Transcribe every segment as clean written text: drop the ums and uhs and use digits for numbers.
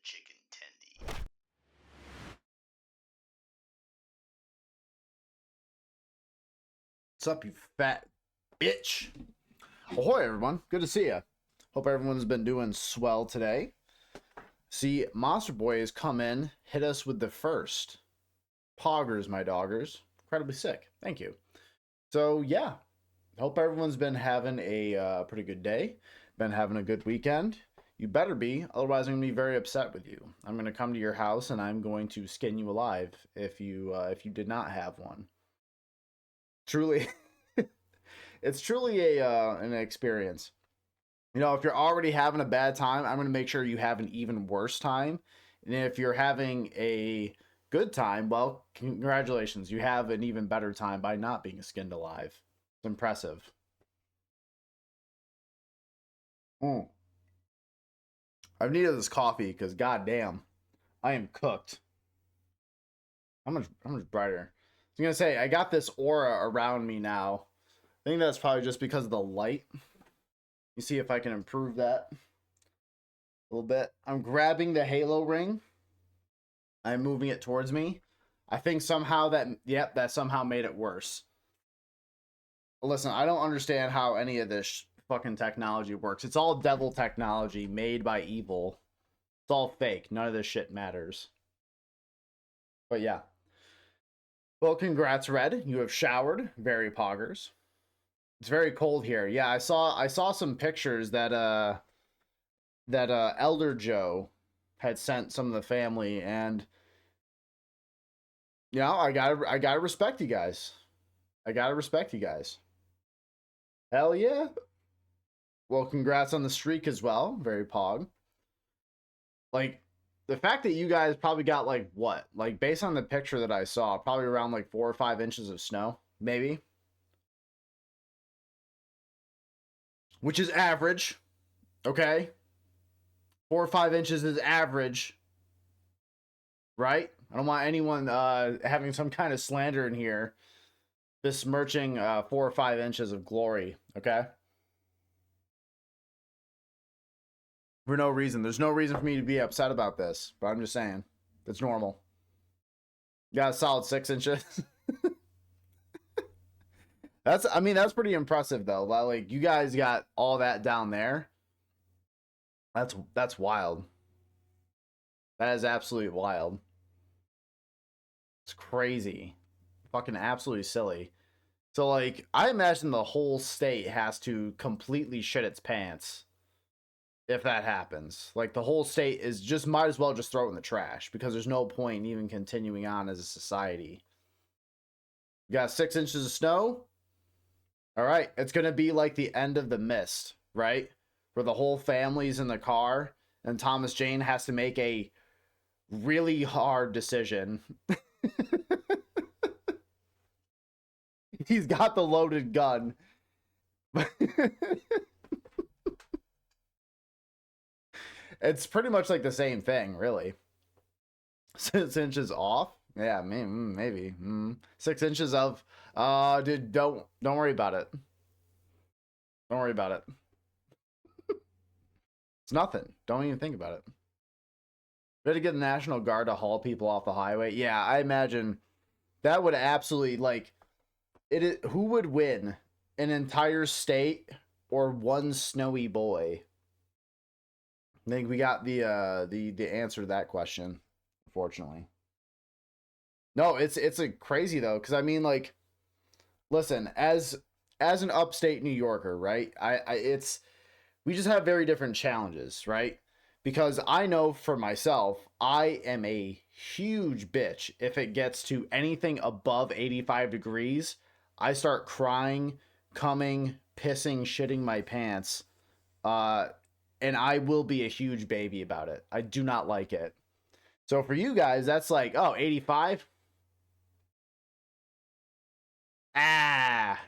chicken tendy. What's up, you fat bitch? Ahoy, everyone. Good to see you. Hope everyone's been doing swell today. See, Monster Boy has come in, hit us with the first. Poggers, my doggers. Incredibly sick. Thank you. So, yeah. Hope everyone's been having a pretty good day. Been having a good weekend. You better be, otherwise I'm going to be very upset with you. I'm going to come to your house and I'm going to skin you alive if you did not have one. Truly, it's truly an experience. You know, if you're already having a bad time, I'm going to make sure you have an even worse time. And if you're having a good time, well, congratulations. You have an even better time by not being skinned alive. It's impressive. I've needed this coffee because, goddamn, I am cooked. How much brighter? I was going to say, I got this aura around me now. I think that's probably just because of the light. You see if I can improve that a little bit. I'm grabbing the halo ring. I'm moving it towards me. I think somehow that somehow made it worse. Listen, I don't understand how any of this fucking technology works. It's all devil technology made by evil. It's all fake. None of this shit matters. But yeah. Well, congrats, Red. You have showered. Very poggers. It's very cold here. Yeah, I saw some pictures that Elder Joe had sent some of the family, and you know, I gotta respect you guys. I gotta respect you guys. Hell yeah. Well, congrats on the streak as well. Very pog. Like, the fact that you guys probably got like what? Like, based on the picture that I saw, probably around like 4 or 5 inches of snow, maybe. Which is average. Okay. 4 or 5 inches is average. Right? I don't want anyone having some kind of slander in here, besmirching 4 or 5 inches of glory. Okay? For no reason. There's no reason for me to be upset about this, but I'm just saying. It's normal. Got a solid 6 inches. That's pretty impressive though. Like, you guys got all that down there. That's wild. That is absolutely wild. It's crazy. Fucking absolutely silly. So, like, I imagine the whole state has to completely shit its pants if that happens. Like, the whole state is just might as well just throw it in the trash because there's no point in even continuing on as a society. You got 6 inches of snow? All right, it's going to be like the end of The Mist, right? Where the whole family's in the car and Thomas Jane has to make a really hard decision. He's got the loaded gun. It's pretty much like the same thing, really. 6 inches off? Yeah, maybe. 6 inches of dude, don't worry about it. Don't worry about it. It's nothing. Don't even think about it. Better get the National Guard to haul people off the highway. Yeah, I imagine that would absolutely, like, who would win? An entire state or one snowy boy? I think we got the answer to that question, unfortunately. No, it's a crazy though, because I mean, like, listen, as an upstate New Yorker, right? We just have very different challenges, right? Because I know for myself, I am a huge bitch if it gets to anything above 85 degrees. I start crying, coming, pissing, shitting my pants. And I will be a huge baby about it. I do not like it. So for you guys, that's like, oh, 85? Ah,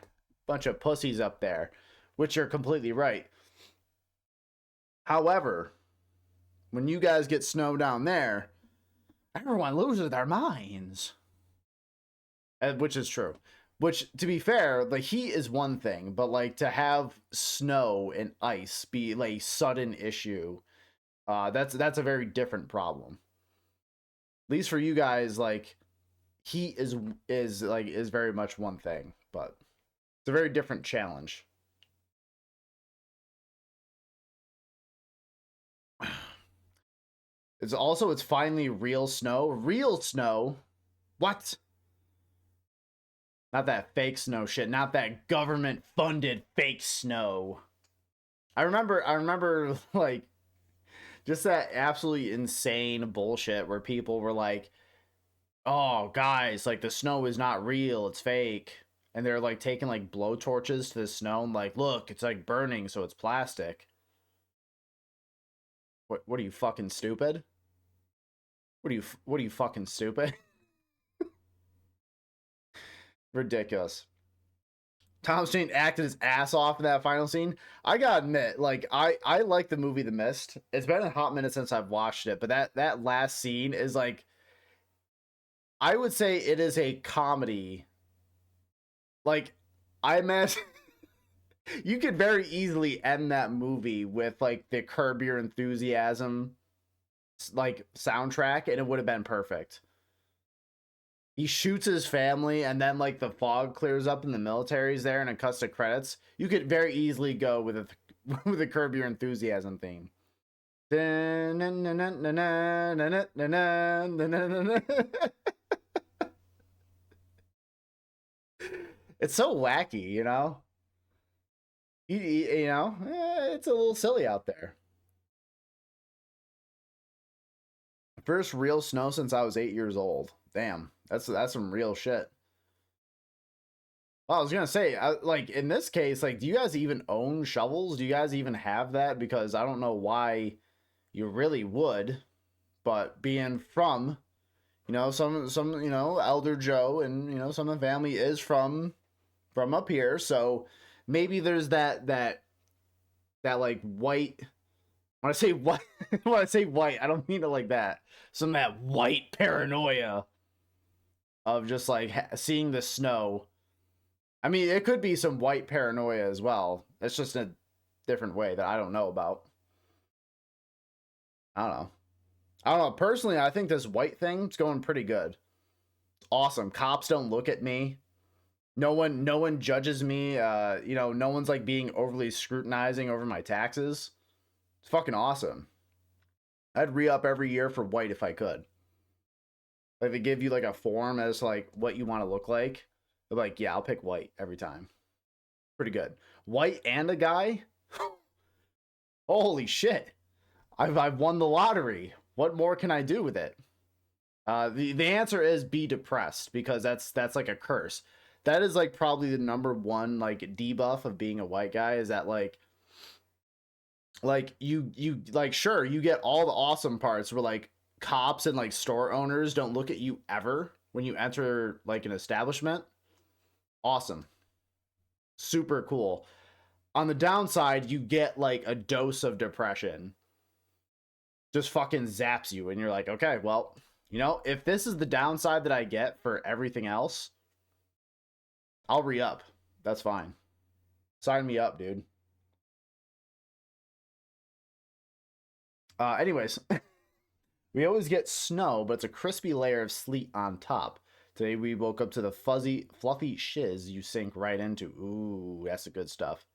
bunch of pussies up there, which are completely right. However, when you guys get snow down there, everyone loses their minds. Which is true. Which, to be fair, the heat is one thing, but like to have snow and ice be like a sudden issue, That's a very different problem. At least for you guys, like heat is very much one thing, but it's a very different challenge. It's finally real snow. Real snow? What? Not that fake snow shit. Not that government funded fake snow. I remember like just that absolutely insane bullshit where people were like, "Oh, guys, like the snow is not real, it's fake." And they're like taking like blow torches to the snow and like, "Look, it's like burning, so it's plastic." What are you fucking stupid? What are you fucking stupid? Ridiculous. Thomas Jane acted his ass off in that final scene. I gotta admit, like I like the movie The Mist. It's been a hot minute since I've watched it, but that last scene is like, I would say it is a comedy. Like I imagine you could very easily end that movie with like the Curb Your Enthusiasm like soundtrack, and it would have been perfect. He shoots his family, and then like the fog clears up and the military's there, and it cuts to credits. You could very easily go with a with a Curb Your Enthusiasm theme. It's so wacky, you know. You know, it's a little silly out there. First real snow since I was 8 years old. Damn, that's some real shit. Well, I was gonna say, like in this case, like, do you guys even own shovels? Do you guys even have that? Because I don't know why you really would, but being from, some elder Joe, and some of the family is from up here, so maybe there's that like white. When I say white, when I say white, I don't mean it like that. Some of that white paranoia of just like seeing the snow. I mean, it could be some white paranoia as well. It's just a different way that I don't know about. I don't know. I don't know. Personally, I think this white thing's going pretty good. Awesome. Cops don't look at me. No one judges me. No one's like being overly scrutinizing over my taxes. It's fucking awesome. I'd re-up every year for white if I could. Like they give you like a form as like what you want to look like. They're like, yeah, I'll pick white every time. Pretty good. White and a guy? Holy shit. I've won the lottery. What more can I do with it? The answer is be depressed, because that's like a curse. That is like probably the number one like debuff of being a white guy, is that like you like, sure, you get all the awesome parts where like cops and like store owners don't look at you ever when you enter like an establishment. Awesome. Super cool. On the downside, you get like a dose of depression. Just fucking zaps you, and you're like, okay, well, if this is the downside that I get for everything else, I'll re-up. That's fine. Sign me up, dude. Anyways, we always get snow, but it's a crispy layer of sleet on top. Today we woke up to the fuzzy, fluffy shiz you sink right into. Ooh, that's the good stuff.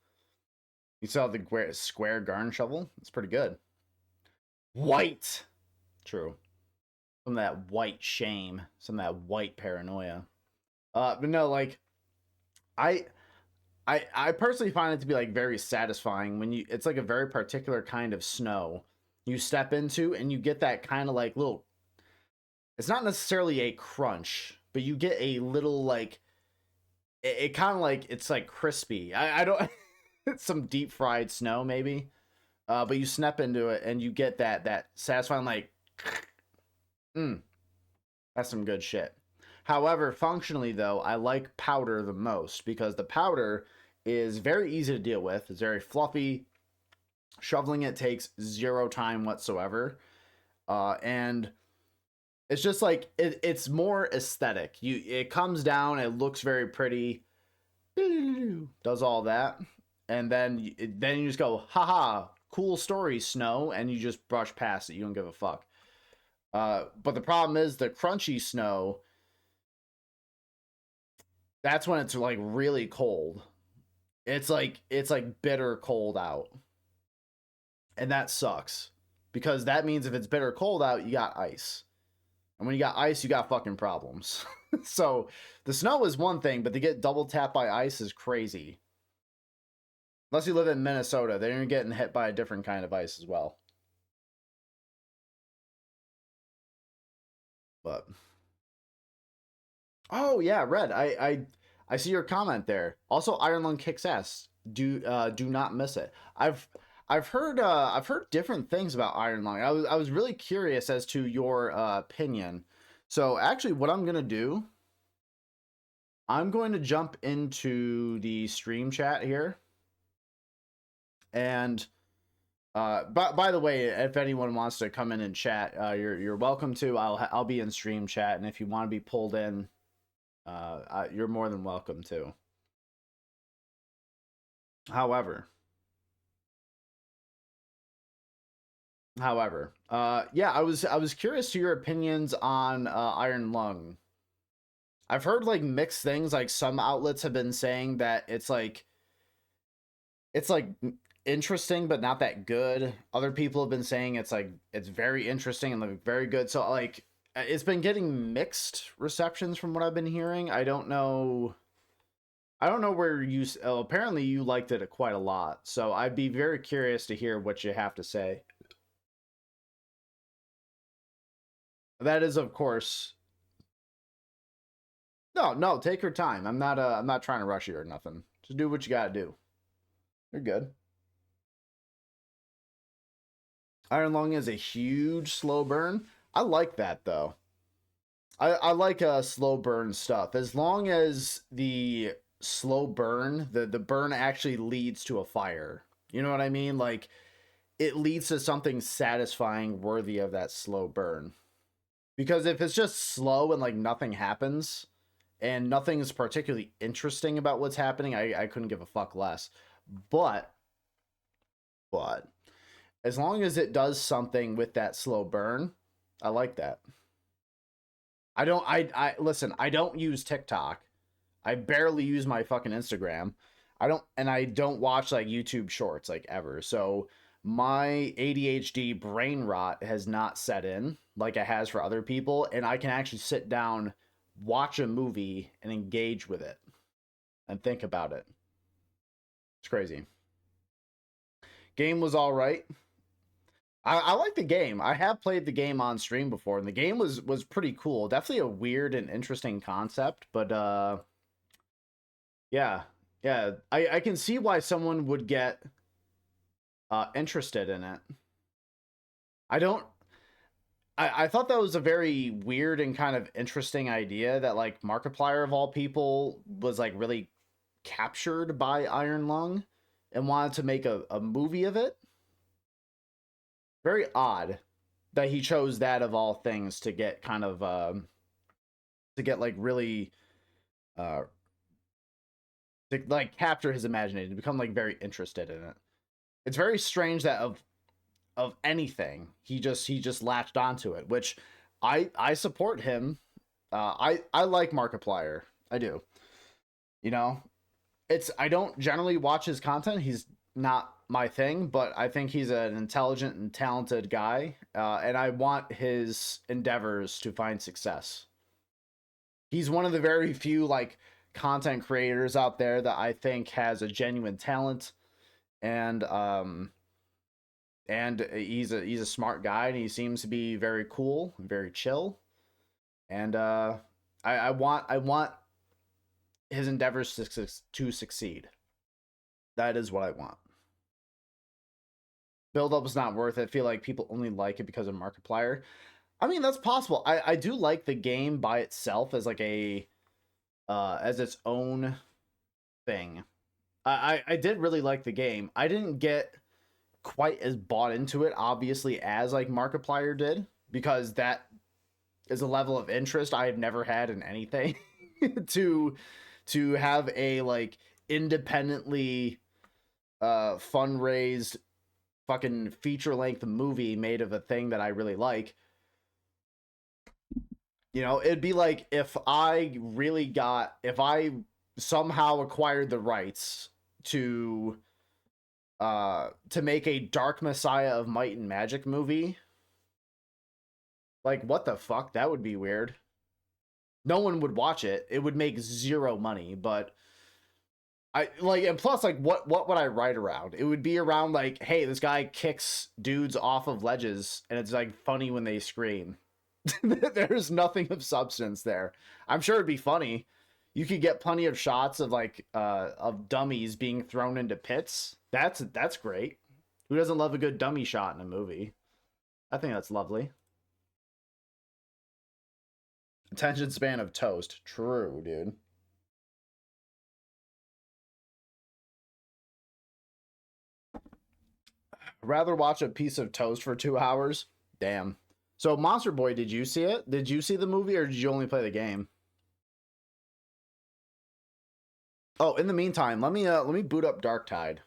You saw the square garden shovel? It's pretty good. White. True. Some of that white shame. Some of that white paranoia. But no, like, I I personally find it to be like very satisfying when it's like a very particular kind of snow you step into, and you get that kind of like little, it's not necessarily a crunch, but you get a little like, it kind of like, it's like crispy. I don't it's some deep fried snow maybe. But you step into it and you get that satisfying like, mm, that's some good shit. However, functionally though, I like powder the most, because the powder is very easy to deal with. It's very fluffy. Shoveling it takes zero time whatsoever. And it's just like, it's more aesthetic. It comes down, it looks very pretty, does all that, and then you just go, haha, cool story, snow, and you just brush past it. You don't give a fuck. But the problem is the crunchy snow. That's when it's like really cold. It's like bitter cold out, and that sucks because that means if it's bitter cold out, you got ice, and when you got ice, you got fucking problems. So the snow is one thing, but to get double tapped by ice is crazy. Unless you live in Minnesota, then you're getting hit by a different kind of ice as well. But oh yeah, Red. I see your comment there. Also, Iron Lung kicks ass. Do not miss it. I've heard different things about Iron Lung. I was really curious as to your opinion. So actually, what I'm gonna do, I'm going to jump into the stream chat here, and by the way, if anyone wants to come in and chat, you're welcome to. I'll be in stream chat, and if you want to be pulled in, you're more than welcome to. However, yeah, I was curious to your opinions on Iron Lung. I've heard like mixed things. Like some outlets have been saying that it's like interesting but not that good. Other people have been saying it's like it's very interesting and like very good. So like it's been getting mixed receptions from what I've been hearing. I don't know. I don't know where you. Oh, apparently, you liked it quite a lot. So I'd be very curious to hear what you have to say. That is, of course. No. Take your time. I'm not. I'm not trying to rush you or nothing. Just do what you gotta do. You're good. Iron Lung is a huge slow burn. I like that though. I like slow burn stuff as long as the slow burn the burn actually leads to a fire. You know what I mean? Like it leads to something satisfying worthy of that slow burn. Because if it's just slow and like nothing happens and nothing is particularly interesting about what's happening, I couldn't give a fuck less. But but as long as it does something with that slow burn, I like that. I listen, I don't use TikTok. I barely use my fucking Instagram. I don't watch like YouTube shorts like ever. So my ADHD brain rot has not set in like it has for other people, and I can actually sit down, watch a movie, and engage with it and think about it. It's crazy. Game was all right. I like the game. I have played the game on stream before, and the game was pretty cool. Definitely a weird and interesting concept, but yeah, yeah. I can see why someone would get interested in it. I don't. I thought that was a very weird and kind of interesting idea that like Markiplier of all people was like really captured by Iron Lung and wanted to make a movie of it. Very odd that he chose that of all things to get kind of to get like really uh to like capture his imagination, to become like very interested in it. It's very strange that of anything he just latched onto it, which I support him. I like Markiplier. I do. You know, it's I don't generally watch his content. He's not my thing, but I think he's an intelligent and talented guy, and I want his endeavors to find success. He's one of the very few like content creators out there that I think has a genuine talent, and he's a smart guy, and he seems to be very cool, very chill, and I want his endeavors to succeed. That is what I want. Build up is not worth it. I feel like people only like it because of Markiplier. I mean, that's possible. I do like the game by itself as like a as its own thing. I did really like the game. I didn't get quite as bought into it, obviously, as like Markiplier did, because that is a level of interest I have never had in anything. to have a like independently fundraised fucking feature-length movie made of a thing that I really like. You know, it'd be like if I somehow acquired the rights to make a Dark Messiah of Might and Magic movie. Like, what the fuck? That would be weird. No one would watch it. It would make zero money, but I like, and plus, like, what would I write around? It would be around like, hey, this guy kicks dudes off of ledges, and it's like funny when they scream. There's nothing of substance there. I'm sure it'd be funny. You could get plenty of shots of like of dummies being thrown into pits. That's great. Who doesn't love a good dummy shot in a movie? I think that's lovely. Attention span of toast. True, dude. Rather watch a piece of toast for 2 hours. Damn. So Monster Boy, did you see it? Did you see the movie, or did you only play the game? Oh, in the meantime, let me boot up Darktide.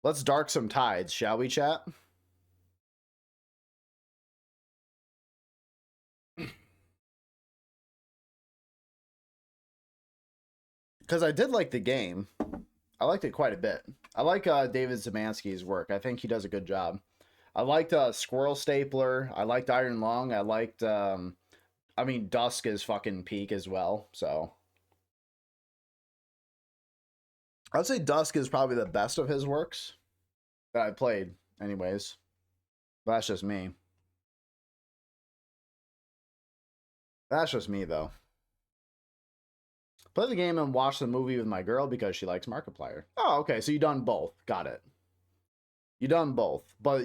Let's dark some tides, shall we, chat? Because I did like the game. I liked it quite a bit. I like David Zemansky's work. I think he does a good job. I liked Squirrel Stapler. I liked Iron Lung. I liked, I mean, Dusk is fucking peak as well. So I'd say Dusk is probably the best of his works that I played, anyways. But that's just me. That's just me, though. Play the game and watch the movie with my girl because she likes Markiplier. Oh, okay. So you done both. Got it. You done both, but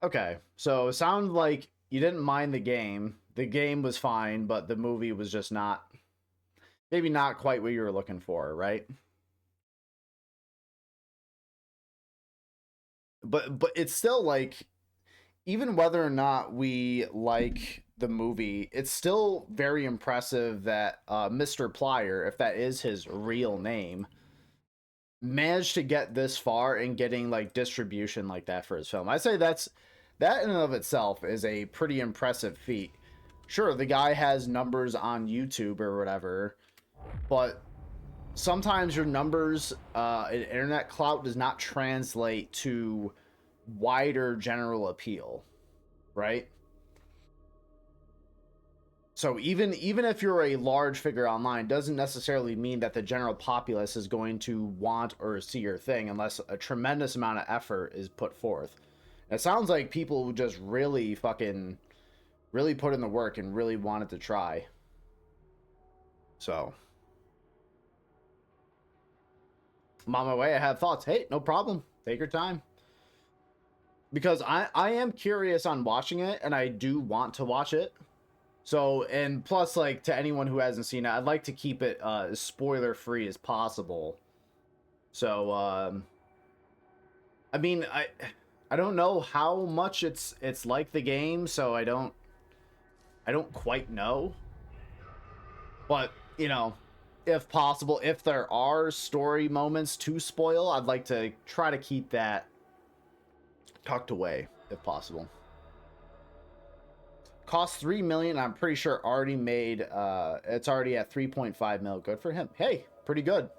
okay. So it sounds like you didn't mind the game. The game was fine, but the movie was just not, maybe not quite what you were looking for, right? But it's still like, even whether or not we like the movie, it's still very impressive that Mr. Plier, if that is his real name, managed to get this far and getting like distribution like that for his film. I say that in and of itself is a pretty impressive feat. Sure, the guy has numbers on YouTube or whatever, but sometimes your numbers, internet clout does not translate to wider general appeal, right? So even if you're a large figure online, doesn't necessarily mean that the general populace is going to want or see your thing unless a tremendous amount of effort is put forth. It sounds like people just really fucking really put in the work and really wanted to try. So I'm on my way. I have thoughts. Hey, no problem. Take your time. Because I am curious on watching it, and I do want to watch it. So, and plus, like, to anyone who hasn't seen it, I'd like to keep it as spoiler free as possible. So, I mean, I don't know how much it's like the game, so I don't quite know. But, you know, if possible, if there are story moments to spoil, I'd like to try to keep that tucked away if possible. Cost 3 million. I'm pretty sure already made. It's already at 3.5 mil. Good for him. Hey, pretty good.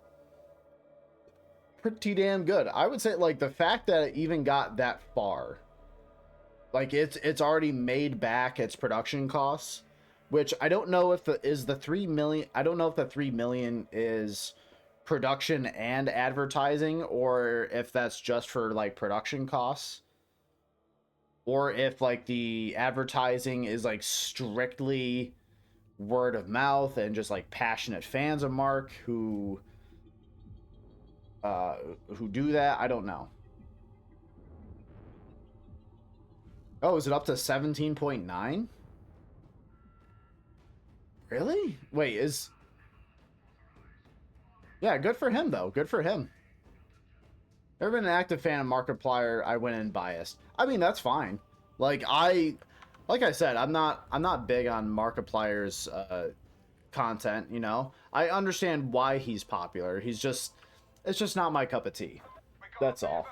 Pretty damn good. I would say like the fact that it even got that far. Like it's already made back its production costs, which I don't know if the 3 million. I don't know if the 3 million is production and advertising, or if that's just for like production costs, or if like the advertising is like strictly word of mouth and just like passionate fans of Mark who do that. I don't know. Oh, is it up to 17.9? Really? Wait, is yeah, good for him though. Good for him. Never been an active fan of Markiplier. I went in biased. I mean, that's fine. Like like I said, I'm not big on Markiplier's content, you know. I understand why he's popular. He's just it's just not my cup of tea. That's all.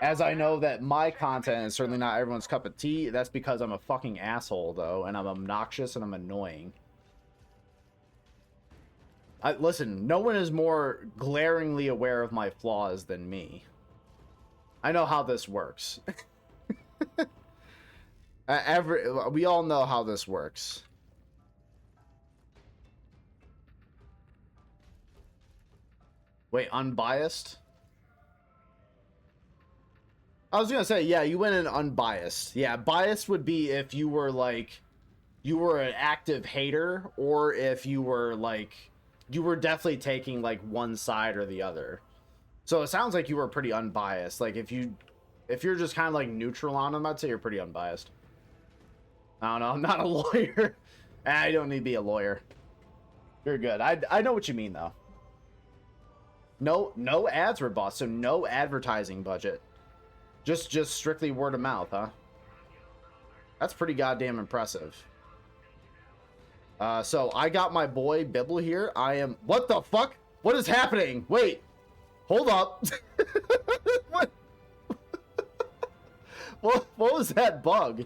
As I know that my content is certainly not everyone's cup of tea, that's because I'm a fucking asshole, though, and I'm obnoxious and I'm annoying. Listen, no one is more glaringly aware of my flaws than me. I know how this works. We all know how this works. Wait, unbiased? I was gonna say, yeah, you went in unbiased. Yeah, biased would be if you were like, you were an active hater, or if you were like, you were definitely taking like one side or the other. So it sounds like you were pretty unbiased. Like if you're just kind of like neutral on them, I'd say you're pretty unbiased. I don't know. I'm not a lawyer. I don't need to be a lawyer. You're good. I know what you mean though. No ads were bought, so no advertising budget. Just strictly word of mouth, huh? That's pretty goddamn impressive. So I got my boy Bibble here. What the fuck? What is happening? Wait. Hold up. What? What was that bug?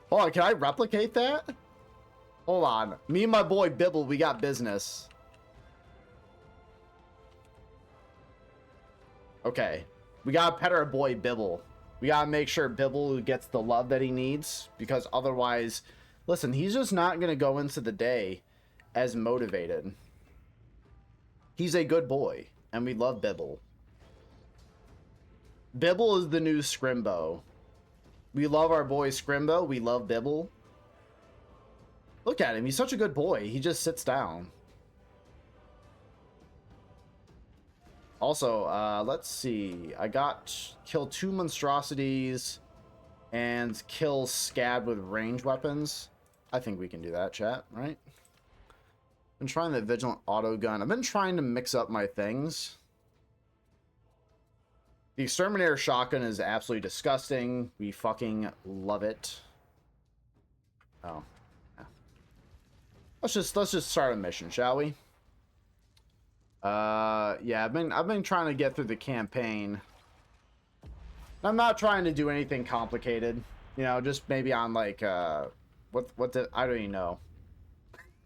Hold on, can I replicate that? Hold on. Me and my boy Bibble, we got business. Okay. We gotta pet our boy Bibble. We gotta make sure Bibble gets the love that he needs, because otherwise, listen, he's just not gonna go into the day as motivated. He's a good boy, and we love Bibble. Bibble is the new Scrimbo. We love our boy Scrimbo. We love Bibble. Look at him. He's such a good boy. He just sits down. Also, let's see. I got kill 2 monstrosities and kill Scab with ranged weapons. I think we can do that, chat, right? Been trying the Vigilant Auto Gun. I've been trying to mix up my things. The Exterminator Shotgun is absolutely disgusting. We fucking love it. Oh. Yeah. Let's just start a mission, shall we? Yeah, I've been trying to get through the campaign. I'm not trying to do anything complicated. You know, just maybe on like I don't even know.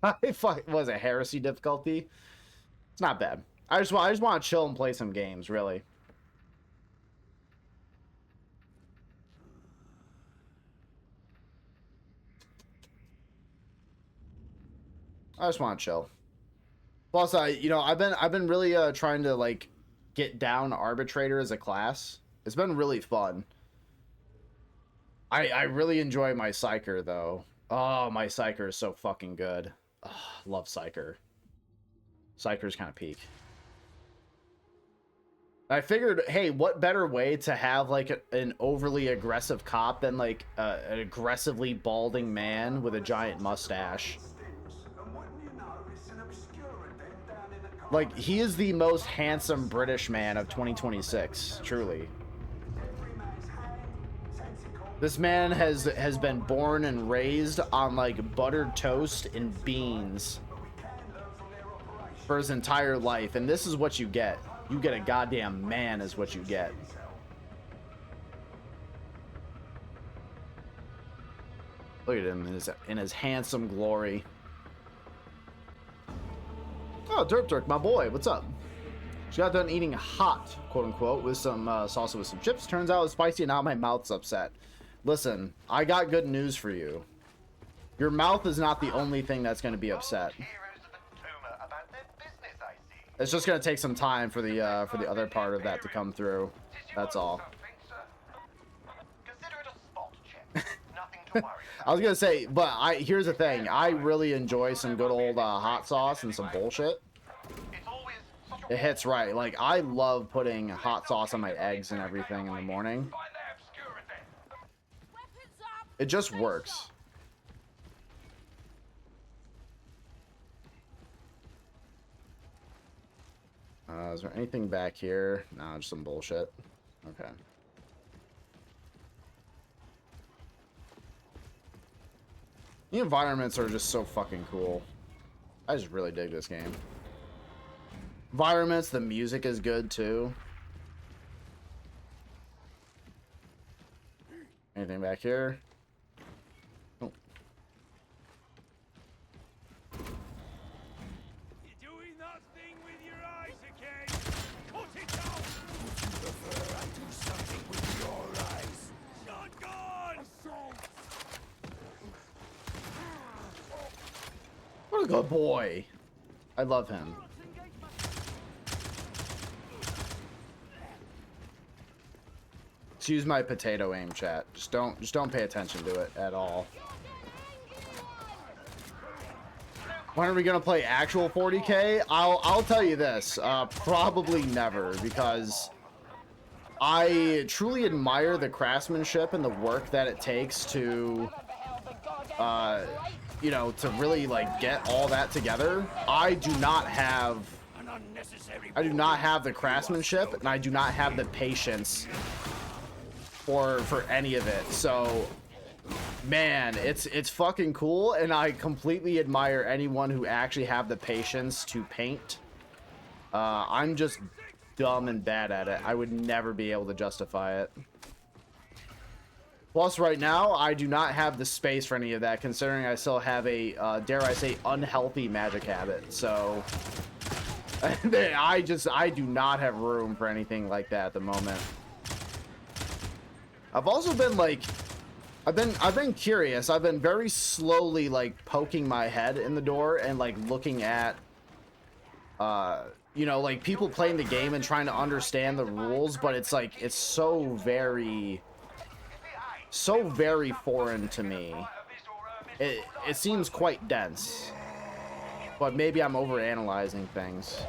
Was it heresy difficulty? It's not bad. I just want to chill and play some games, really. I just want to chill. Plus, you know, I've been really trying to like get down Arbitrator as a class. It's been really fun. I really enjoy my Psyker though. Oh, my Psyker is so fucking good. Oh, love Psyker. Psyker's kind of peak. I figured, hey, what better way to have like an overly aggressive cop than like an aggressively balding man with a giant mustache. Like, he is the most handsome British man of 2026, truly. This man has been born and raised on, like, buttered toast and beans for his entire life, and this is what you get. You get a goddamn man is what you get. Look at him in his handsome glory. Oh, Dirk, my boy, what's up? She got done eating hot, quote unquote, with some salsa with some chips. Turns out it's spicy and now my mouth's upset. Listen, I got good news for you. Your mouth is not the only thing that's going to be upset. It's just going to take some time for the other part of that to come through. That's all. I was gonna say, but here's the thing. I really enjoy some good old hot sauce and some bullshit. It hits right. Like, I love putting hot sauce on my eggs and everything in the morning. It just works. Is there anything back here? No, just some bullshit. Okay. The environments are just so fucking cool. I just really dig this game. Environments, the music is good too. Anything back here? Oh. You're doing that thing with your eyes again. Cut it out. Would you prefer I do something with your eyes? Shotgun! What a good boy. I love him. Use my potato aim, chat. Just don't pay attention to it at all. When are we gonna play actual 40K? I'll tell you this, probably never, because I truly admire the craftsmanship and the work that it takes to you know, to really like get all that together. I do not have the craftsmanship, and I do not have the patience for any of it. So man, it's fucking cool, and I completely admire anyone who actually have the patience to paint. I'm just dumb and bad at it. I would never be able to justify it. Plus right now I do not have the space for any of that, considering I still have a dare I say unhealthy magic habit. So I do not have room for anything like that at the moment. I've also been like, I've been curious. I've been very slowly like poking my head in the door and like looking at, you know, like people playing the game and trying to understand the rules, but it's like, it's so very foreign to me. It seems quite dense, but maybe I'm overanalyzing things.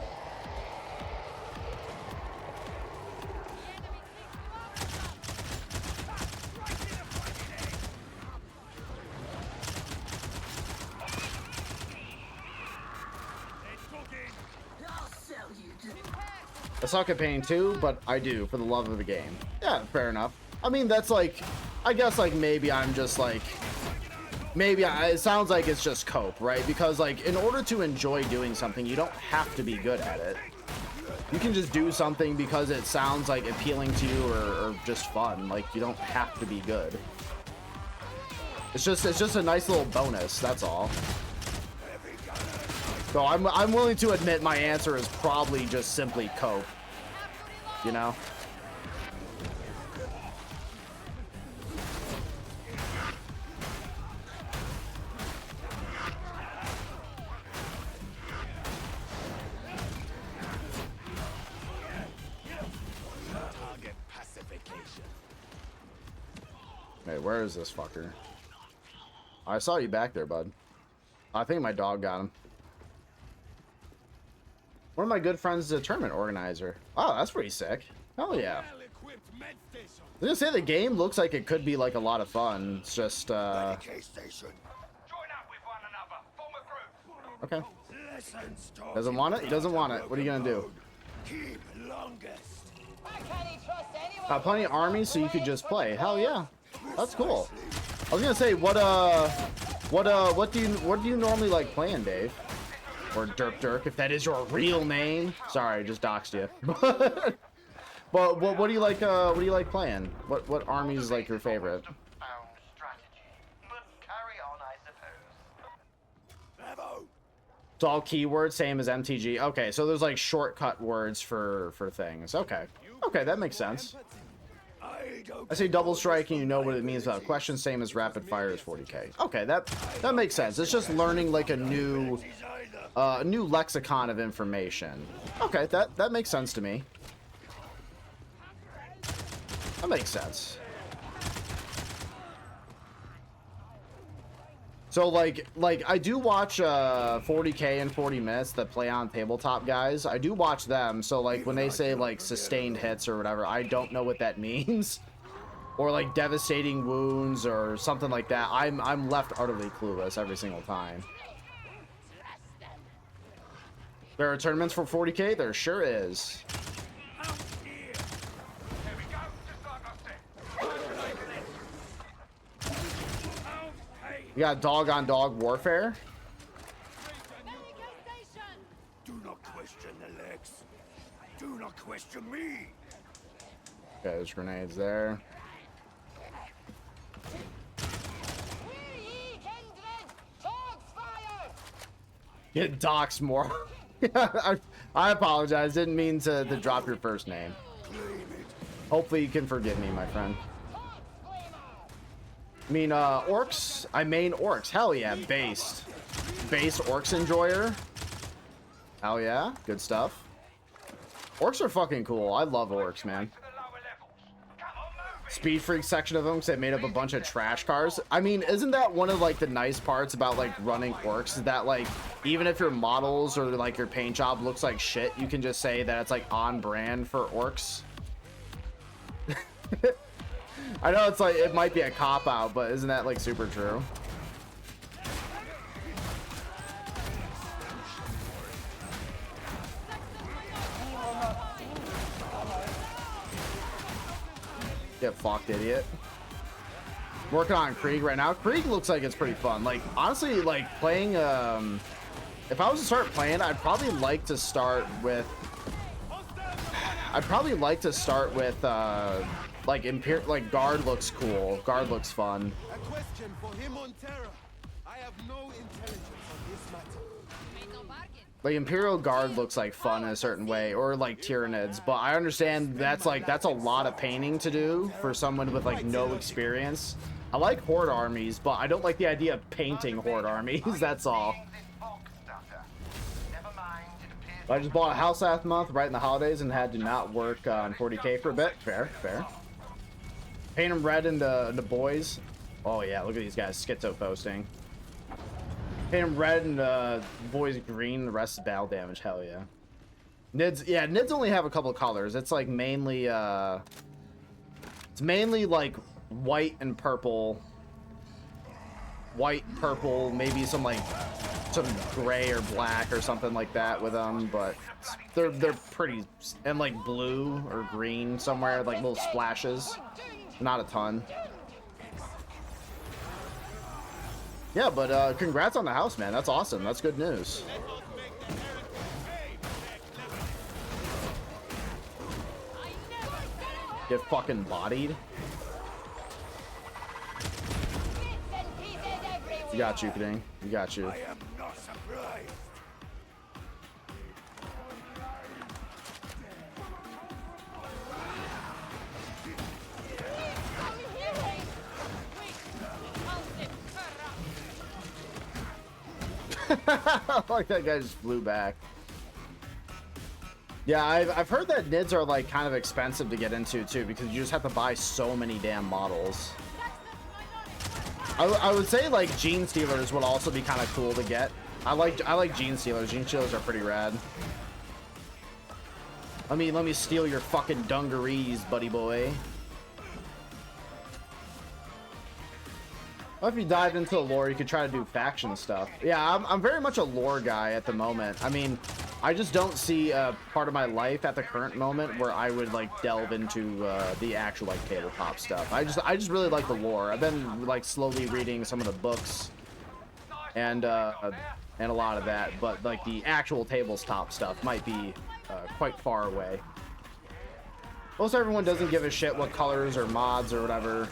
I suck at painting too, but I do for the love of the game. Yeah, fair enough. I mean, that's like, I guess like maybe I'm just like, it sounds like it's just cope, right? Because like in order to enjoy doing something, you don't have to be good at it. You can just do something because it sounds like appealing to you, or just fun. Like you don't have to be good. It's just a nice little bonus, that's all. So I'm willing to admit my answer is probably just simply cope, you know? Wait, where is this fucker? I saw you back there, bud. I think my dog got him. One of my good friends is a tournament organizer. Oh, that's pretty sick. Hell yeah. I was gonna say the game looks like it could be like a lot of fun. It's just okay. Doesn't want it? He doesn't want it. What are you gonna do? Got plenty of armies, so you could just play. Hell yeah. That's cool. I was gonna say, what do you normally like playing, Dave? Or Dirk, if that is your real name. Sorry, I just doxed you. But what do you like? What do you like playing? What army is like your favorite? It's all keywords, same as MTG. Okay, so there's like shortcut words for things. Okay, that makes sense. I say double strike and you know what it means without question, same as rapid fire is 40K. Okay, that makes sense. It's just learning like a new lexicon of information. Okay, that makes sense to me. That makes sense. So like I do watch 40K and 40 minutes that play on tabletop guys. I do watch them. So like when they say like sustained hits or whatever, I don't know what that means. Or like devastating wounds or something like that. I'm left utterly clueless every single time. There are tournaments for 40K? There sure is. You got dog-on-dog warfare? Do not question the legs. Do not question me. Okay, there's grenades there. Get doxed more. I apologize. Didn't mean to drop your first name. Hopefully you can forgive me, my friend. I mean, orcs. I main orcs. Hell yeah, based. Base orcs enjoyer. Hell yeah, good stuff. Orcs are fucking cool. I love orcs, man. Speed Freak section of them because they made up a bunch of trash cars. I mean, isn't that one of like the nice parts about like running orcs, is that like even if your models or like your paint job looks like shit, you can just say that it's like on brand for orcs? I know it's like it might be a cop out, but isn't that like super true? Get fucked, idiot. Working on Krieg right now. Krieg looks like it's pretty fun. Like, honestly, like playing, if I was to start playing, I'd probably like to start with, like Guard looks cool. Guard looks fun. A question for him on Terra. I have no intelligence on this matter. Like Imperial Guard looks like fun in a certain way, or like Tyranids, but I understand that's a lot of painting to do for someone with like no experience. I like Horde armies, but I don't like the idea of painting Horde armies. That's all. I just bought a house last month right in the holidays and had to not work on 40K for a bit. Fair. Paint them red in the boys. Oh yeah, look at these guys schizo posting. Paint them red and boys green, the rest is battle damage. Hell yeah. Nids only have a couple of colors. It's like mainly like white and purple. White, purple, maybe some gray or black or something like that with them, but they're pretty, and like blue or green somewhere, like little splashes. Not a ton. Yeah, but congrats on the house, man. That's awesome. That's good news. Get fucking bodied. You got you, Kading. You got you. I am not surprised. Like that guy just flew back. Yeah, I've heard that Nids are like kind of expensive to get into too, because you just have to buy so many damn models. I would say like Gene Stealers would also be kind of cool to get. I like Gene Stealers. Gene Stealers are pretty rad. Let me steal your fucking dungarees, buddy boy. Well, if you dive into the lore, you could try to do faction stuff. Yeah, I'm very much a lore guy at the moment. I mean, I just don't see a part of my life at the current moment where I would like delve into the actual like tabletop stuff. I just really like the lore. I've been like slowly reading some of the books and a lot of that, but like the actual tabletop stuff might be quite far away. Most everyone doesn't give a shit what colors or mods or whatever.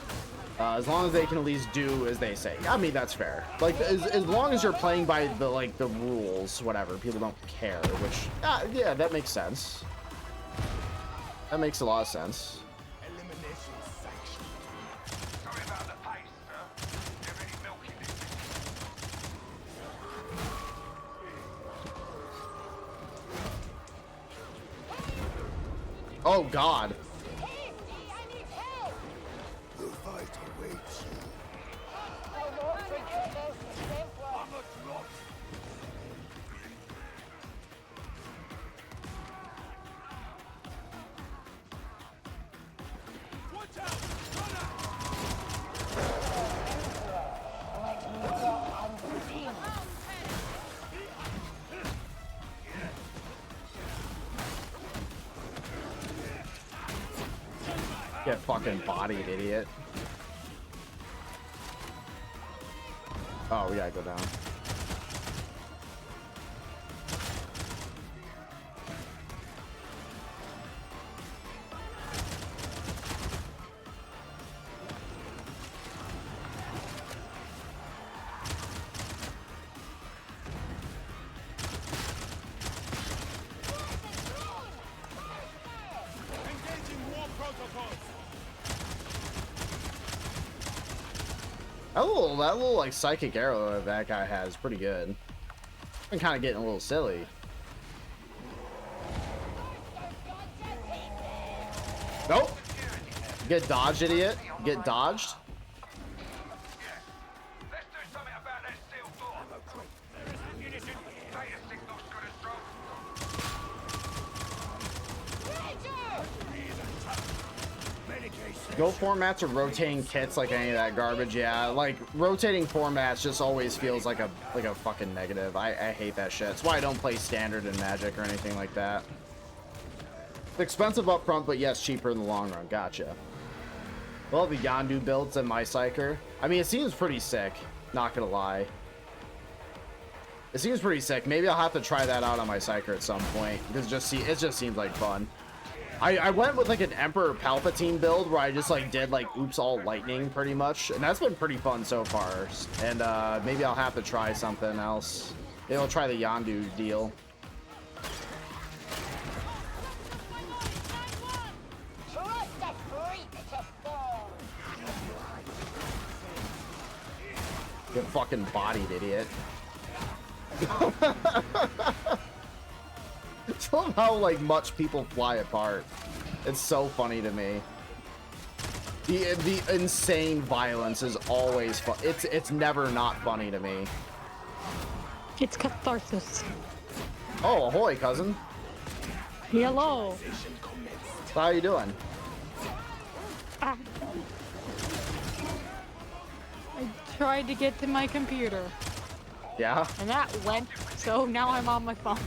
As long as they can at least do as they say. I mean, that's fair. Like, as long as you're playing by the rules, whatever, people don't care, which, yeah, that makes sense. That makes a lot of sense. Elimination section. Sorry about the pace, sir. There any milk in it? Oh, God. The fight awaits you. I'm a drop. Watch out! Get fucking bodied, idiot. Oh, we gotta go down. That little like psychic arrow that guy has is pretty good. I'm kind of getting a little silly. Nope. Get dodged, idiot. Get dodged. Go formats or rotating kits like any of that garbage. Yeah, like rotating formats just always feels like a fucking negative. I hate that shit. That's why I don't play standard in Magic or anything like that. It's expensive up front, but yes, cheaper in the long run. Gotcha. Well, the Yondu builds and my Psyker. I mean, it seems pretty sick. Not gonna lie. It seems pretty sick. Maybe I'll have to try that out on my Psyker at some point because it just seems like fun. I went with like an Emperor Palpatine build where I just like did like oops all lightning pretty much, and that's been pretty fun so far. And maybe I'll have to try something else. Maybe I'll try the Yondu deal. Get fucking bodied, idiot. It's how like much people fly apart. It's so funny to me. The insane violence is always fun. It's never not funny to me. It's catharsis. Oh, ahoy, cousin. Hello. How you doing? I tried to get to my computer. Yeah? And that went, so now I'm on my phone.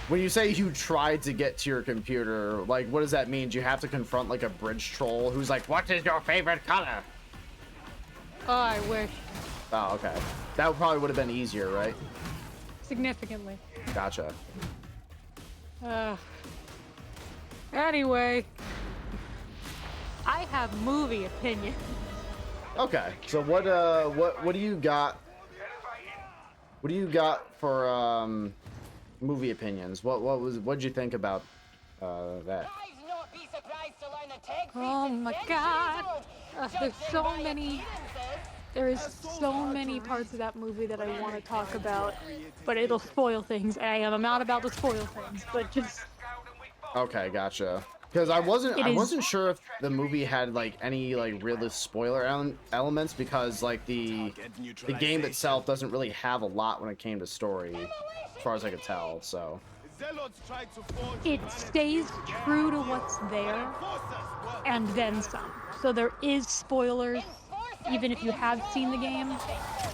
When you say you tried to get to your computer, like, what does that mean? Do you have to confront, like, a bridge troll who's like, what is your favorite color? Oh, I wish. Oh, okay. That probably would have been easier, right? Significantly. Gotcha. Anyway. I have movie opinion. Okay, so what do you got? What do you got for, movie opinions? What'd you think about, that? Oh my god. There is so many parts of that movie that I want to talk about, but it'll spoil things. I'm not about to spoil things, but just... Okay, gotcha. Because I wasn't sure if the movie had like any like real spoiler elements, because like the game itself doesn't really have a lot when it came to story, as far as I could tell. So it stays true to what's there, and then some. So there is spoilers, even if you have seen the game,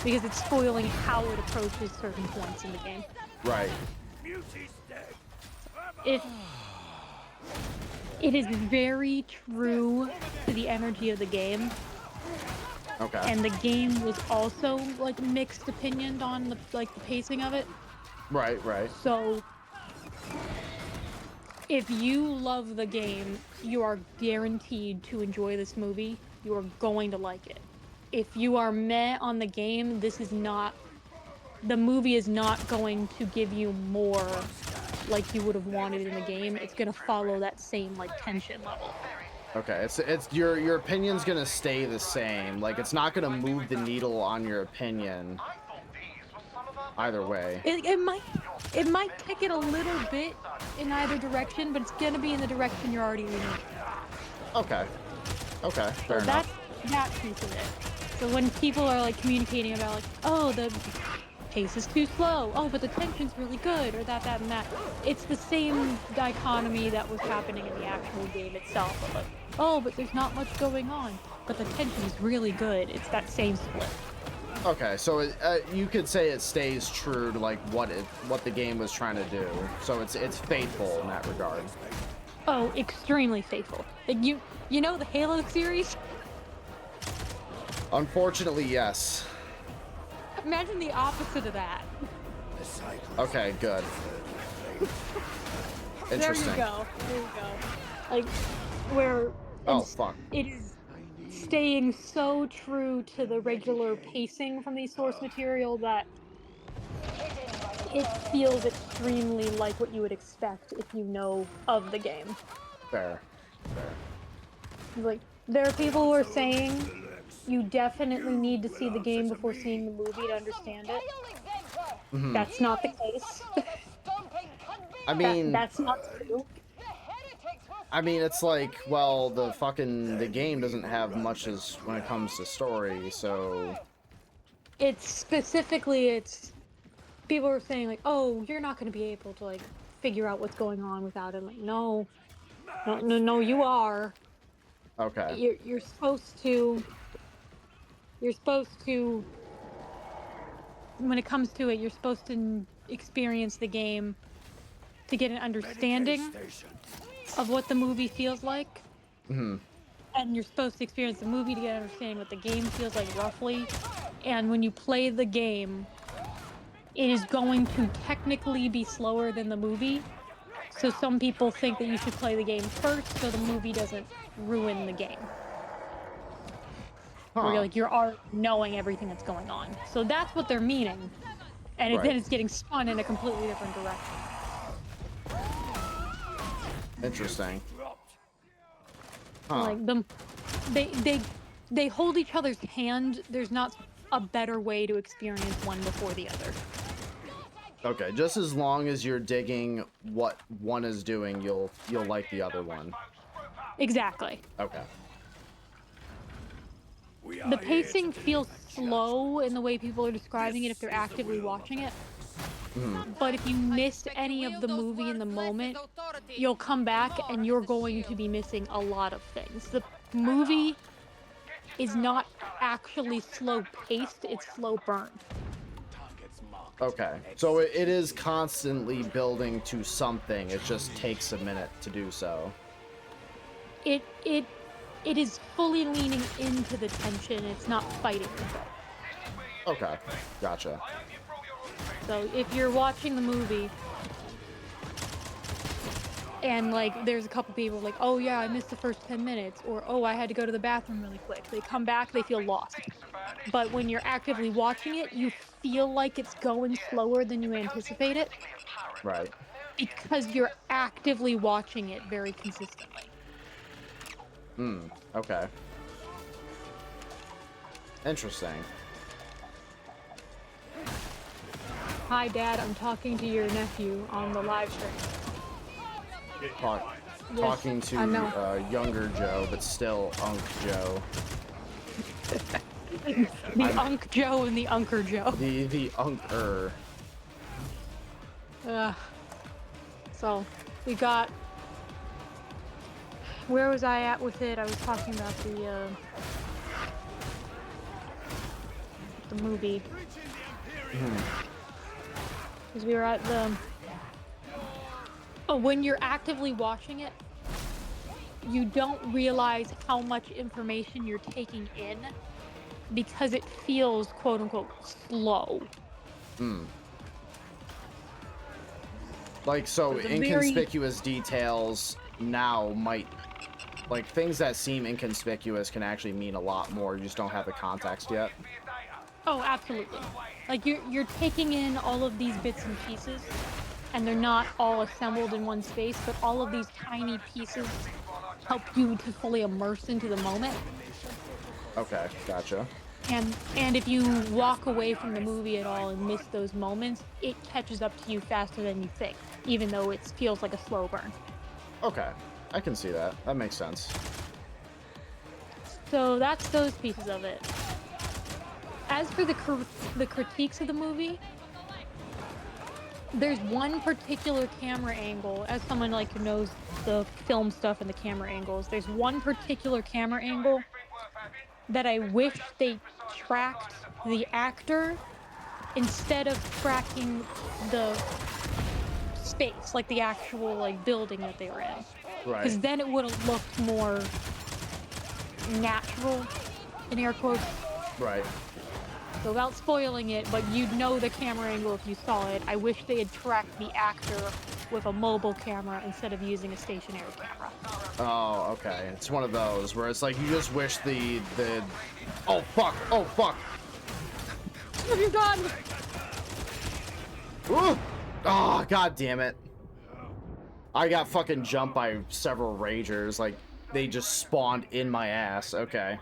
because it's spoiling how it approaches certain points in the game. Right. It is very true to the energy of the game. Okay. And the game was also like mixed opinion on the pacing of it. Right, right. So if you love the game, you are guaranteed to enjoy this movie. You are going to like it. If you are meh on the game, the movie is not going to give you more like you would have wanted in the game. It's gonna follow that same like tension level. Okay, it's your opinion's gonna stay the same. Like, it's not gonna move the needle on your opinion either way. It might take it a little bit in either direction, but it's gonna be in the direction you're already leaning. Okay. Okay, fair So enough. that's that piece of it. So when people are like communicating about like, oh, the pace is too slow, oh, but the tension's really good, or that and that, it's the same dichotomy that was happening in the actual game itself. Of like, oh, but there's not much going on, but the tension is really good. It's that same split. Okay, so you could say it stays true to like what the game was trying to do. So it's faithful in that regard. Oh, extremely faithful. Like you know the Halo series? Unfortunately, yes. Imagine the opposite of that. Okay, good. Interesting. There you go. Like, where fuck. it is staying so true to the regular pacing from the source material that it feels extremely like what you would expect if you know of the game. Fair. Like, there are people who are saying you definitely need to see the game before seeing the movie to understand it. That's not the case. I mean, That's not true. it's like, well, the game doesn't have much as when it comes to story, so It's specifically, it's people are saying like, oh, you're not going to be able to like figure out what's going on without it. Like, no, no, no, no, you are. okay. You're supposed to. You're supposed to. When it comes to it, you're supposed to experience the game to get an understanding of what the movie feels like. Hmm. And you're supposed to experience the movie to get an understanding what the game feels like roughly. And when you play the game, it is going to technically be slower than the movie. So some people think that you should play the game first so the movie doesn't ruin the game. Where you're already knowing everything that's going on. So that's what they're meaning. And Right. then it's getting spun in a completely different direction. Interesting. Like they hold each other's hand. There's not a better way to experience one before the other. Okay, just as long as you're digging what one is doing, you'll like the other one. Exactly. Okay. The pacing feels slow in the way people are describing it if they're actively watching it. But if you missed any of the movie in the moment, you'll come back and you're going to be missing a lot of things. The movie is not actually slow paced, it's slow burned. Okay. So it is constantly building to something. It just takes a minute to do so. It is fully leaning into the tension, it's not fighting with it. Okay. Gotcha. So if you're watching the movie and like there's a couple people like, oh yeah, I missed the first 10 minutes, or oh, I had to go to the bathroom really quick. They come back, they feel lost. But when you're actively watching it, you feel like it's going slower than you anticipate it. Right. Because you're actively watching it very consistently. Okay. Interesting. Hi, Dad. I'm talking to your nephew on the live stream. Talking to younger Joe, but still Unc Joe. The Unc Joe and the Unker Joe. The Unker. So we got. Where was I at with it? I was talking about the movie. Because we were at the. Oh, when you're actively watching it, you don't realize how much information you're taking in because it feels quote unquote slow. Like, so inconspicuous details now might, like, things that seem inconspicuous can actually mean a lot more. You just don't have the context yet. Oh, absolutely. Like you're taking in all of these bits and pieces, and they're not all assembled in one space, but all of these tiny pieces help you to fully immerse into the moment. Okay, gotcha. And if you walk away from the movie at all and miss those moments, it catches up to you faster than you think, even though it feels like a slow burn. Okay, I can see that. That makes sense. So that's those pieces of it. As for the critiques of the movie, there's one particular camera angle, as someone like who knows the film stuff and the camera angles, there's one particular camera angle that I wish they tracked the actor instead of tracking the space, like the actual like building that they were in. Right. Because then it would have looked more natural, in air quotes. Right. So without spoiling it, but you'd know the camera angle if you saw it. I wish they had tracked the actor with a mobile camera instead of using a stationary camera. Oh, okay. It's one of those where it's like you just wish the oh fuck, oh fuck. What have you done? Ooh! Oh, god damn it. I got fucking jumped by several ragers, like they just spawned in my ass. Okay.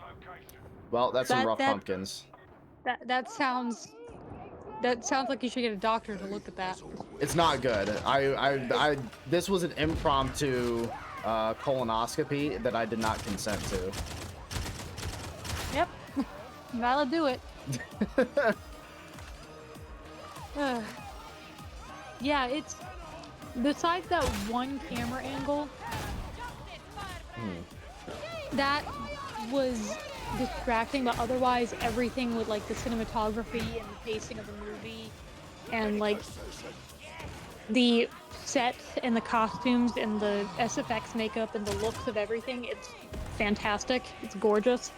Well, that's some That rough that pumpkins. that sounds like you should get a doctor to look at that. It's not good. This was an impromptu colonoscopy that I did not consent to. Yep. That'll do it. Yeah, it's besides that one camera angle that was distracting, but otherwise everything with like the cinematography and the pacing of the movie and like the set and the costumes and the SFX makeup and the looks of everything, it's fantastic. It's gorgeous.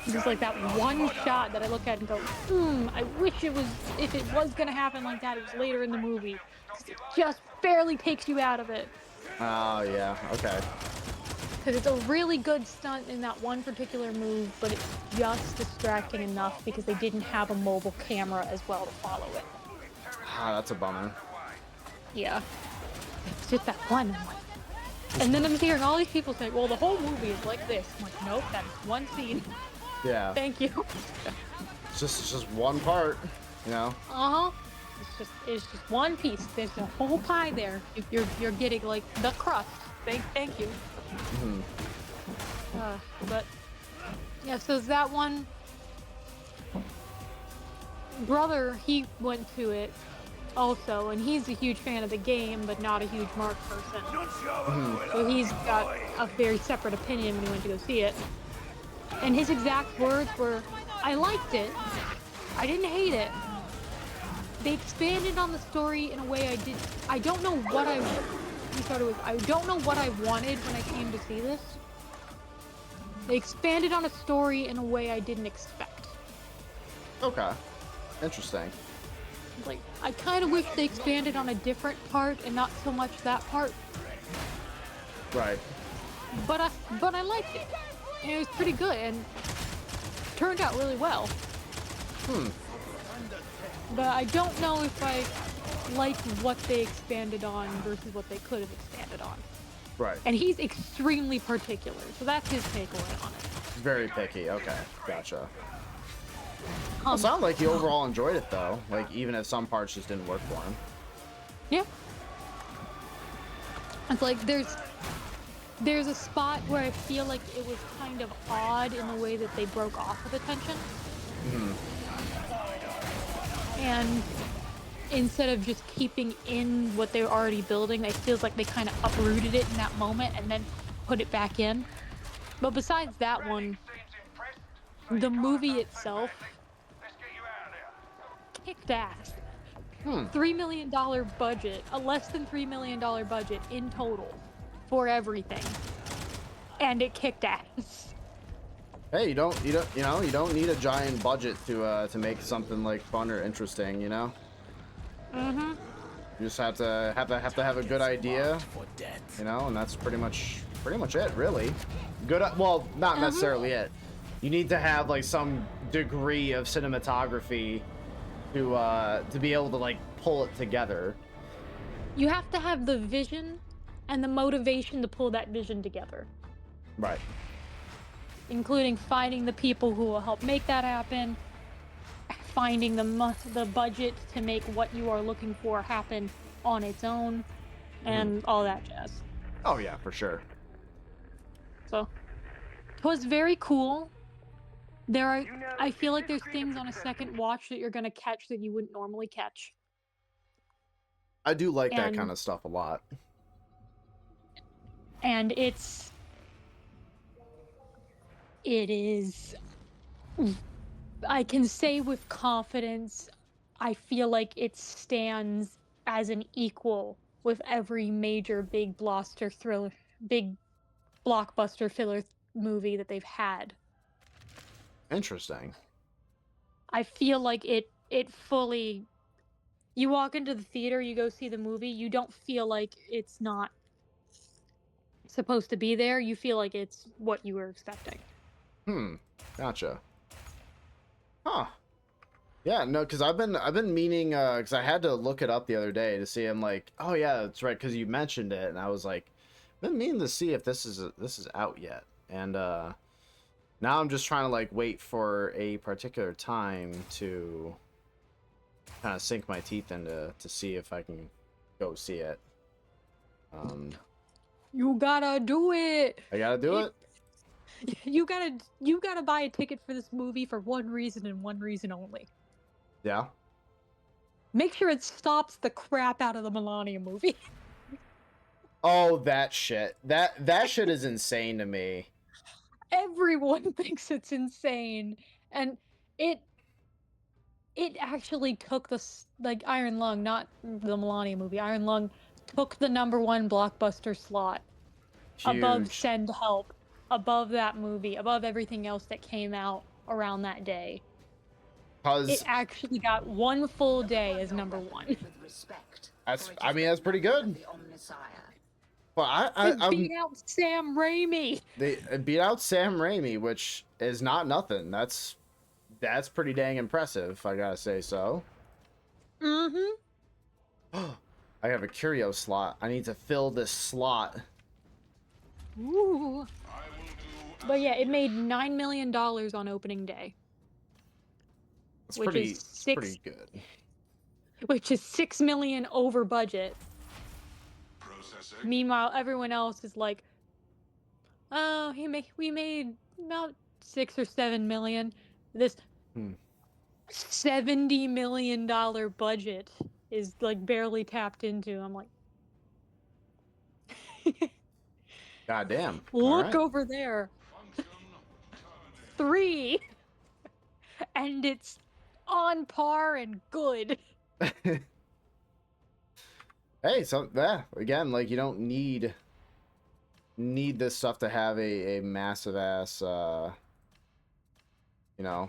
Just like that one shot that I look at and go, I wish it was, if it was gonna happen like that, it was later in the movie. 'Cause it just barely takes you out of it. Oh, yeah. Okay. Because it's a really good stunt in that one particular move, but it's just distracting enough because they didn't have a mobile camera as well to follow it. Ah, that's a bummer. Yeah. It's just that one. I'm like, and then I'm hearing all these people say, well, the whole movie is like this. I'm like, nope, that is one scene. Yeah. Thank you. It's just one part, you know? Uh-huh. It's just one piece. There's a whole pie there. You're getting like the crust. Thank you. But yeah, so that one brother, he went to it also, and he's a huge fan of the game, but not a huge Mark person. So he's got a very separate opinion when he went to go see it. And his exact words were, I liked it. I didn't hate it. They expanded on the story in a way I don't know what I don't know what I wanted when I came to see this. They expanded on a story in a way I didn't expect. Okay. Interesting. Like, I kind of wish they expanded on a different part and not so much that part. Right. But I liked it. And it was pretty good and turned out really well. But I don't know if I like what they expanded on versus what they could have expanded on. Right. And he's extremely particular, so that's his takeaway on it. Very picky. Okay. Gotcha. It sounded like he overall enjoyed it, though. Like, even if some parts just didn't work for him. Yeah. It's like there's a spot where I feel like it was kind of odd in the way that they broke off of the tension. And instead of just keeping in what they were already building, it feels like they kind of uprooted it in that moment and then put it back in. But besides that one, the movie itself kicked ass. $3 million budget, a less than $3 million budget in total for everything, and it kicked ass. Hey, you don't need a giant budget to make something like fun or interesting, you know? You just have to have a good idea, you know, and that's pretty much it, really. Good, well, not necessarily it. You need to have like some degree of cinematography to be able to like pull it together. You have to have the vision and the motivation to pull that vision together. Right. Including finding the people who will help make that happen, finding the budget to make what you are looking for happen on its own, and all that jazz. Oh yeah, for sure. So, it was very cool. I feel like there's things on a second watch that you're gonna catch that you wouldn't normally catch. I do like that kind of stuff a lot. And it is, I can say with confidence, I feel like it stands as an equal with every major big blockbuster filler movie that they've had. Interesting. I feel like it fully, you walk into the theater, you go see the movie, you don't feel like it's not supposed to be there, you feel like it's what you were expecting. Gotcha. Huh. Yeah, no, because I've been meaning, because I had to look it up the other day to see. I'm like, oh yeah, that's right, because you mentioned it, and I was like, Been meaning to see if this is out yet, and now I'm just trying to like wait for a particular time to kind of sink my teeth into to see if I can go see it. You gotta do it. I gotta do it. You gotta buy a ticket for this movie for one reason and one reason only. Yeah. Make sure it stops the crap out of the Melania movie. Oh, that shit. That shit is insane to me. Everyone thinks it's insane, and it actually took like Iron Lung, not the Melania movie. Iron Lung took the #1 blockbuster slot above Huge. Send Help, above that movie, above everything else that came out around that day. It Cause actually got one full day as #1. I mean that's pretty good. But It beat out Sam Raimi. they beat out Sam Raimi, which is not nothing. That's pretty dang impressive, I gotta say so. Mm-hmm. I have a curio slot. I need to fill this slot. Ooh. But yeah, it made $9 million on opening day. It's Which pretty, is pretty good. Which is $6 million over budget. Meanwhile, everyone else is like, oh, we made about 6 or 7 million. This $70 million budget is like barely tapped into. I'm like, God damn. look over there. 3. And it's on par and good. Hey, so yeah, again, like you don't need this stuff to have a massive ass you know,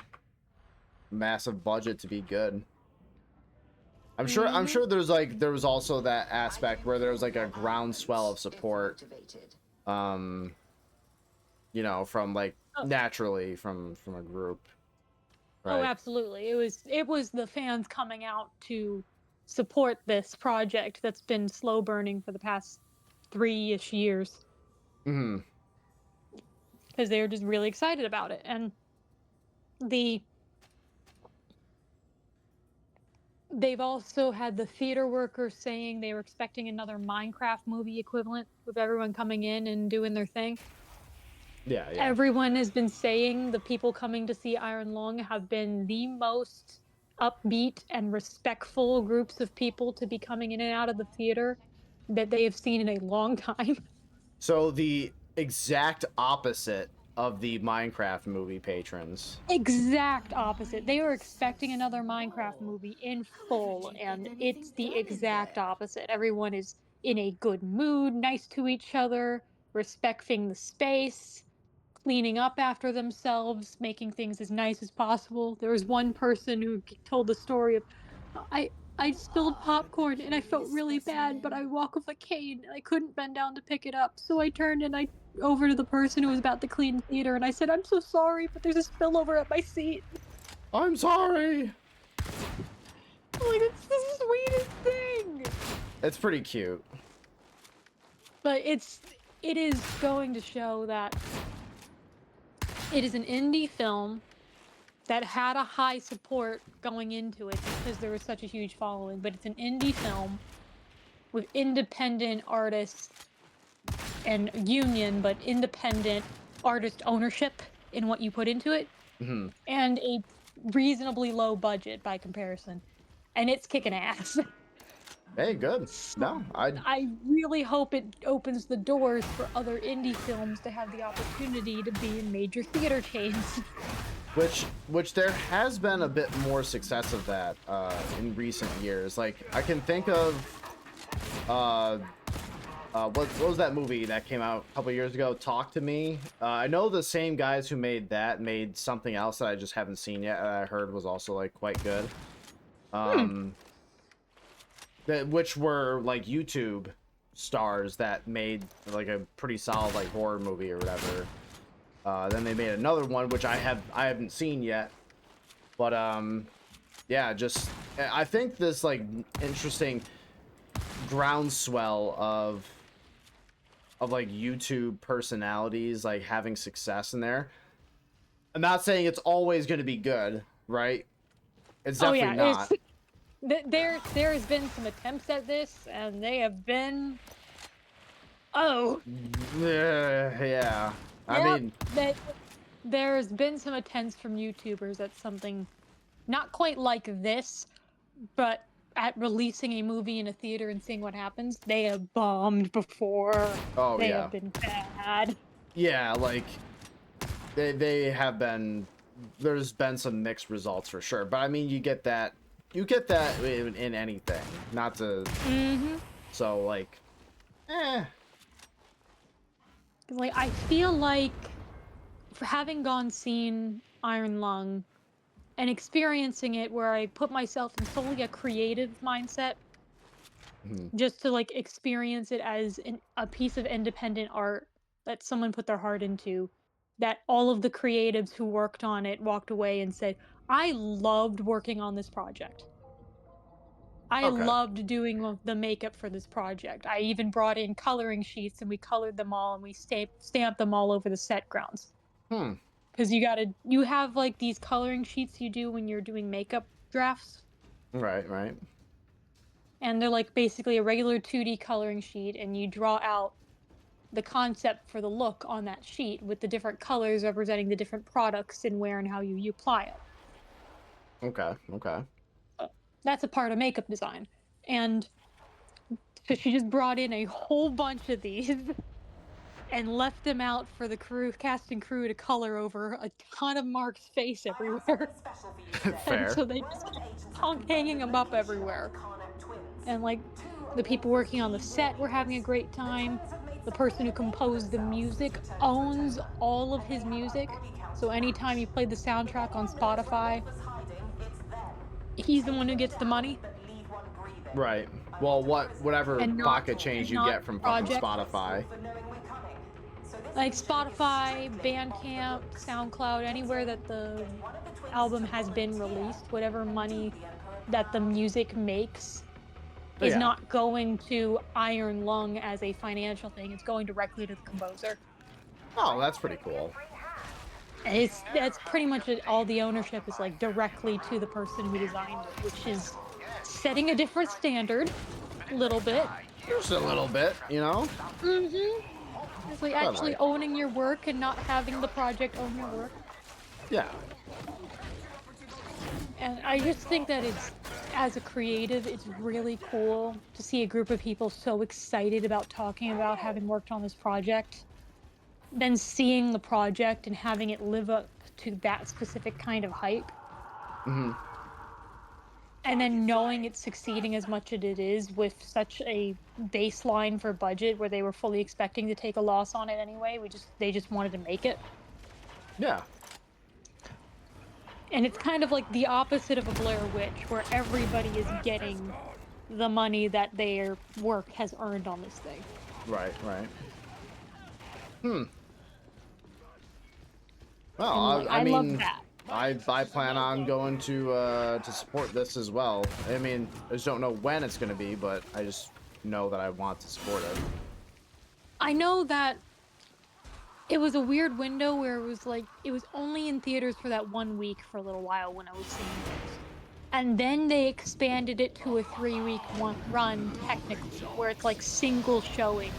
massive budget to be good. I'm sure there was also that aspect where there was like a groundswell of support you know, from like naturally from a group. Right? Oh, absolutely. It was the fans coming out to support this project that's been slow burning for the past 3-ish years. Mm-hmm. Because they were just really excited about it. And they've also had the theater workers saying they were expecting another Minecraft movie equivalent with everyone coming in and doing their thing. Yeah. Everyone has been saying the people coming to see Iron Lung have been the most upbeat and respectful groups of people to be coming in and out of the theater that they have seen in a long time. So the exact opposite of the Minecraft movie patrons. Exact opposite. They were expecting another Minecraft movie in full, and it's the exact opposite. Everyone is in a good mood, nice to each other, respecting the space, cleaning up after themselves, making things as nice as possible. There was one person who told the story of, I spilled popcorn and I felt really bad, but I walk with a cane and I couldn't bend down to pick it up. So I turned and I over to the person who was about to clean the theater and I said, I'm so sorry, but there's a spillover at my seat. I'm sorry. Like, it's the sweetest thing. It's pretty cute. But it is going to show that it is an indie film that had a high support going into it because there was such a huge following, but it's an indie film with independent artists and union, but independent artist ownership in what you put into it, and a reasonably low budget by comparison, and it's kicking ass. Hey, good. No, I really hope it opens the doors for other indie films to have the opportunity to be in major theater chains. Which there has been a bit more success of that in recent years. Like I can think of what was that movie that came out a couple years ago? Talk to Me. I know the same guys who made that made something else that I just haven't seen yet. I heard was also like quite good. Which were like YouTube stars that made like a pretty solid like horror movie or whatever. Then they made another one which I haven't seen yet, but yeah, just I think this like interesting groundswell of like YouTube personalities like having success in there. I'm not saying it's always going to be good, right? It's Oh definitely yeah, not. there has been some attempts at this, and they have been. Oh. Yeah. I Yep. mean, There's been some attempts from YouTubers at something not quite like this, but at releasing a movie in a theater and seeing what happens. They have bombed before. oh They yeah. have been bad. Yeah, like they have been, there's been some mixed results for sure. But I mean, you get that in anything. Not to Mm-hmm. so like Like I feel like for having seen Iron Lung and experiencing it where I put myself in solely a creative mindset mhm. just to like experience it as a piece of independent art that someone put their heart into, that all of the creatives who worked on it walked away and said, I loved working on this project. I Okay. loved doing the makeup for this project. I even brought in coloring sheets and we colored them all and we stamped them all over the set grounds. Hmm. Because you have like these coloring sheets you do when you're doing makeup drafts. Right, right. And they're like basically a regular 2D coloring sheet, and you draw out the concept for the look on that sheet with the different colors representing the different products and where and how you apply it. Okay, okay. That's a part of makeup design. And so she just brought in a whole bunch of these and left them out for the cast and crew to color over a ton of Mark's face everywhere. And Fair. so they just keep hanging them up everywhere. And like the people working on the set were having a great time. The person who composed the music owns all of his music. So anytime you play the soundtrack on Spotify, he's the one who gets the money. Right. Well, whatever And not pocket change you not get from fucking project. Spotify. Like Spotify, Bandcamp, SoundCloud, anywhere that the album has been released, whatever money that the music makes Oh, is yeah. not going to Iron Lung as a financial thing. It's going directly to the composer. Oh, that's pretty cool. And that's pretty much it. All the ownership is like directly to the person who designed it, which is setting a different standard, a little bit. Just a little bit, you know? Mm-hmm. It's like actually owning your work and not having the project own your work. Yeah. And I just think that as a creative, it's really cool to see a group of people so excited about talking about having worked on this project, then seeing the project and having it live up to that specific kind of hype. Mm-hmm. And then knowing it's succeeding as much as it is with such a baseline for budget where they were fully expecting to take a loss on it anyway. They just wanted to make it. Yeah. And it's kind of like the opposite of a Blair Witch, where everybody is getting the money that their work has earned on this thing. Right, right. Well, I love mean, that. I plan on going to support this as well. I mean, I just don't know when it's gonna be, but I just know that I want to support it. I know that it was a weird window where it was only in theaters for that 1 week for a little while when I was seeing things. And then they expanded it to a 3-week run technically, where it's like single showings.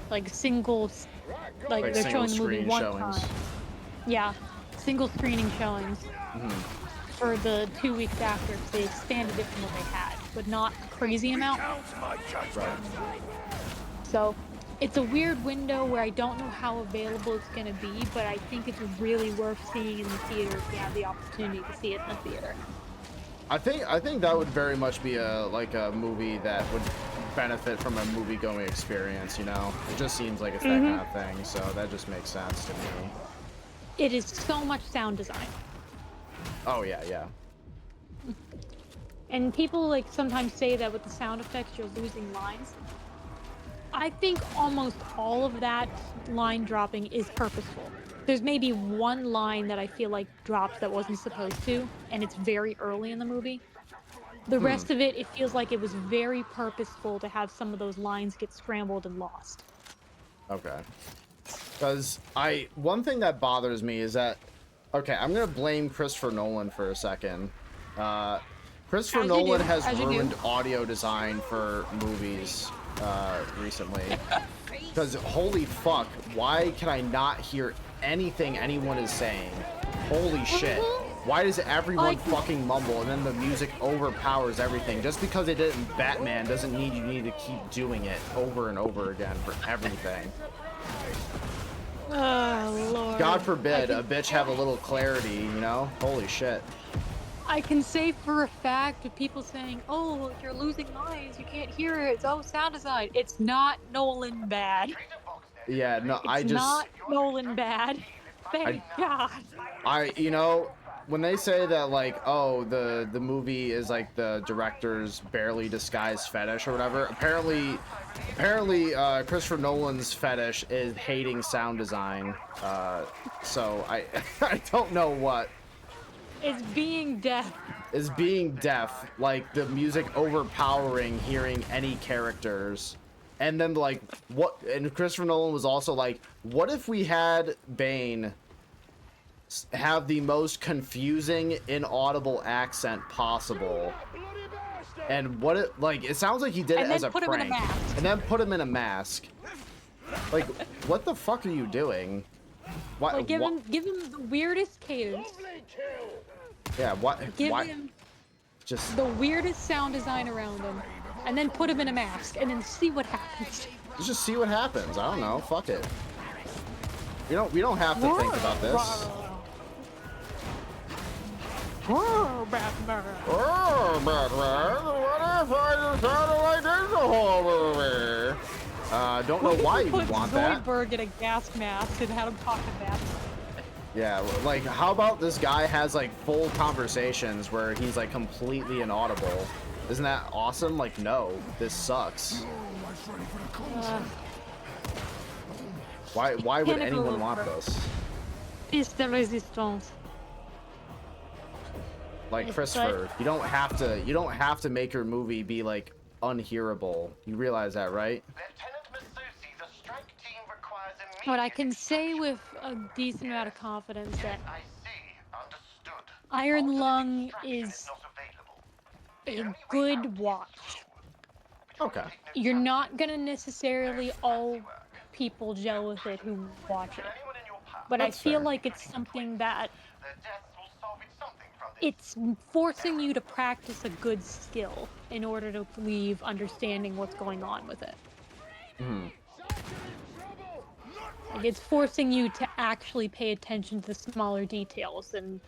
Like Like they're showing the movie single-screen one showings. time. Yeah, single screening showings for the 2 weeks after, because they expanded it from what they had, but not a crazy amount. Right. So it's a weird window where I don't know how available it's going to be, but I think it's really worth seeing in the theater if you have the opportunity to see it in the theater. I think that would very much be a movie that would benefit from a movie-going experience, you know? It just seems like it's that kind of thing, so that just makes sense to me. It is so much sound design. Oh, yeah, yeah. And people like sometimes say that with the sound effects you're losing lines. I think almost all of that line dropping is purposeful. There's maybe one line that I feel like drops that wasn't supposed to, and it's very early in the movie. The rest of it feels like it was very purposeful to have some of those lines get scrambled and lost. Okay. Because one thing that bothers me is that, okay, I'm gonna blame Christopher Nolan for a second. Christopher As you Nolan do, has as you do. ruined audio design for movies recently. Because holy fuck, why can I not hear anything anyone is saying? Holy shit. Why does everyone fucking mumble and then the music overpowers everything? Just because it didn't Batman doesn't mean you need to keep doing it over and over again for everything. Oh, Lord. God forbid a bitch have a little clarity, you know? Holy shit. I can say for a fact of people saying, oh, you're losing noise, you can't hear it, oh, sound design. It's not Nolan bad. Yeah, no, It's not Nolan bad. Thank God. you know, when they say that, like, oh, the movie is like the director's barely disguised fetish or whatever, apparently Christopher Nolan's fetish is hating sound design. So I I don't know what It's being deaf. is being deaf, like the music overpowering hearing any characters. And then like what, and Christopher Nolan was also like, what if we had Bane have the most confusing inaudible accent possible? And what it, like, it sounds like he did it as a prank. And then put him in a mask. Like, what the fuck are you doing? Why, Like, give him the weirdest cadence. Yeah, what? Give why? him Just the weirdest sound design around him, and then put him in a mask, and then see what happens. just see what happens. I don't know. Fuck it. We don't have to think about this. Oh, Batman. Oh, Batman! What if I just sounded like this the whole movie? Don't know why you Put want that. Zoidberg in a gas mask and had him talk to Batman. Yeah, like, how about this guy has like full conversations where he's like completely inaudible? Isn't that awesome? Like, no, this sucks. Why would anyone want this? It's the resistance. Like, It's Christopher, like- you don't have to make your movie be like unhearable. You realize that, right? But I can say with a decent amount of confidence that Iron Lung is a good watch. Okay. You're not gonna necessarily all people gel with it who watch it. But That's I feel fair. like it's something that it's forcing you to practice a good skill in order to leave understanding what's going on with it. Like, it's forcing you to actually pay attention to the smaller details, and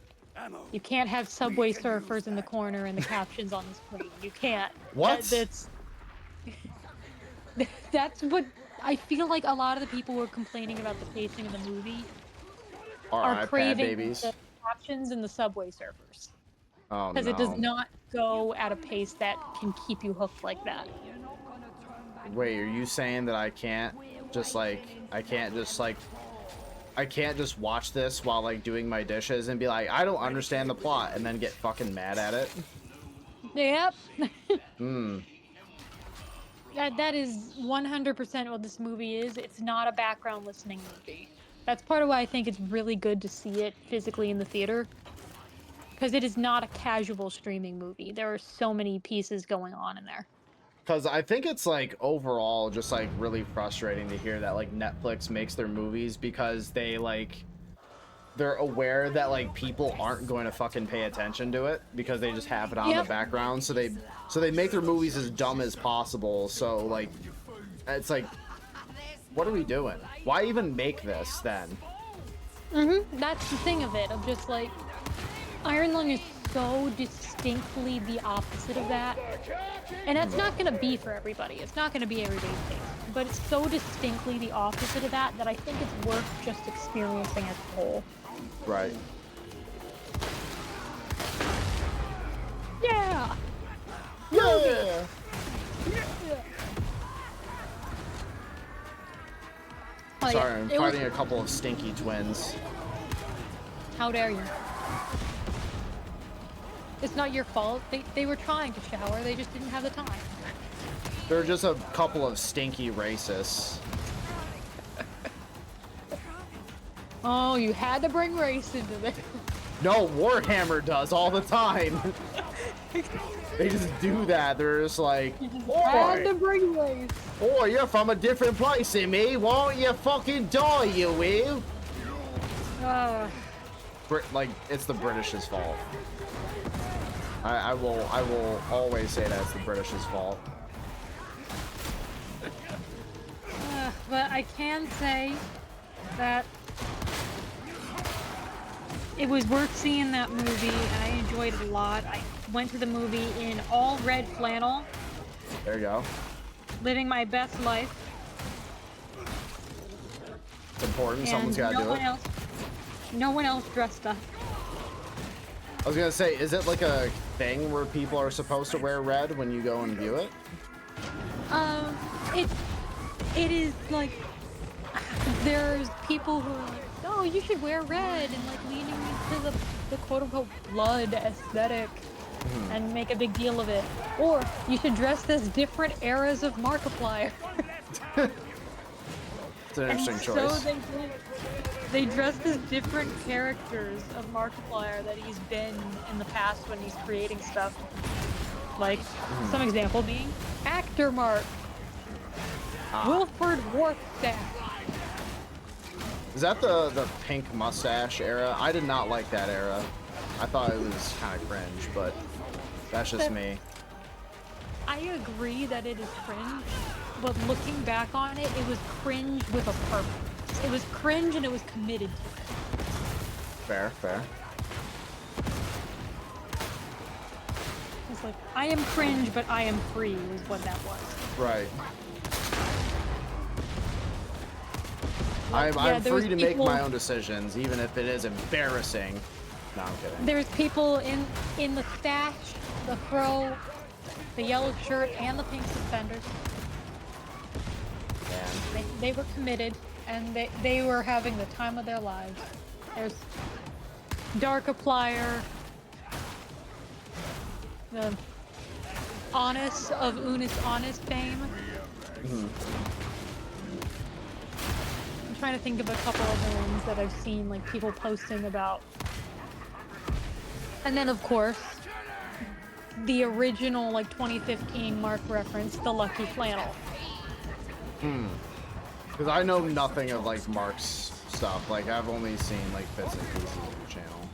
you can't have Subway Surfers in the corner and the captions on the screen. You can't. What? That's what I feel like a lot of the people who are complaining about the pacing of the movie are iPad craving babies. the captions and the Subway Surfers. Oh Because no. it does not go at a pace that can keep you hooked like that. Wait, are you saying that I can't just watch this while like doing my dishes and be like, I don't understand the plot, and then get fucking mad at it? Yep. Hmm. That is 100% what this movie is. It's not a background listening movie. That's part of why I think it's really good to see it physically in the theater. Because it is not a casual streaming movie. There are so many pieces going on in there. Because I think it's like overall just like really frustrating to hear that like Netflix makes their movies because they're aware that like people aren't going to fucking pay attention to it because they just have it on the background, so they make their movies as dumb as possible. So like it's like, what are we doing? Why even make this then? That's the thing of it, of just like, Iron Lung is so distinctly the opposite of that. And that's not gonna be for everybody. It's not gonna be everybody's taste. But it's so distinctly the opposite of that that I think it's worth just experiencing as a whole. Right. Yeah! Yeah. Oh, Sorry, yeah. I'm It was- fighting a couple of stinky twins. How dare you? It's not your fault. They were trying to shower, they just didn't have the time. They're just a couple of stinky racists. Oh, you had to bring race into this. No, Warhammer does all the time. They just do that. They're just like, Had to oh, bring race. oh, you're from a different place than me. Why don't you fucking die, you will? Like, it's the British's fault. I will always say that's the British's fault. But I can say that it was worth seeing that movie, and I enjoyed it a lot. I went to the movie in all red flannel, There you go. living my best life. It's important. And Someone's got to do it. No one else dressed up. I was gonna say, is it like a thing where people are supposed to wear red when you go and view it? It is like there's people who are like, oh, you should wear red, and like leaning into the quote unquote blood aesthetic and make a big deal of it. Or you should dress as different eras of Markiplier. It's an interesting And choice. so they dressed as different characters of Markiplier that he's been in the past when he's creating stuff. Like, some example being Actor Mark, Wilford Warpstaff. Is that the pink mustache era? I did not like that era. I thought it was kind of cringe, but that's just me. I agree that it is cringe, but looking back on it, it was cringe with a purpose. It was cringe and it was committed to it. Fair, fair. It's like, I am cringe, but I am free, was what that was. Right. Like, I'm there was free to make people- my own decisions, even if it is embarrassing. No, I'm kidding. There's people in the stash, the fro, the yellow shirt, and the pink suspenders. Man. They were committed, and they were having the time of their lives. There's Darkiplier, the Honest of Unis Honest fame. I'm trying to think of a couple other ones that I've seen, like people posting about. And then, of course, the original, like 2015 Mark reference, the Lucky Flannel. Because I know nothing of like Mark's stuff. Like I've only seen like bits and pieces of the channel.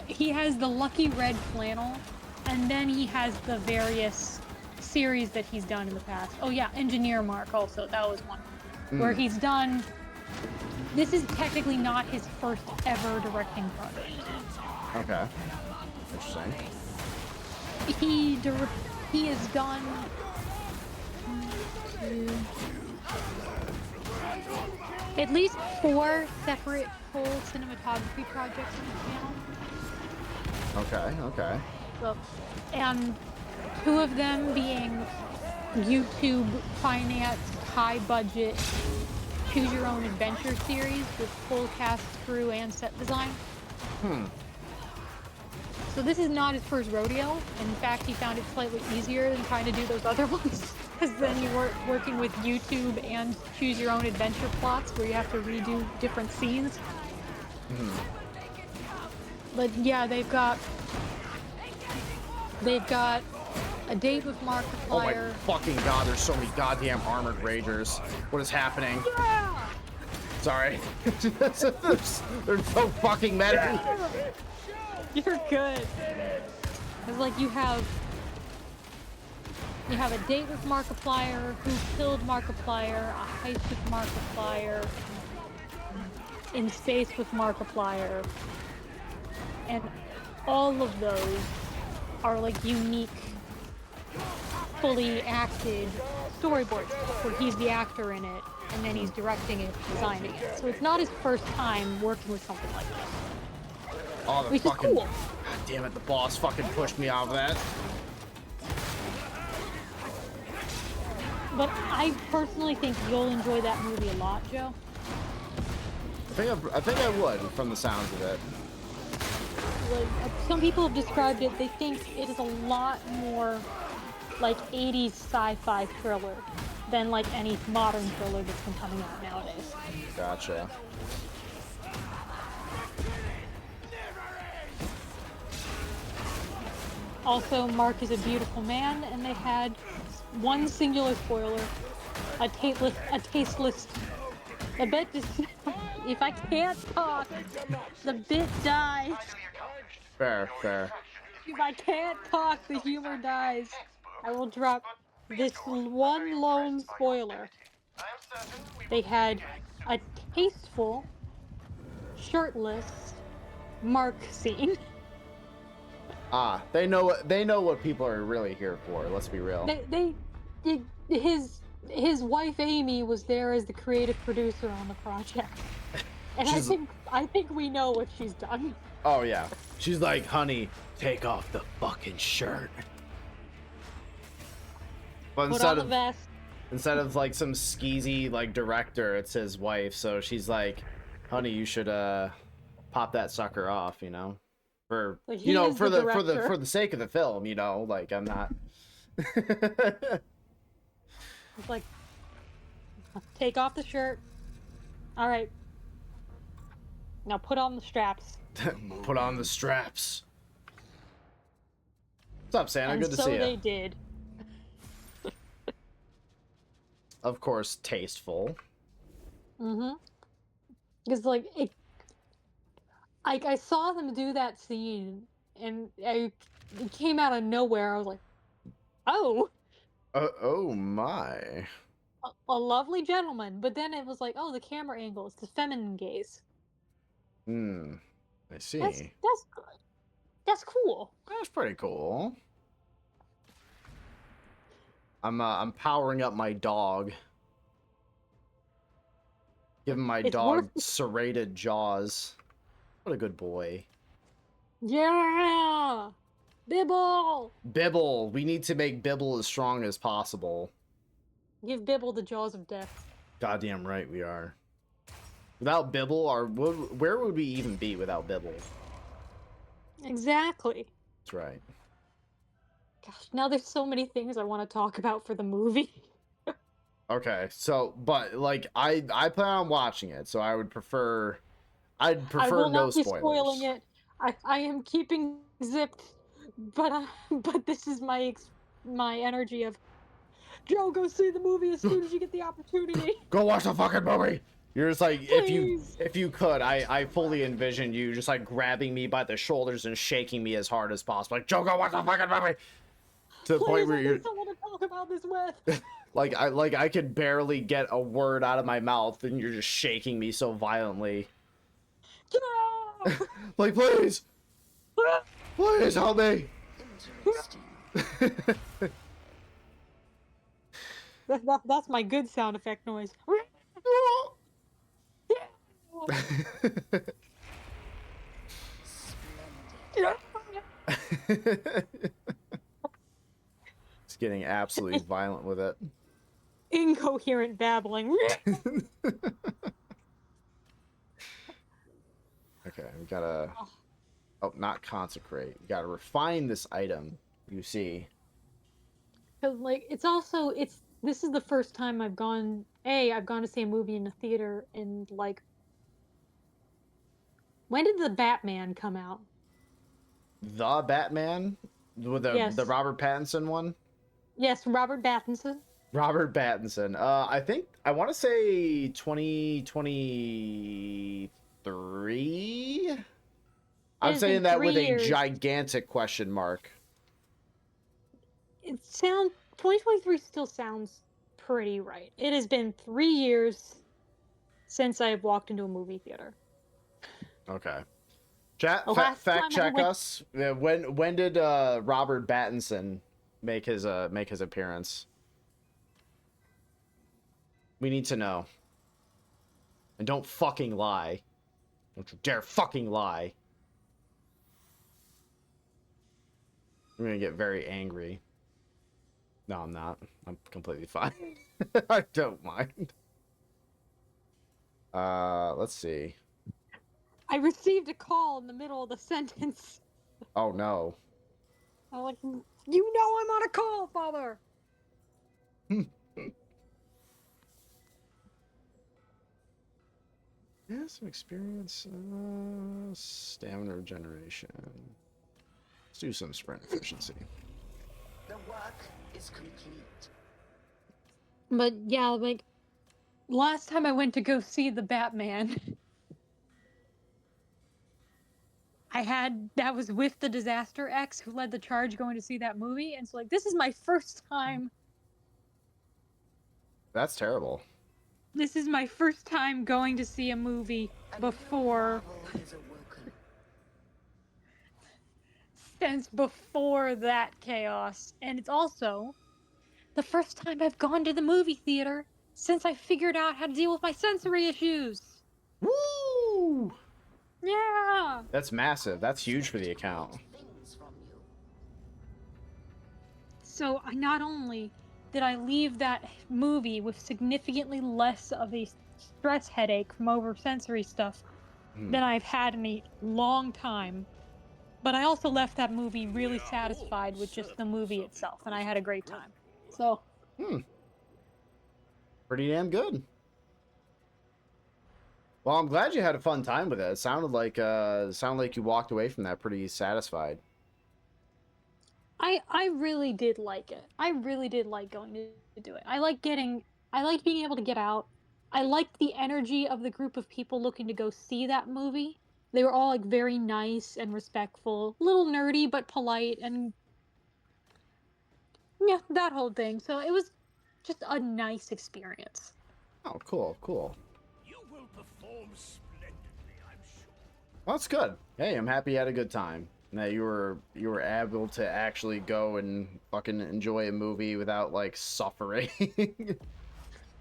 He has the Lucky Red Flannel, and then he has the various series that he's done in the past. Oh yeah, Engineer Mark also, that was one. Where he's done, this is technically not his first ever directing project. Okay. Interesting. He has done at least 4 separate full cinematography projects on the channel. Okay, okay. So, and 2 of them being YouTube finance, high budget, choose your own adventure series with full cast, crew, and set design. So this is not his first rodeo. In fact, he found it slightly easier than trying to do those other ones. Because then you were working with YouTube and choose your own adventure plots where you have to redo different scenes. But yeah, they've got A Date with Markiplier. Oh my fucking god, there's so many goddamn armored ragers. What is happening? Yeah! Sorry. There's so fucking many. You're good. It's like you have A Date with Markiplier, Who Killed Markiplier, A Heist with Markiplier, In Space with Markiplier, and all of those are like unique, fully acted storyboards where he's the actor in it, and then he's directing it, designing it. So it's not his first time working with something like this. Oh, the Which is fucking... cool. God damn it, the boss fucking pushed me off of that. But I personally think you'll enjoy that movie a lot, Joe. I think I would, from the sounds of it. Like, some people have described it, they think it is a lot more like 80s sci-fi thriller than like any modern thriller that's been coming out nowadays. Gotcha. Also, Mark is a beautiful man, and they had one singular spoiler: a tasteless. The bit just. If I can't talk, the bit dies. Fair, fair. If I can't talk, the humor dies. I will drop this one lone spoiler. They had a tasteful, shirtless Mark scene. Ah, they know what people are really here for. Let's be real. His wife Amy was there as the creative producer on the project, and She's I think we know what she's done. oh yeah. She's like, honey, take off the fucking shirt. But Put on the vest. instead of like some skeezy like director, it's his wife. So she's like, honey, you should pop that sucker off, you know, for But you he know is the director. for the sake of the film, you know, like I'm not. It's like, take off the shirt. All right. Now put on the straps. Put on the straps. What's up, Santa? And Good to so see they you. did. Of course, tasteful. Mm-hmm. Because like I saw them do that scene, and it came out of nowhere. I was like, oh, Oh my. a lovely gentleman. But then it was like, oh, the camera angle. It's the feminine gaze. Hmm. I That's see. that's good. That's cool. That's pretty cool. I'm powering up my dog. Giving my It's dog worth. serrated jaws. What a good boy. Yeah, Bibble. Bibble. We need to make Bibble as strong as possible. Give Bibble the jaws of death. Goddamn right we are. Without Bibble, where would we even be without Bibble? Exactly. That's right. Gosh, now there's so many things I want to talk about for the movie. Okay, so but like I plan on watching it, so I'd prefer I will no not be spoilers. spoiling it. I am keeping zipped, but but this is my energy of Joe. Go see the movie as soon as you get the opportunity, Go watch the fucking movie. You're just like please. if you could, I fully envision you just like grabbing me by the shoulders and shaking me as hard as possible. Like, Joe, go watch the fucking movie. To the point Please, where I you're need someone to talk about this with. like I could barely get a word out of my mouth and you're just shaking me so violently. Joe! Like, please, please help me. That's my good sound effect noise. It's getting absolutely violent with it. Incoherent babbling. Okay, we gotta. Oh, not consecrate. You gotta refine this item. You see. Because like it's this is the first time I've gone to see a movie in a theater, and like, when did the Batman come out? The Batman with the Yes. Robert Pattinson one. Yes, Robert Pattinson. Robert Pattinson. I think I want to say 2023. It I'm has been saying that with 3 a years. gigantic question mark. 2023 still sounds pretty right. It has been 3 years since I have walked into a movie theater. Okay. Chat, The last fact time I check went, us. When did Robert Pattinson make his appearance? We need to know. And don't fucking lie. Don't you dare fucking lie. I'm gonna get very angry. No, I'm not. I'm completely fine. I don't mind. Let's see. I received a call in the middle of the sentence. Oh no. I'm like, you know I'm on a call, father. Yeah, some experience. Stamina regeneration. do some sprint efficiency. The work is complete. But yeah, like last time I went to go see the Batman, that was with the Disaster X who led the charge going to see that movie, and so like this is my first time. That's terrible. This is my first time going to see a movie before. Since before that chaos, and it's also the first time I've gone to the movie theater since I figured out how to deal with my sensory issues. Woo! Yeah. That's massive. That's huge for the account. So I not only did I leave that movie with significantly less of a stress headache from oversensory stuff than I've had in a long time, but I also left that movie really satisfied with just the movie itself, and I had a great time. So, pretty damn good. Well, I'm glad you had a fun time with it. It sounded like you walked away from that pretty satisfied. I really did like it. I really did like going to do it. I liked being able to get out. I liked the energy of the group of people looking to go see that movie. They were all like very nice and respectful, a little nerdy but polite, and yeah, that whole thing. So it was just a nice experience. Oh, cool, cool. You will perform splendidly, I'm sure. Well, that's good. Hey, I'm happy you had a good time. And that you were able to actually go and fucking enjoy a movie without like suffering.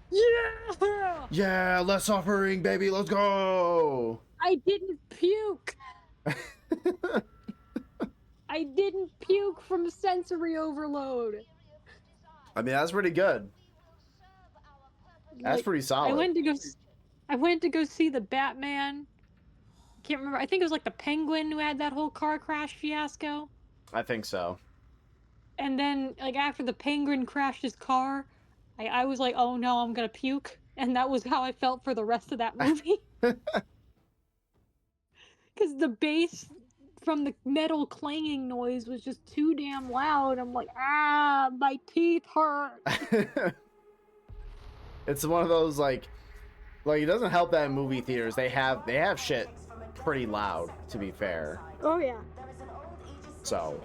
Yeah! Yeah, less suffering, baby. Let's go. I didn't puke. I didn't puke from sensory overload. I mean, that's pretty good. That's Like, pretty solid. I went to go see the Batman. Can't remember. I think it was like the Penguin who had that whole car crash fiasco. I think so. And then, like after the Penguin crashed his car, I was like, "Oh no, I'm gonna puke," and that was how I felt for the rest of that movie. Because the bass from the metal clanging noise was just too damn loud. I'm like, my teeth hurt. It's one of those like it doesn't help that in movie theaters they have shit pretty loud, to be fair. Oh yeah. So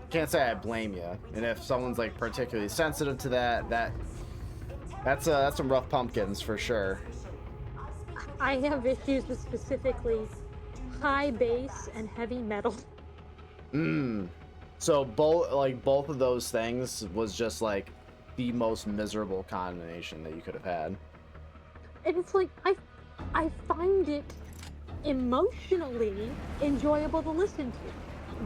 can't say I blame you. And if someone's like particularly sensitive to that's some rough pumpkins for sure. I have issues with specifically high bass and heavy metal. So both of those things was just like the most miserable combination that you could have had. And it's like I find it emotionally enjoyable to listen to,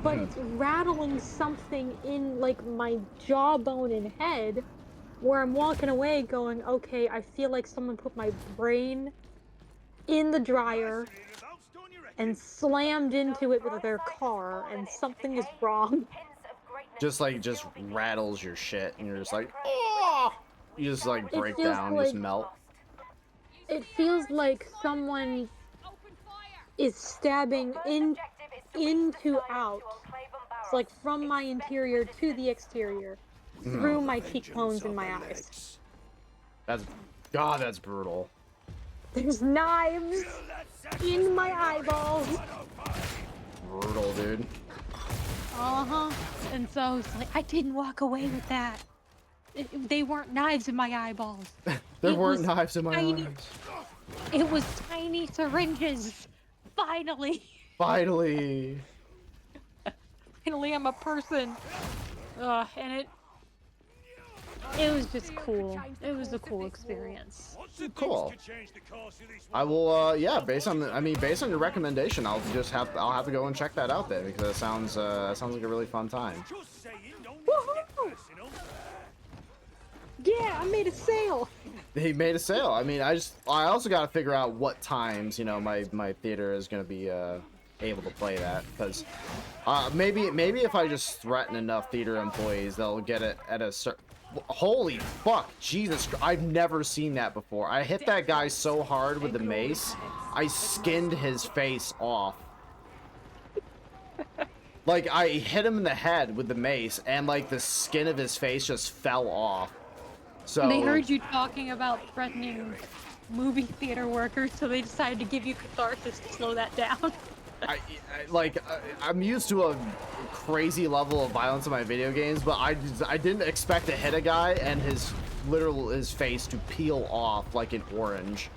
but it's rattling something in like my jawbone and head where I'm walking away going, okay, I feel like someone put my brain in the dryer and slammed into it with their car and something is wrong. Just rattles your shit and you're just like, oh! You just like break down, just melt. It feels like someone is stabbing into out. It's like from my interior to the exterior, through my cheekbones and my eyes. That's brutal. There's knives in my eyeballs. Brutal, dude. And so it's like, I didn't walk away with that. They weren't knives in my eyeballs. There weren't knives in my eyes. It was tiny syringes. Finally. Finally, I'm a person. And it was just cool. It was a cool experience. Cool. I will, yeah, based on your recommendation, I'll have to go and check that out then, because that sounds like a really fun time. Woohoo! Yeah, I made a sale. He made a sale. I mean, I also got to figure out what times, my theater is going to be able to play that, because maybe if I just threaten enough theater employees, they'll get it at a certain. Holy fuck, Jesus, I've never seen that before. I hit that guy so hard with the mace, I skinned his face off. Like, I hit him in the head with the mace, and like the skin of his face just fell off. So They heard you talking about threatening movie theater workers, so they decided to give you catharsis to slow that down. I'm used to a crazy level of violence in my video games, but I didn't expect to hit a guy and his face to peel off like an orange.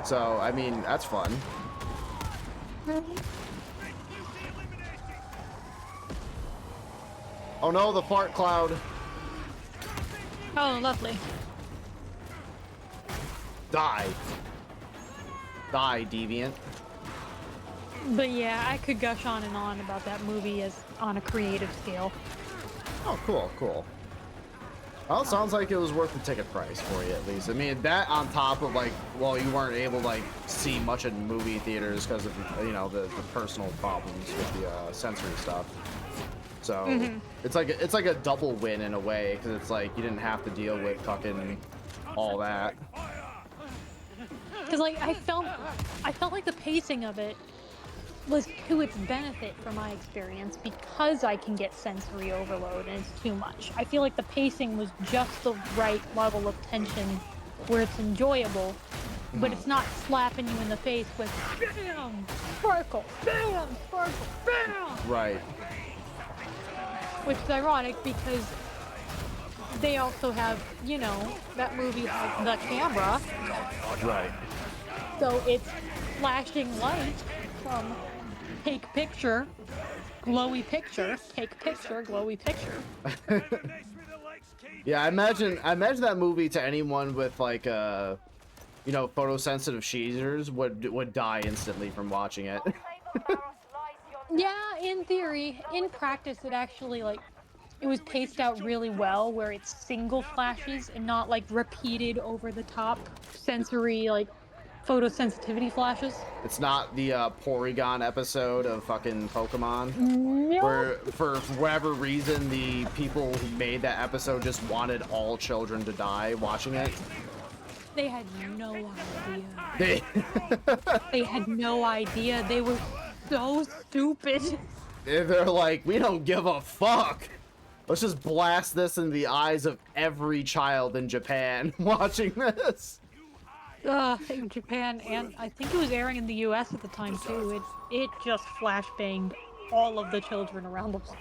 So I mean, that's fun. Oh no, the fart cloud. Oh, lovely. Die. Die, deviant. But yeah, I could gush on and on about that movie as on a creative scale. Oh, cool, cool. Well, it sounds like it was worth the ticket price for you, at least. I mean, that on top of, like, well, you weren't able to, like, see much in movie theaters because of, you know, the personal problems with the sensory stuff. So, it's like a double win in a way, because it's like you didn't have to deal with fucking all that. Because, like, I felt like the pacing of it was to its benefit from my experience because I can get sensory overload and it's too much. I feel like the pacing was just the right level of tension where it's enjoyable, but it's not slapping you in the face with BAM! Sparkle! BAM! Sparkle! BAM! Right. Which is ironic because they also have, you know, that movie has the camera. Right. So it's flashing light from take picture, glowy picture, take picture, glowy picture. Yeah, I imagine that movie to anyone with like you know, photosensitive sheezers would die instantly from watching it. Yeah, in theory. In practice, it actually, like, it was paced out really well where it's single flashes and not like repeated over the top sensory, like, photosensitivity flashes. It's not the Porygon episode of fucking Pokemon, Nope. where for whatever reason the people who made that episode just wanted all children to die watching it. They had no idea. They had no idea. They were so stupid. They're like, we don't give a fuck. Let's just blast this in the eyes of every child in Japan watching this. In Japan, and I think it was airing in the US at the time too. It just flashbanged all of the children around the world.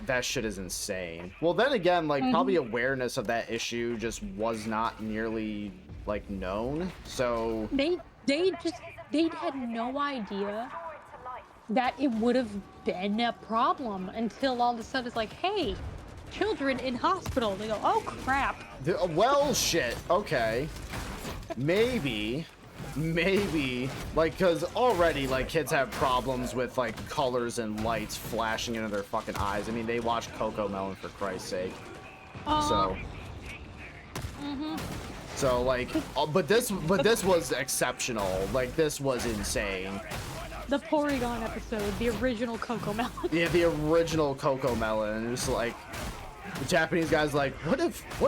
That shit is insane. Well, then again, like, probably awareness of that issue just was not nearly, like, known, so... They had no idea that it would have been a problem until all of a sudden it's like, hey, children in hospital. They go, oh crap. Well, shit, okay. Maybe, like, because already, like, kids have problems with, like, colors and lights flashing into their fucking eyes. I mean, they watch Coco Melon, for Christ's sake. So... So, like, but this was exceptional. Like, this was insane. The Porygon episode, the original Coco Melon. Yeah, the original Coco Melon. It was like, the Japanese guy's like, what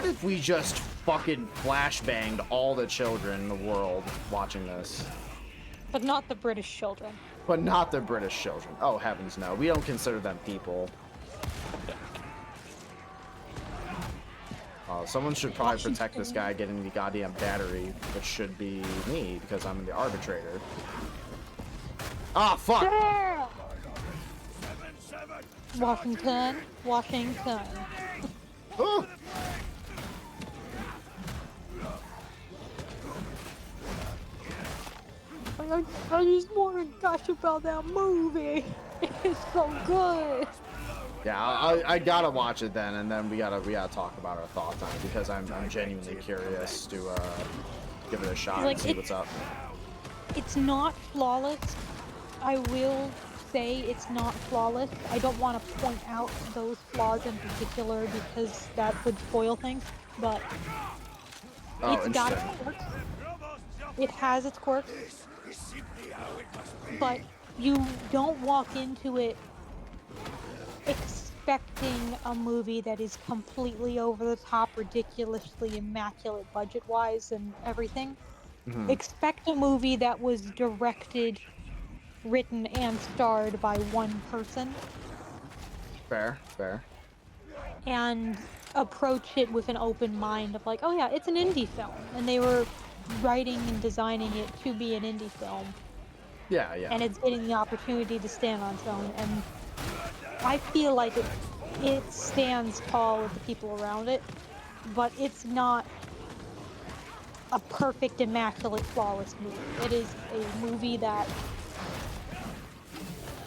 if we just fucking flashbanged all the children in the world watching this? But not the British children. But not the British children. Oh, heavens no. We don't consider them people. Someone should probably protect this guy getting the goddamn battery, which should be me, because I'm the arbitrator. Ah, fuck! Yeah! Washington. Oh. I just want to gush about that movie. It's so good. Yeah, I gotta watch it then, and then we gotta talk about our thoughts on it, because I'm genuinely curious to give it a shot Like, and see what's up. It's not flawless. I will say it's not flawless. I don't want to point out those flaws in particular because that would spoil things, but Oh, it's got its interesting. quirks. It has its quirks, but you don't walk into it expecting a movie that is completely over the top, ridiculously immaculate budget-wise and everything. Expect a movie that was directed written and starred by one person, Fair, fair. and approach it with an open mind of like, oh yeah, it's an indie film, and they were writing and designing it to be an indie film, Yeah, yeah. and it's getting the opportunity to stand on its own, and I feel like it stands tall with the people around it, but it's not a perfect, immaculate, flawless movie. It is a movie that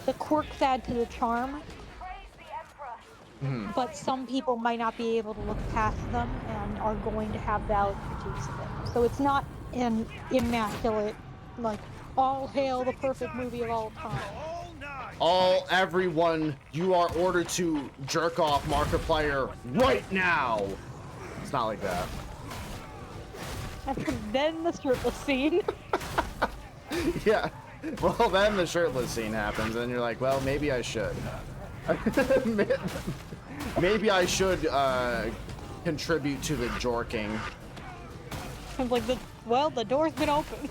the quirks add to the charm, but some people might not be able to look past them and are going to have valid critiques of it. So it's not an immaculate, like, all hail the perfect movie of all time. Everyone, you are ordered to jerk off Markiplier right now. It's not like that. And then the shirtless scene. Yeah. Well, then the shirtless scene happens, and you're like, well, maybe I should. Maybe I should contribute to the jorking. I'm like, the door's been open.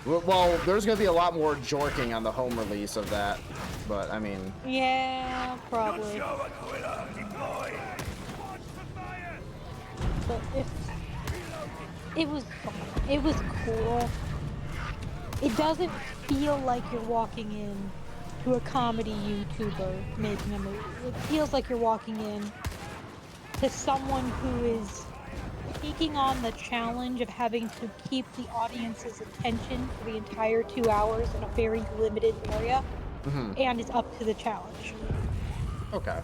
Well, there's gonna be a lot more jorking on the home release of that, but I mean, Yeah, probably. But it was fun. It was cool. It doesn't feel like you're walking in to a comedy YouTuber making a movie. It feels like you're walking in to someone who is taking on the challenge of having to keep the audience's attention for the entire 2 hours in a very limited area, and is up to the challenge. okay.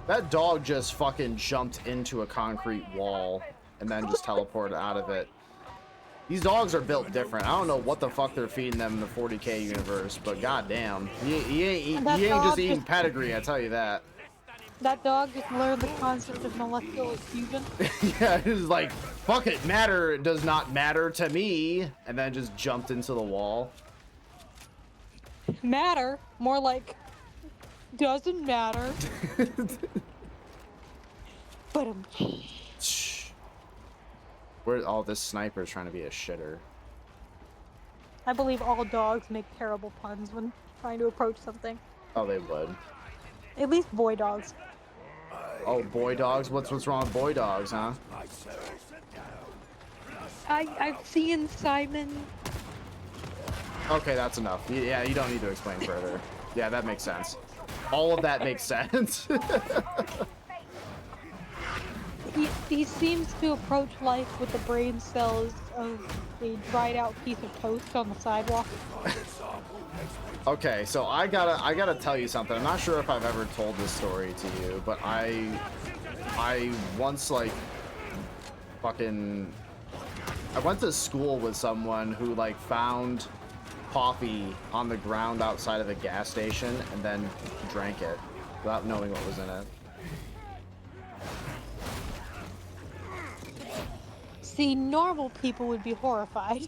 That dog just fucking jumped into a concrete wall and then just teleported out of it. These dogs are built different. I don't know what the fuck they're feeding them in the 40K universe, but goddamn, he ain't just eating pedigree. I tell you that. That dog just learned the concept of molecular fusion. Yeah, it's like, fuck it, matter does not matter to me, and then just jumped into the wall. Matter, more like, doesn't matter. But Where all this sniper's trying to be a shitter. I believe all dogs make terrible puns when trying to approach something. Oh, they would. At least boy dogs. Oh, boy dogs? What's wrong with boy dogs, huh? I've seen Simon. Okay, that's enough. Yeah, you don't need to explain further. Yeah, that makes sense. All of that makes sense. He seems to approach life with the brain cells of a dried out piece of toast on the sidewalk. Okay, so I gotta tell you something. I'm not sure if I've ever told this story to you, but I once like fucking I went to school with someone who like found coffee on the ground outside of a gas station and then drank it without knowing what was in it. See, normal people would be horrified.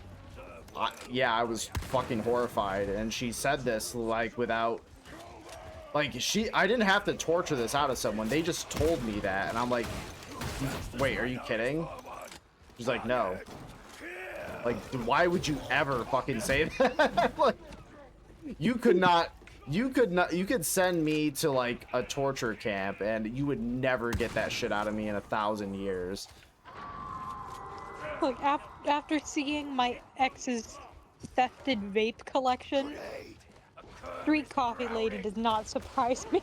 Yeah, I was fucking horrified, and she said this like without like I didn't have to torture this out of someone. They just told me that, and I'm like, wait, are you kidding? She's like, no. Like, why would you ever fucking say that? Like, you could send me to like a torture camp and you would never get that shit out of me in 1,000 years. Look, after seeing my ex's thefted vape collection, Street Coffee Lady does not surprise me.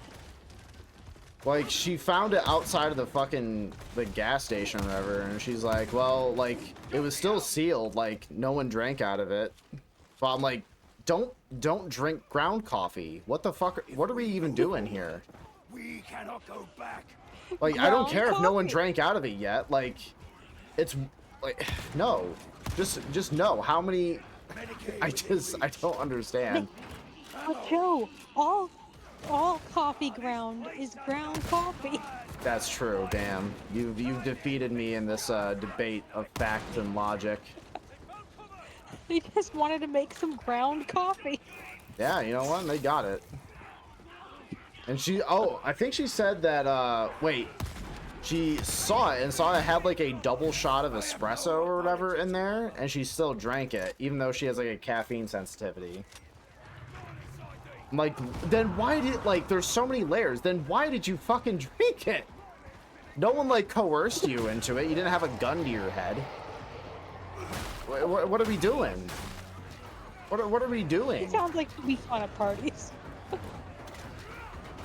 Like, she found it outside of the gas station or whatever, and she's like, well, like, it was still sealed, like, no one drank out of it. But I'm like, don't drink ground coffee. What the fuck, what are we even doing here? We cannot go back. Like, I don't care if no one coffee? drank out of it yet. Like, it's, like, no. Just no. How many, I don't understand. But Joe, all coffee ground is ground coffee. That's true, damn. You've defeated me in this debate of fact and logic. They just wanted to make some ground coffee. Yeah, you know what? They got it. And I think she said that, wait. she saw it and saw it had like a double shot of espresso or whatever in there, and she still drank it, even though she has like a caffeine sensitivity. I'm like, then why did, like, there's so many layers, then why did you fucking drink it? No one like coerced you into it. You didn't have a gun to your head. What are we doing? What are we doing? It sounds like we fun at parties.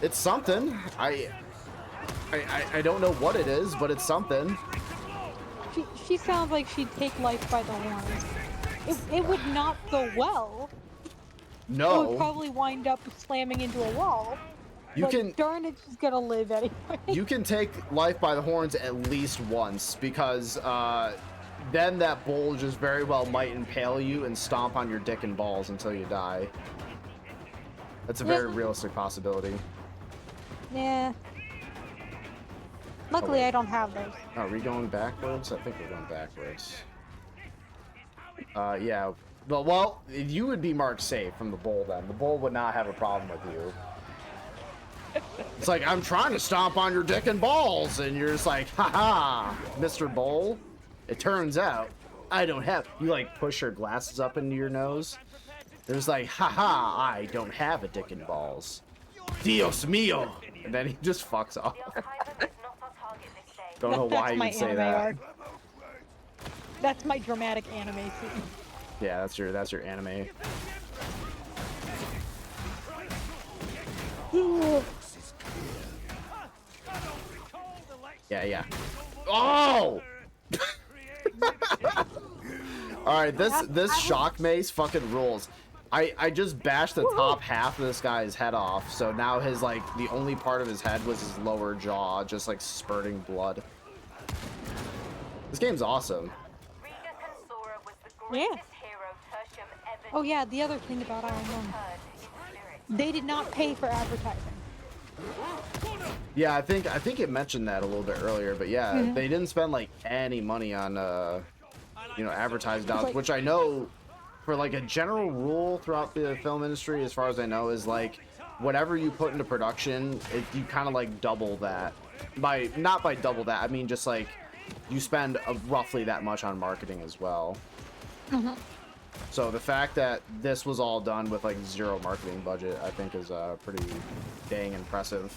It's something. I don't know what it is, but it's something. She sounds like she'd take life by the horns. It would not go well. It would No. probably wind up slamming into a wall. You but can darn it, she's gonna live anyway. you can take life by the horns at least once, because then that bull just very well might impale you and stomp on your dick and balls until you die. That's a very realistic possibility. Yeah. Luckily, I don't have those. Are we going backwards? I think we're going backwards. Yeah. Well, you would be marked safe from the bull then. The bull would not have a problem with you. It's like, I'm trying to stomp on your dick and balls, and you're just like, haha, Mr. Bull. It turns out I don't have. You like push your glasses up into your nose. There's like, haha, I don't have a dick and balls. Dios mío. And then he just fucks off. Don't know why you'd say that. Art. That's my dramatic anime scene. Yeah, that's your anime. Yeah. Oh! Alright, this shock mace fucking rules. I just bashed the top half of this guy's head off, so now his, like, the only part of his head was his lower jaw, just, like, spurting blood. This game's awesome. Yeah. Oh yeah, the other thing about Iron Man. They did not pay for advertising. Yeah, I think it mentioned that a little bit earlier, but yeah, they didn't spend, like, any money on, advertising dollars, which I know, for, like, a general rule throughout the film industry, as far as I know, is, like, whatever you put into production, you kind of, like, double that. Not by double that, I mean, just, like, you spend roughly that much on marketing as well. So the fact that this was all done with, like, zero marketing budget, I think is pretty dang impressive.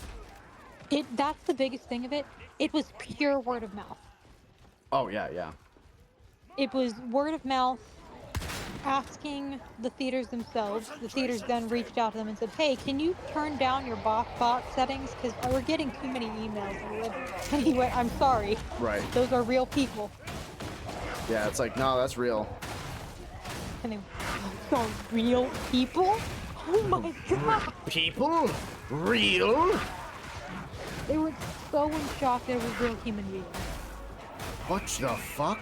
That's the biggest thing of it. It was pure word of mouth. Oh, yeah. It was word of mouth, asking the theaters themselves. The theaters then reached out to them and said, hey, can you turn down your bot settings? Because we're getting too many emails. And he went, I'm sorry. Right. Those are real people. Yeah, it's like, no, that's real. And they those are real people? Oh my god. People? Real? They were so in shock they were real human beings. What the fuck?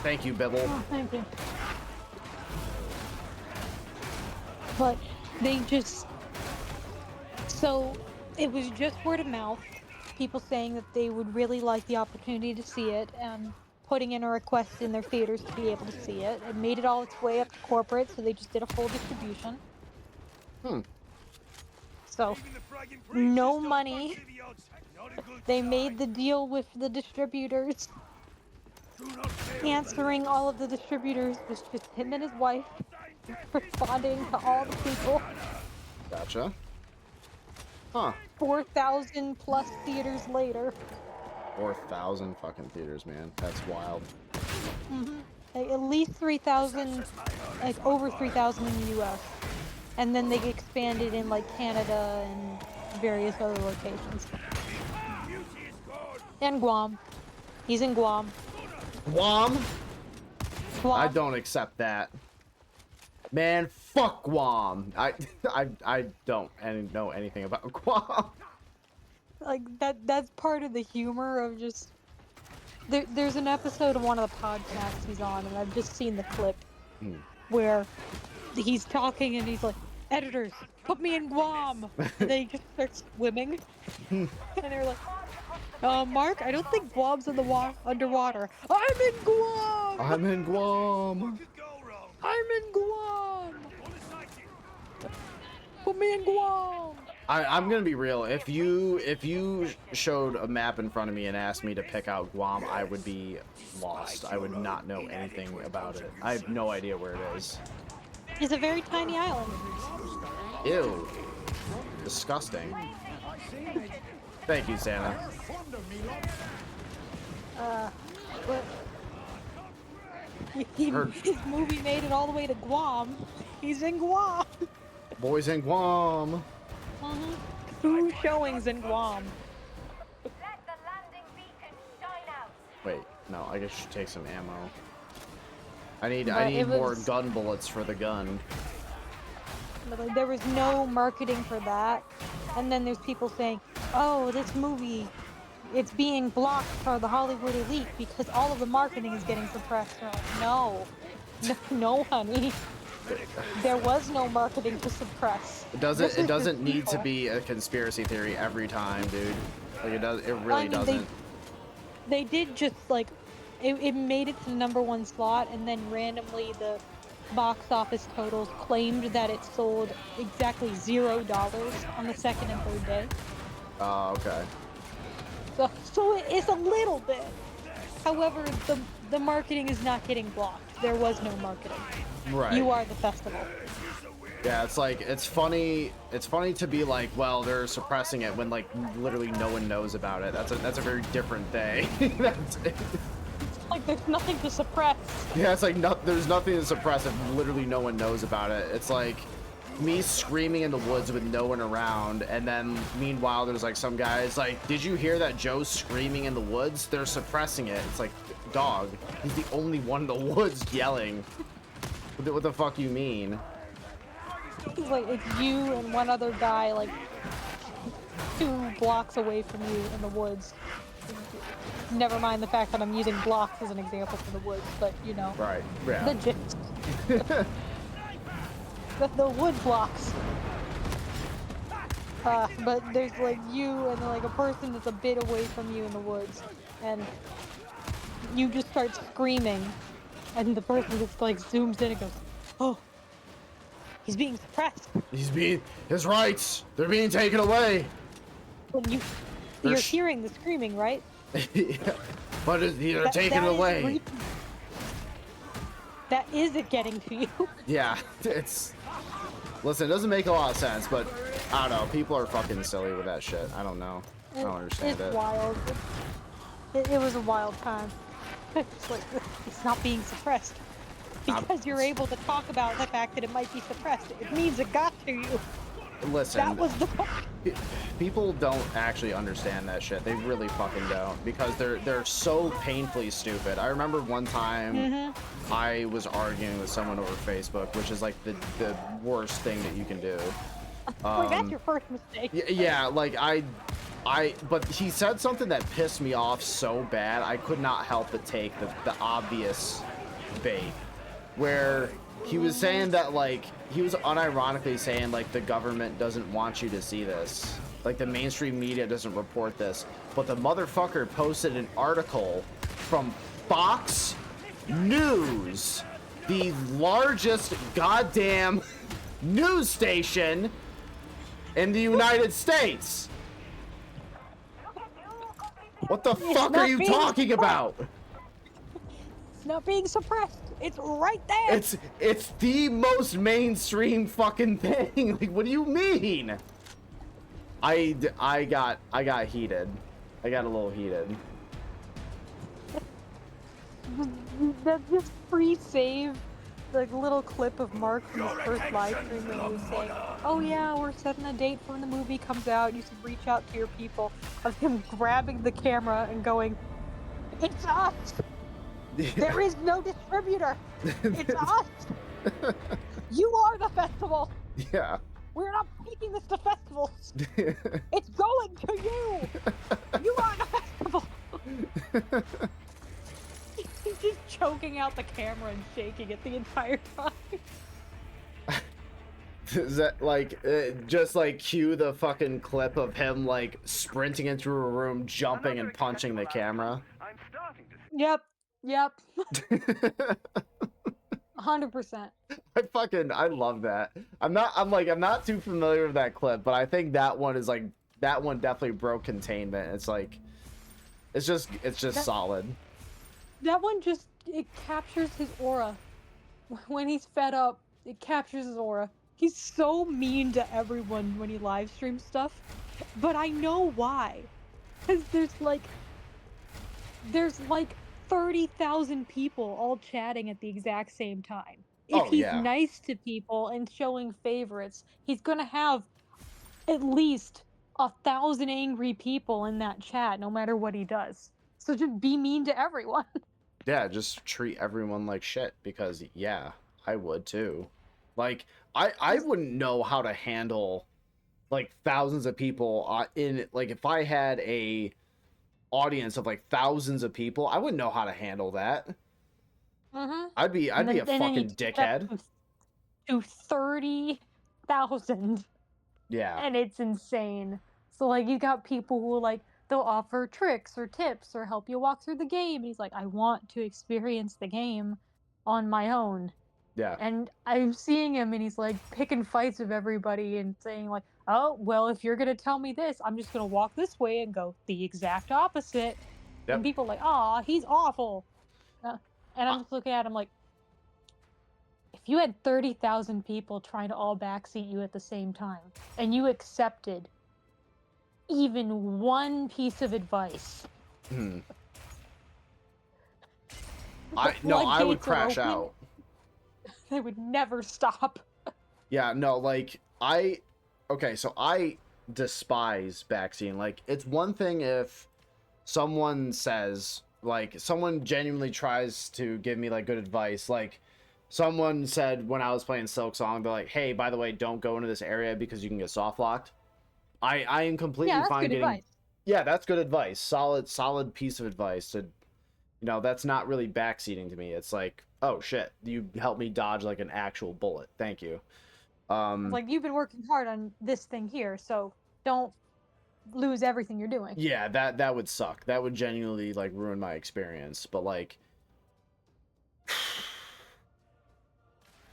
Thank you, Bibble. Oh, thank you. But they just... So, it was just word of mouth. People saying that they would really like the opportunity to see it, and putting in a request in their theaters to be able to see it. It made it all its way up to corporate, so they just did a full distribution. So, no money. They made the deal with the distributors. Answering all of the distributors was just him and his wife, responding to all the people. Gotcha. Huh. 4,000 plus theaters later. 4,000 fucking theaters, man. That's wild. Like, at least 3,000, like over 3,000 in the US. And then they expanded in like Canada and various other locations. And Guam. He's in Guam. Guam? Guam. I don't accept that. Man, fuck Guam. I don't know anything about Guam. Like that's part of the humor of just there's an episode of one of the podcasts he's on, and I've just seen the clip where he's talking and he's like, editors, put me in Guam. And they just start swimming. And they're like, Mark, I don't think Guam's in the underwater. I'm in Guam. I'm in Guam. I'm in Guam. Put me in Guam. I'm gonna be real. If you showed a map in front of me and asked me to pick out Guam, I would be lost. I would not know anything about it. I have no idea where it is. It's a very tiny island. Ew. Disgusting. Thank you, Santa. But his movie made it all the way to Guam. He's in Guam. Boys in Guam. 2 showings in Guam. Let the landing beacon shine out. Wait, no, I guess I should take some ammo. I need But it more was- gun bullets for the gun. But, like, there was no marketing for that. And then there's people saying, oh, this movie, it's being blocked for the Hollywood elite because all of the marketing is getting suppressed. And I'm like, no, honey. There was no marketing to suppress. It This doesn't is just need to people. be a conspiracy theory every time, dude. Like it really I mean, doesn't. They did just like it made it to the #1 slot, and then randomly the box office totals claimed that it sold exactly $0 on the second and third day. Oh, okay. So it's a little bit. However, the marketing is not getting blocked. There was no marketing. Right. You are the festival. Yeah, it's like it's funny to be like, well, they're suppressing it when like literally no one knows about it. That's a very different thing. Like there's nothing to suppress. Yeah, it's like there's nothing to suppress if literally no one knows about it. It's like me screaming in the woods with no one around, and then meanwhile there's like some guys like, did you hear that Joe's screaming in the woods? They're suppressing it. It's like, dog, he's the only one in the woods yelling. What the fuck you mean? It's like it's you and one other guy like 2 blocks away from you in the woods. Never mind the fact that I'm using blocks as an example for the woods, but you know. Right. Yeah. The gist. the wood blocks. But there's like you and like a person that's a bit away from you in the woods, and you just start screaming, and the person just like zooms in and goes, "Oh, he's being suppressed." His rights, they're being taken away. When you're hearing the screaming, right? But they're taken that is away. That is it getting to you. Yeah, listen, it doesn't make a lot of sense, but I don't know. People are fucking silly with that shit. I don't know. I don't understand It's it. wild. It was a wild time. It's like, it's not being suppressed. Because you're able to talk about the fact that it might be suppressed. It means it got to you. Listen, That was the point. people don't actually understand that shit. They really fucking don't, because they're so painfully stupid. I remember one time I was arguing with someone over Facebook, which is like the worst thing that you can do. Like, that's your first mistake. Yeah, like but he said something that pissed me off so bad, I could not help but take the obvious bait, where he was saying that, like, he was unironically saying, like, the government doesn't want you to see this. Like, the mainstream media doesn't report this. But the motherfucker posted an article from Fox News, the largest goddamn news station in the United States. What the fuck are you talking about? It's not being suppressed. It's right there. It's the most mainstream fucking thing. Like, what do you mean? I got heated. I got a little heated. That just pre-save like little clip of Mark from his first live stream when he was saying, "Oh yeah, we're setting a date for when the movie comes out. You should reach out to your people." Of him grabbing the camera and going, "It's us. There is no distributor. It's us. You are the festival. Yeah. We're not taking this to festivals. It's going to you. You are the festival." He's just choking out the camera and shaking it the entire time. Is that like just like cue the fucking clip of him like sprinting into a room, jumping and punching the camera? Yep. 100%. I love that. I'm not too familiar with that clip, but I think that one is like, that one definitely broke containment. It's like, it's just solid. That one just, it captures his aura. When he's fed up, it captures his aura. He's so mean to everyone when he live streams stuff, but I know why. Because there's like 30,000 people all chatting at the exact same time. If Oh, he's yeah. nice to people and showing favorites, he's gonna have at least 1,000 angry people in that chat, no matter what he does. So just be mean to everyone. Yeah, just treat everyone like shit, because yeah, I would too. Like, I wouldn't know how to handle like thousands of people in, like, if I had a audience of like thousands of people, I wouldn't know how to handle that. Mm-hmm. I'd be a And then you fucking take it up dickhead. to 30,000, Yeah. and it's insane. So like you got people who like they'll offer tricks or tips or help you walk through the game. And he's like, I want to experience the game on my own. Yeah. And I'm seeing him and he's like picking fights with everybody and saying like, oh, well, if you're gonna tell me this, I'm just gonna walk this way and go the exact opposite. And Yep. people are like, aw, he's awful. And I'm I- just looking at him like, if you had 30,000 people trying to all backseat you at the same time, and you accepted even one piece of advice, hmm. the No, I would floodgates are crash open, out. they would never stop. Yeah, no, like, okay, so I despise backseating. Like, it's one thing if someone says, like, someone genuinely tries to give me, like, good advice. Like, someone said when I was playing Silk Song, they're like, hey, by the way, don't go into this area because you can get soft locked. I am completely Yeah, that's fine good getting. advice. Yeah, that's good advice. Solid piece of advice. To, that's not really backseating to me. It's like, oh shit, you helped me dodge like an actual bullet. Thank you. It's like, you've been working hard on this thing here, so don't lose everything you're doing. Yeah, that would suck. That would genuinely like ruin my experience. But like,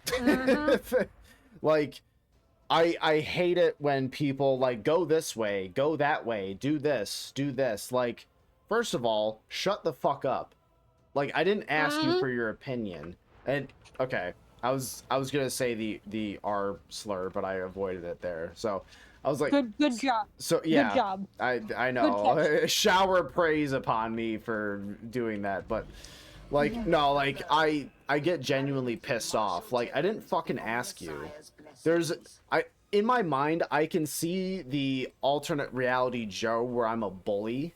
Mhm. like, I hate it when people like go this way, go that way, do this, do this. Like, first of all, shut the fuck up. Like, I didn't ask you Mhm. for your opinion. And okay, I was gonna say the R slur, but I avoided it there. So I was like, Good job. so Good yeah, job. I Good know. catch. Shower praise upon me for doing that, but like, no, like, I get genuinely pissed off. Like, I didn't fucking ask you. There's in my mind, I can see the alternate reality Joe where I'm a bully.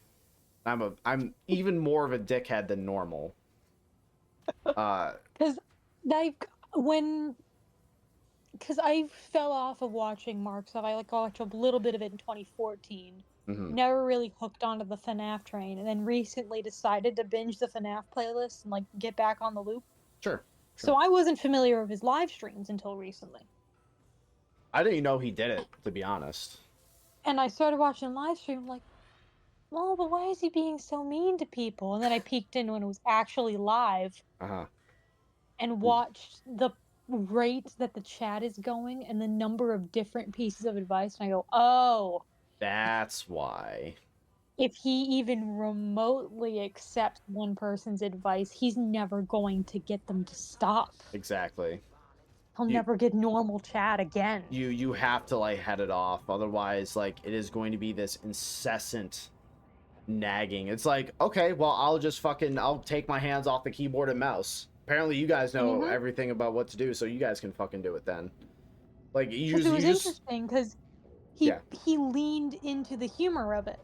I'm even more of a dickhead than normal. Because like when because I fell off of watching Mark stuff. I like watched a little bit of it in 2014. Mhm. Never really hooked onto the FNAF train, and then recently decided to binge the FNAF playlist and like get back on the loop. Sure. So I wasn't familiar with his live streams until recently. I didn't even know he did it, to be honest. And I started watching live stream like, well, but why is he being so mean to people? And then I peeked in when it was actually live Uh-huh. and watched the rate that the chat is going and the number of different pieces of advice, and I go, oh, That's why. if he even remotely accepts one person's advice, he's never going to get them to stop. Exactly. He'll You never get normal chat again. you have to like head it off, otherwise like it is going to be this incessant nagging. It's like, okay, well, I'll take my hands off the keyboard and mouse. Apparently you guys know Mm-hmm. everything about what to do, so you guys can fucking do it then. Like, you Because it was just interesting because yeah. he leaned into the humor of it,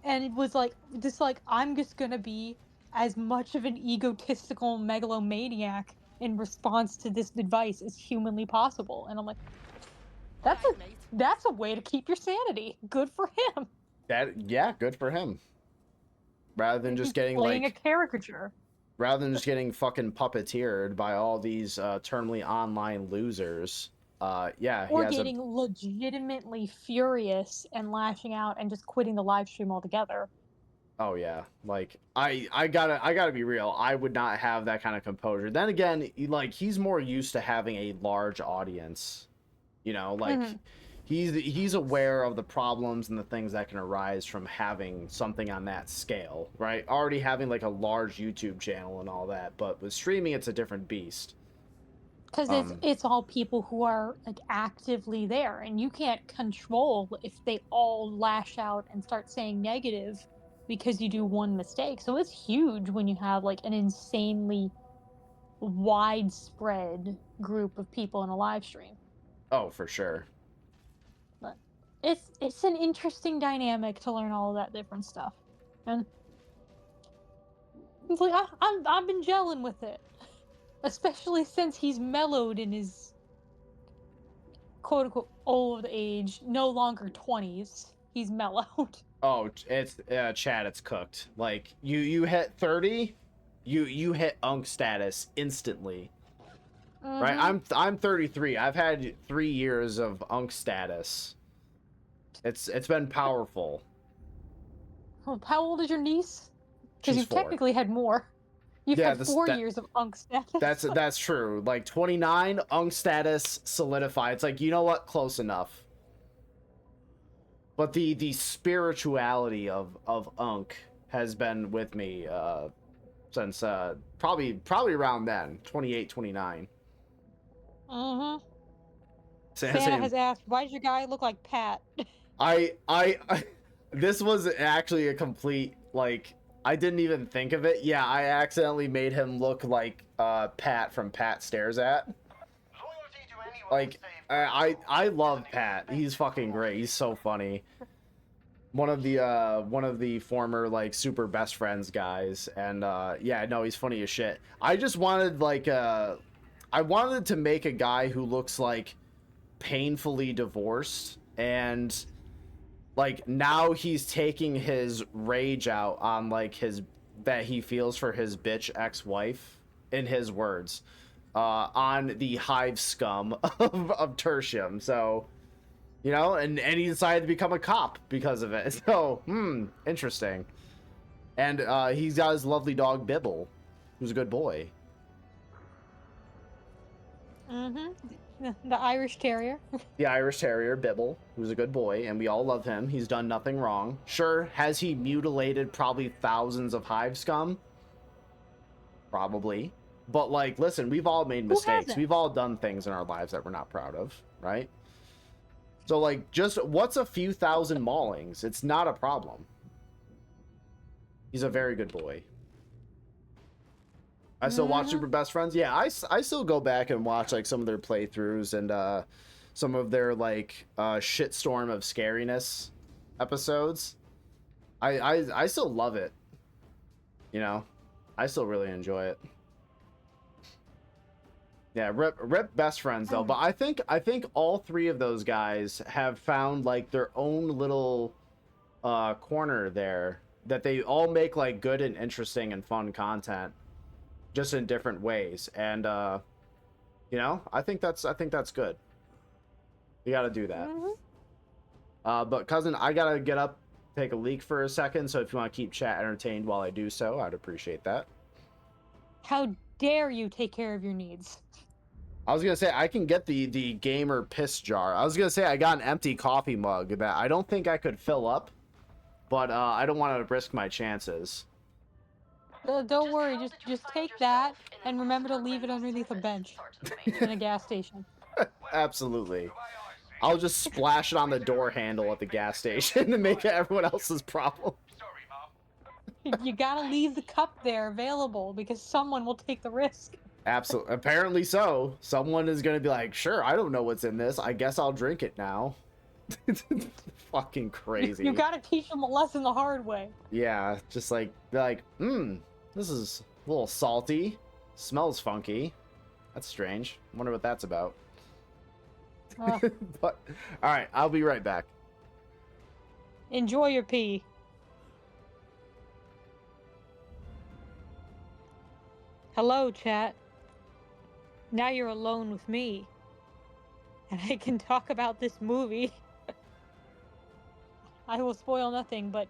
and it was like just like, I'm just gonna be as much of an egotistical megalomaniac in response to this advice as humanly possible. And I'm like, that's a way to keep your sanity. Good for him. Yeah, good for him. Rather than He's just getting playing a like caricature. rather than just getting fucking puppeteered by all these terminally online losers. Yeah, he Or has a getting legitimately furious and lashing out and just quitting the live stream altogether. Oh yeah, like I gotta be real. I would not have that kind of composure. Then again, like he's more used to having a large audience. You know, like Mhm. he's aware of the problems and the things that can arise from having something on that scale, right? Already having like a large YouTube channel and all that, but with streaming, it's a different beast. Because it's all people who are like actively there, and you can't control if they all lash out and start saying negative because you do one mistake. So it's huge when you have like an insanely widespread group of people in a live stream. Oh, for sure. But it's an interesting dynamic to learn all of that different stuff, and it's like I've been gelling with it, especially since he's mellowed in his quote unquote old age, no longer 20s. He's mellowed. Oh, it's Chad, it's cooked. Like you hit 30, you hit unk status instantly. Right? Mm-hmm. I'm 33. I've had 3 years of unk status. It's been powerful. Well, how old is your niece? Because She's you've 4. technically had more. You've Yeah, had 4 years of unk status. that's true. Like 29 unk status solidified. It's like, you know what? Close enough. But the spirituality of unk has been with me since probably around then, 28, 29. Mm-hmm. Same. Santa has asked, why does your guy look like Pat? I this was actually a complete, like, I didn't even think of it. Yeah, I accidentally made him look like Pat from Pat Stares At. Like, I love Pat. He's fucking great. He's so funny. One of the former like super best friends guys, and yeah, no, he's funny as shit. I just wanted like I wanted to make a guy who looks like painfully divorced, and like now he's taking his rage out on like his that he feels for his bitch ex-wife, in his words, on the hive scum of Tertium. So, you know, and he decided to become a cop because of it. So, interesting. And he's got his lovely dog Bibble, who's a good boy. Mm-hmm. The Irish Terrier. The Irish Terrier Bibble, who's a good boy, and we all love him. He's done nothing wrong. Sure, has he mutilated probably thousands of hive scum? Probably. But like, listen, we've all made mistakes. hasn't? We've all done things in our lives that we're not proud of, right? So like, just what's a few thousand maulings? It's not a problem. He's a very good boy. I still watch Super Best Friends. Yeah, I still go back and watch like some of their playthroughs and some of their like shitstorm of scariness episodes. I still love it. You know, I still really enjoy it. Yeah, rip Best Friends though. But I think all 3 of those guys have found like their own little corner there, that they all make like good and interesting and fun content, just in different ways. And you know, I think that's good. You got to do that. But cousin, I gotta get up, take a leak for a second. So if you want to keep chat entertained while I do so, I'd appreciate that. How dare you take care of your needs? I was gonna say I can get the gamer piss jar. I was gonna say I got an empty coffee mug that I don't think I could fill up, but I don't want to risk my chances. Don't worry, just take that and remember to leave it underneath a bench in a gas station. Absolutely. I'll just splash it on the door handle at the gas station to make it everyone else's problem. You gotta leave the cup there available because someone will take the risk. Absolutely. Apparently so. Someone is going to be like, sure, I don't know what's in this. I guess I'll drink it now. Fucking crazy. You gotta teach them a lesson the hard way. Yeah, just like, this is a little salty. Smells funky. That's strange. Wonder what that's about. But, alright, I'll be right back. Enjoy your pee. Hello, chat. Now you're alone with me. And I can talk about this movie. I will spoil nothing, but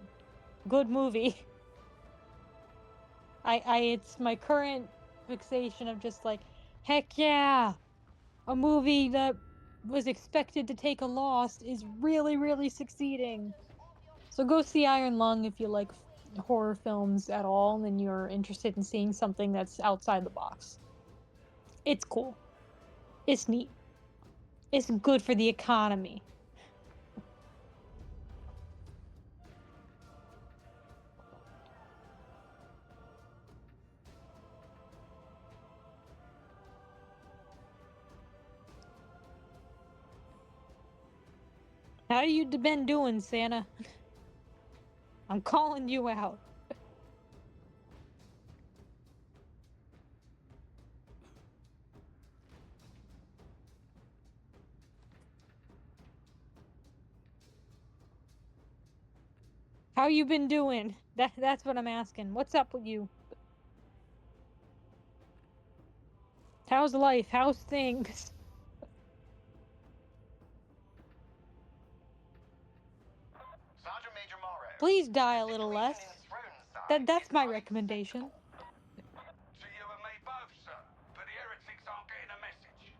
good movie. It's my current fixation of just like, heck yeah, a movie that was expected to take a loss is really, really succeeding. So go see Iron Lung if you like horror films at all and you're interested in seeing something that's outside the box. It's cool. It's neat. It's good for the economy. How you been doing, Santa? I'm calling you out. How you been doing? That's what I'm asking. What's up with you? How's life? How's things? Sergeant Major Morrow. Please die a little less. Situation in Throne That's my recommendation. To you and me both, sir. But the heretics aren't getting a message.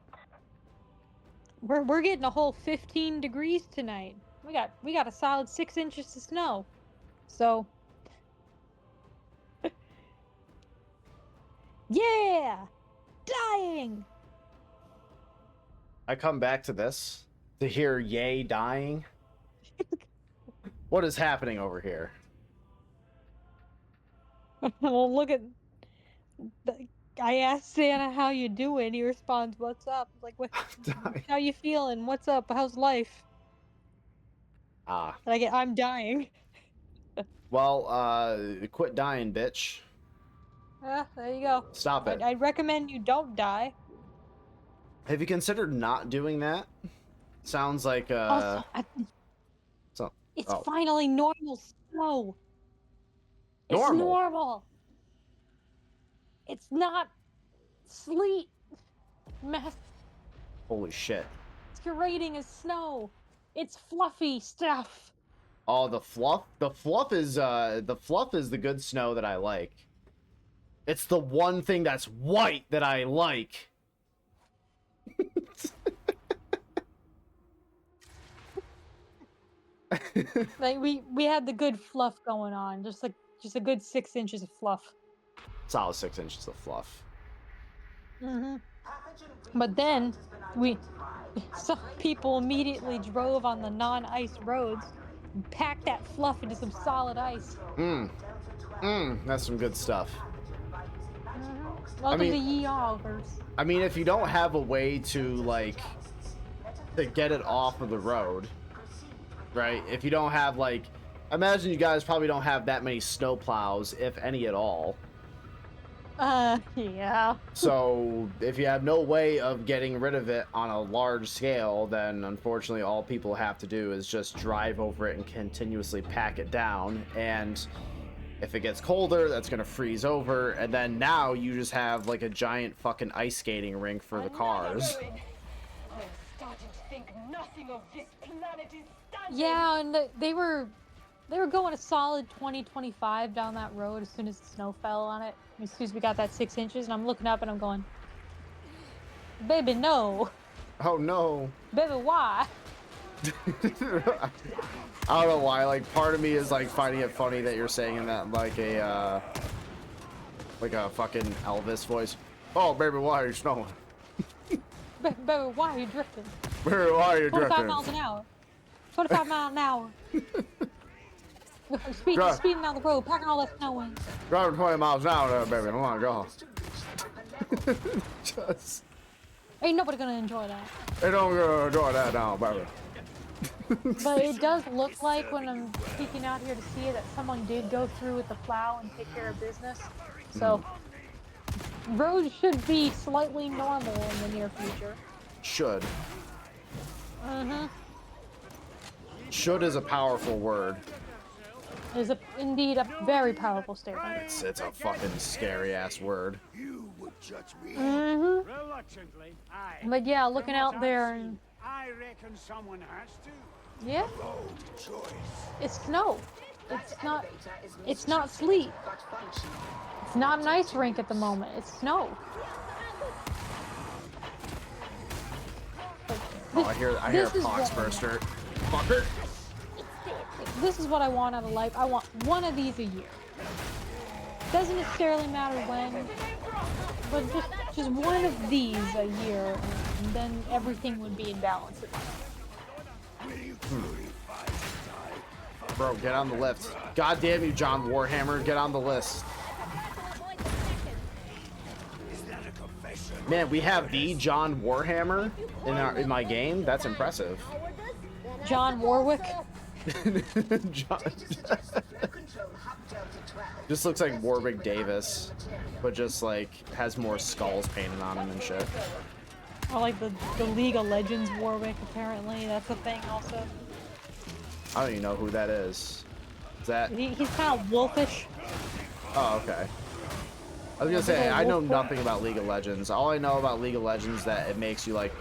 We're getting a whole 15 degrees tonight. We got a solid 6 inches of snow. So yeah! Dying! I come back to this to hear Yay dying. What is happening over here? Well, look at I asked Santa how you doing. He responds, "What's up?" Like, what? How you feeling? What's up? How's life? Ah. I'm dying. Well, quit dying, bitch. There you go. Stop it. I'd recommend you don't die. Have you considered not doing that? Sounds like Also, so, it's oh. finally normal snow. It's Normal? normal. It's not sleet Holy shit. masquerading as snow. It's fluffy stuff. Oh, the fluff? The fluff is the good snow that I like. It's the one thing that's white that I like. Like we had the good fluff going on, just a good 6 inches of fluff. Solid 6 inches of fluff. But then some people immediately drove on the non-ice roads and packed that fluff into some solid ice. That's some good stuff. Welcome mean- to Ye-Ogres. I mean, if you don't have a way to, like, to get it off of the road, right? If you don't have, like, imagine you guys probably don't have that many snow plows, if any at all. Yeah. So, if you have no way of getting rid of it on a large scale, then unfortunately all people have to do is just drive over it and continuously pack it down. And if it gets colder, that's gonna freeze over. And then now you just have like a giant fucking ice skating rink for the cars. Yeah, and they were going a solid 20-25 down that road as soon as the snow fell on it. As soon as we got that 6 inches, and I'm looking up and I'm going, baby, no. Oh no. Baby, why? I don't know why, like, part of me is like finding it funny that you're saying in that like a fucking Elvis voice. Oh baby, why are you snowing? Baby, why are you drifting? Baby, why are you 25 drifting? miles an hour. 25 miles an hour. Speeding down the road, packing all that snow in. Driving 20 miles an hour there, baby. Oh my god. Just... Ain't nobody gonna enjoy that. They don't enjoy that now, baby. But it does look like when I'm peeking out here to see it that someone did go through with the plow and take care of business. So roads should be slightly normal in the near future. Should. Should is a powerful word. Is indeed a very powerful statement. It's a fucking scary ass word. You would judge me. Reluctantly, aye. But yeah, From looking what out I've there seen, and I reckon someone has to. yeah, Bold choice. it's snow. It's not sleet. It's not an ice rink at the moment. It's snow. Oh, I hear a Poxburster. Fucker. This is what I want out of life. I want one of these a year. Doesn't necessarily matter when, but just one of these a year, and then everything would be in balance. Bro, get on the lift. God damn you, John Warhammer. Get on the list. Man, we have the John Warhammer in my game. That's impressive. John Warwick. John. Just looks like Warwick Davis, but just like has more skulls painted on him and shit. Or like the League of Legends Warwick, apparently. That's a thing also. I don't even know who that is. Is that? He's kind of wolfish. Oh, okay. I was gonna say, I know nothing about League of Legends. All I know about League of Legends is that it makes you like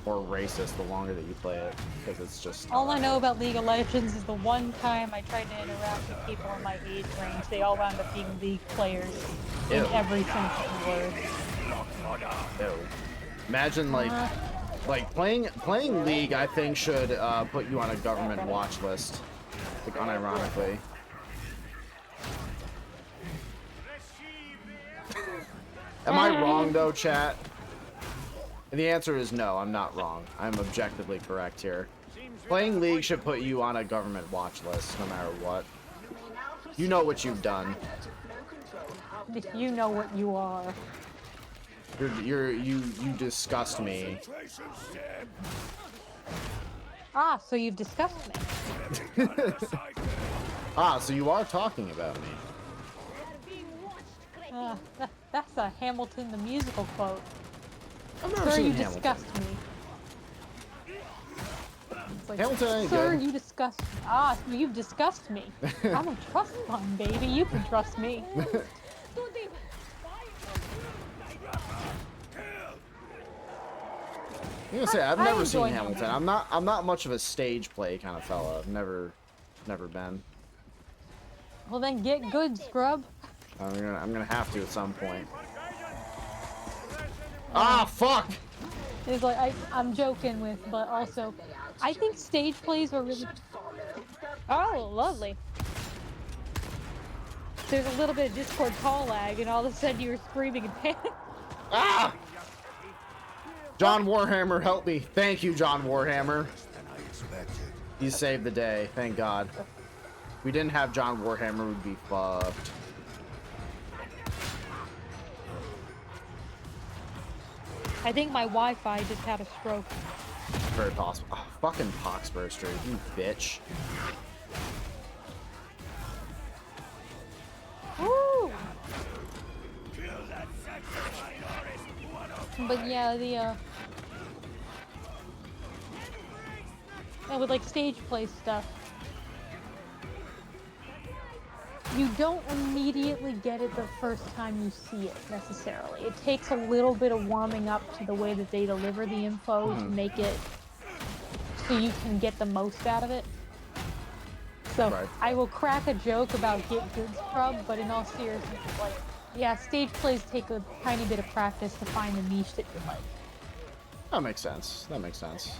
more racist the longer that you play it, because it's just. All I know about League of Legends is the one time I tried to interact with people in my age range, they all wound up being League players in every sense of the word. Ew. Imagine like playing League. I think should put you on a government watch list, like unironically. Am I wrong though, chat? And the answer is no, I'm not wrong. I'm objectively correct here. Playing League should put you on a government watch list, no matter what. You know what you've done. You know what you are. You disgust me. Ah, so you've discussed me. Ah, so you are talking about me. That's a Hamilton the musical quote. I've never Sir, seen you Hamilton. disgust me. It's like, Hamilton ain't Sir, good. you disgust. Ah, so you've discussed me. I'm a trust fund, baby. You can trust me. I'm gonna say I've I never seen enjoy Hamilton. I'm not much of a stage play kind of fella. I've never been. Well, then get good, scrub. I'm gonna have to at some point. Ah, fuck! It's like I'm joking with, but also, I think stage plays are really. Oh, lovely. There's a little bit of Discord call lag, and all of a sudden you were screaming in panic. Ah! John Warhammer, help me! Thank you, John Warhammer. You saved the day. Thank God. If we didn't have John Warhammer, we'd be fucked. I think my Wi-Fi just had a stroke. Very possible. Oh, fucking Poxburster, you bitch. Woo! But yeah, and with like stage play stuff, you don't immediately get it the first time you see it necessarily. It takes a little bit of warming up to the way that they deliver the info to make it so you can get the most out of it. So Right. I will crack a joke about get good scrub, but in all seriousness, like, yeah, stage plays take a tiny bit of practice to find the niche that you like. That makes sense. That makes sense.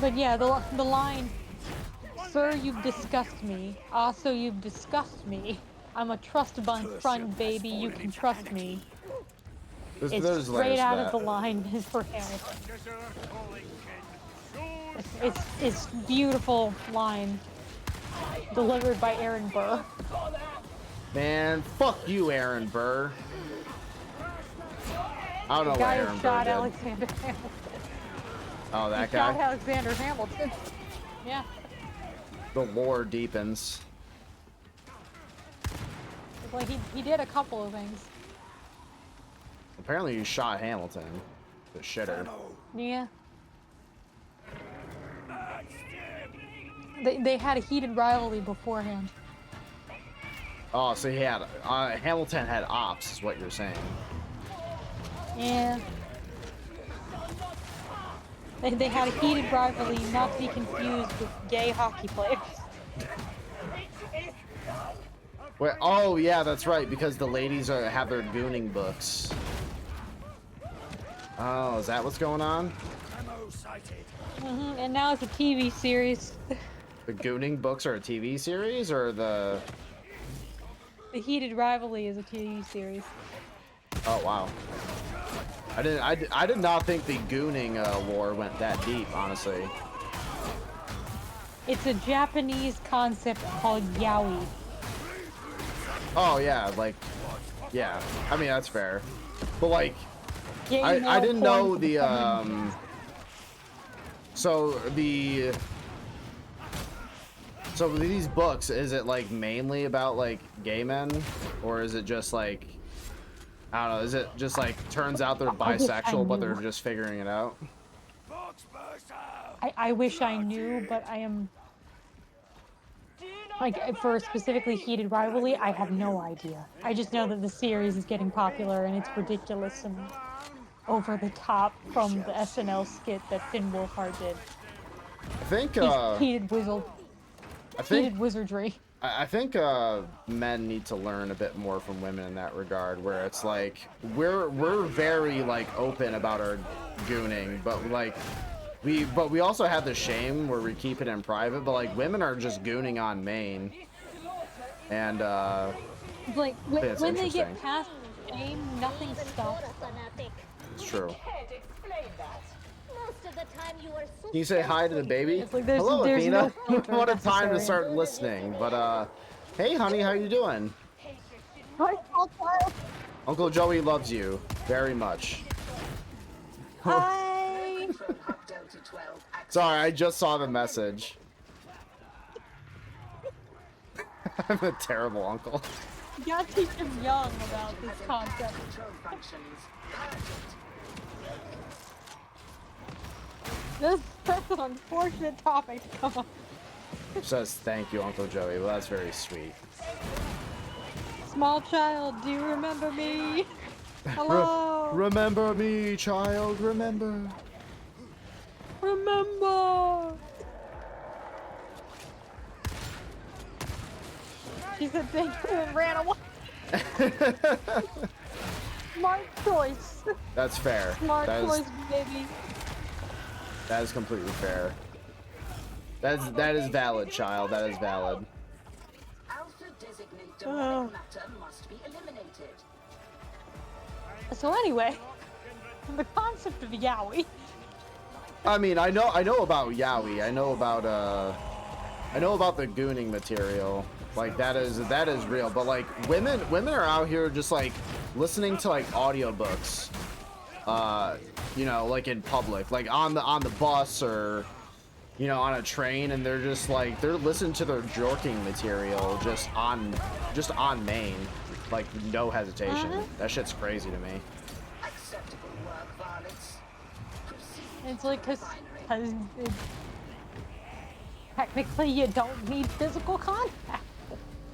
But yeah, the line, Sir, you've discussed me. Also, you've discussed me. I'm a trust fund, baby. You can trust me. It's straight out of the line for Hamilton. It's beautiful line delivered by Aaron Burr. Man, fuck you, Aaron Burr. I don't know The what guy Aaron who Burr shot did. Alexander Hamilton. Oh, that He shot guy? Alexander Hamilton. Yeah. The lore deepens. Well, he did a couple of things. Apparently you shot Hamilton. The shitter. Yeah. They had a heated rivalry beforehand. Oh, so he had... Hamilton had ops, is what you're saying. Yeah. They had a heated rivalry, not to be confused with gay hockey players. Wait, oh yeah, that's right, because the ladies have their gooning books. Oh, is that what's going on? Ammo sighted. And now it's a TV series. The gooning books are a TV series, or the... The heated rivalry is a TV series. Oh wow. I did not think the gooning lore went that deep, honestly. It's a Japanese concept called yaoi. Oh yeah, like, yeah. I mean that's fair, but like, Gay I male didn't porn know for the feminine. So these books, is it like mainly about like gay men, or is it just like, I don't know, is it just like turns out they're I wish I bisexual but they're knew. just figuring it out? Box burster. I wish I knew, but I am like for specifically heated rivalry, I have no idea. I just know that the series is getting popular and it's ridiculous and over the top from the SNL skit that Finn Wolfhard did. I think Heated wizardry. I think men need to learn a bit more from women in that regard, where it's like we're very like open about our gooning, but like we also have the shame where we keep it in private, but like women are just gooning on main, and Like it's when they get interesting. past shame, nothing stops them. It's true. Most of the time you are so Can you say hi to the baby? It's like there's Hello, no Athena. filter What a time to necessary. start listening. But hey, honey, how you doing? Hi, Papa. Uncle Joey loves you very much. Hi. Delta 12 access. Sorry, I just saw the message. I'm a terrible uncle. You gotta teach him young about this concept. Control functions. Perfect. That's an unfortunate topic to come up. Says thank you, Uncle Joey. Well, that's very sweet. Small child, do you remember me? Hello. Remember me, child. Remember. Remember. She said thank you and ran away. Smart choice. That's fair. Smart That choice, is, baby. that is completely fair. That is valid, child. That is valid. Alpha designate demonic matter must be eliminated. So anyway, the concept of yaoi. I mean, I know about yaoi. I know about the gooning material. Like that is real. But like women are out here just like listening to like audiobooks. You know, like in public, like on the bus or you know on a train, and they're just like they're listening to their jorking material just on main, like no hesitation. That shit's crazy to me. Acceptable work violence. Proceed. It's like because technically you don't need physical contact.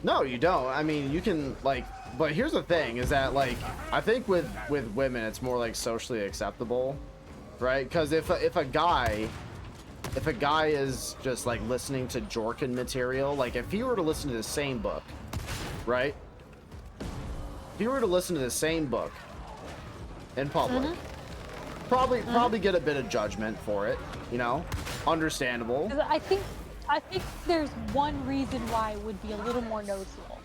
No, you don't. I mean, you can like, but here's the thing: is that like, I think with women, it's more like socially acceptable, right? Because if a guy is just like listening to Jorkin material, like if he were to listen to the same book, right? If you were to listen to the same book in public, probably get a bit of judgment for it, you know, understandable. 'Cause I think there's one reason why it would be a little more noticeable.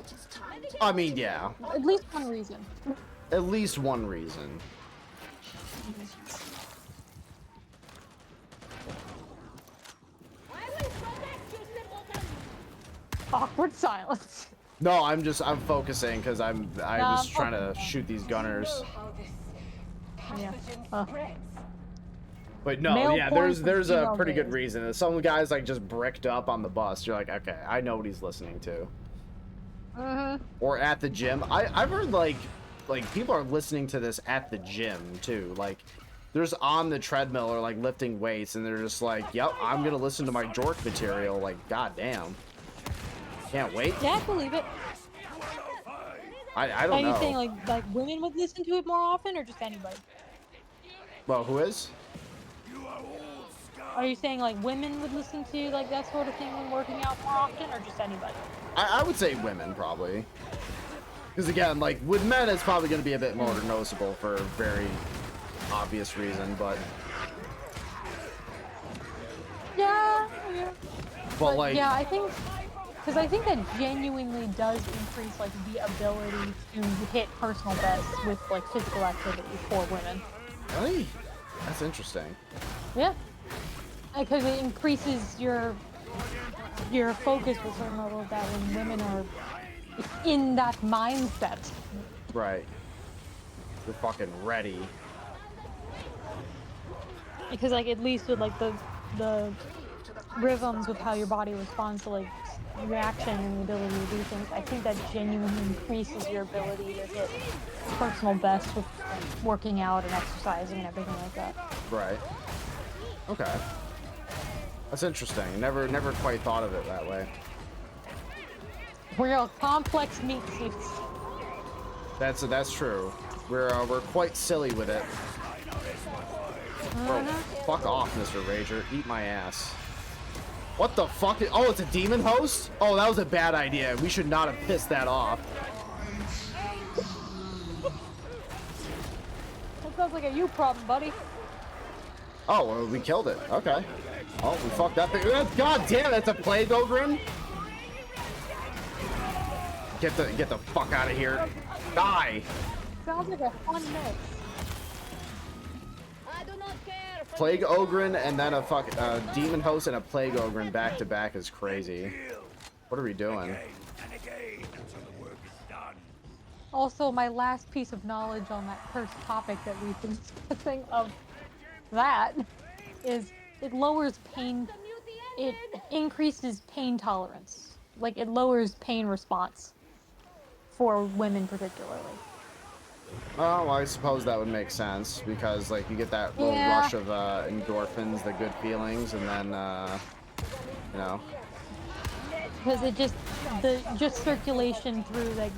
It is time to I mean, yeah, At least one reason. at least one reason. I will protect you, simpleton. Awkward silence. No, I'm focusing because I was trying to shoot these gunners. Yeah. But no, Male yeah, porn there's from a female pretty good gaze. reason. Some guy's like just bricked up on the bus. You're like, okay, I know what he's listening to. Or at the gym. I've heard like people are listening to this at the gym too. Like they're just on the treadmill or like lifting weights and they're just like, yep, I'm gonna listen to my jork material. Like, goddamn. Can't wait. Yeah, I believe it. I Are don't you saying know. like women would listen to it more often or just anybody? Well, who is? Are you saying like women would listen to like that sort of thing when working out more often, or just anybody? I would say women probably. Because again, like with men, it's probably going to be a bit more noticeable for a very obvious reason, but Yeah. but like yeah, I think because I think that genuinely does increase like the ability to hit personal bests with like physical activity for women. really, that's interesting. Yeah, because it increases your focus to a certain level of that when women are in that mindset. Right, you're fucking ready. Because like at least with like the rhythms with how your body responds to like reaction and the ability to do things, I think that genuinely increases your ability to hit personal best with working out and exercising and everything like that. Right. Okay. That's interesting. Never quite thought of it that way. We're all complex meat suits. That's true. We're quite silly with it. Bro, fuck off, Mr. Rager. Eat my ass. What the fuck? Oh, it's a demon host? Oh, that was a bad idea. We should not have pissed that off. That sounds like a you problem, buddy. Oh, well, we killed it. Okay. Oh, we fucked that thing. God damn, that's a plague ogre. Get the fuck out of here. Die. Sounds like a fun mix. Plague ogre and then a demon host and a plague ogre back to back is crazy. What are we doing? And again until the work is done. Also, my last piece of knowledge on that cursed topic that we've been discussing of that is it lowers pain, it increases pain tolerance. Like, it lowers pain response for women particularly. Oh, I suppose that would make sense because like you get that little rush of endorphins, the good feelings, and then you know. Because it just circulation through like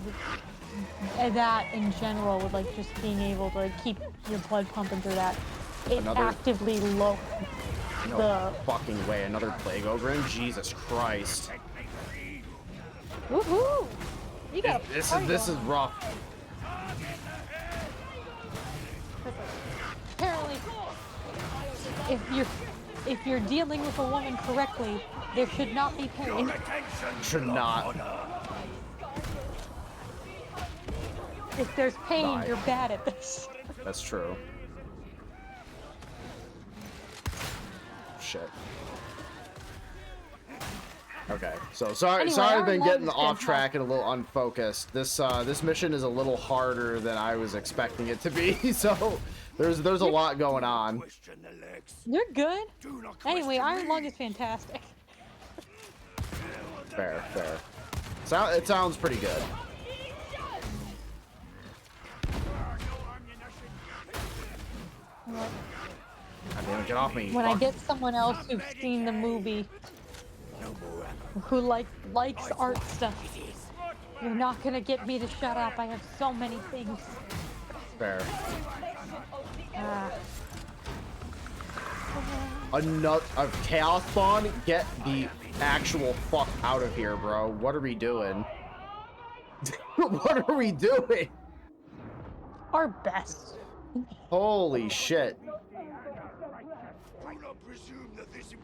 that in general with like just being able to like, keep your blood pumping through that. It actively lowers No fucking way, another plague ogre? Jesus Christ. Woohoo! You got This is rough. Apparently, if you're dealing with a woman correctly, there should not be pain. Should not. If there's pain, you're bad at this. That's true. Shit. Okay, so sorry I've been getting off track and a little unfocused. This mission is a little harder than I was expecting it to be, so there's a lot going on. You're good. Anyway, Iron Lung is fantastic. Fair. It sounds pretty good. God damn it, get off me. When I get someone else who's seen the movie, who likes art stuff, you're not gonna get me to shut up. I have so many things. Fair. A chaos spawn? Get the actual fuck out of here, bro. What are we doing? What are we doing? Our best. Holy shit.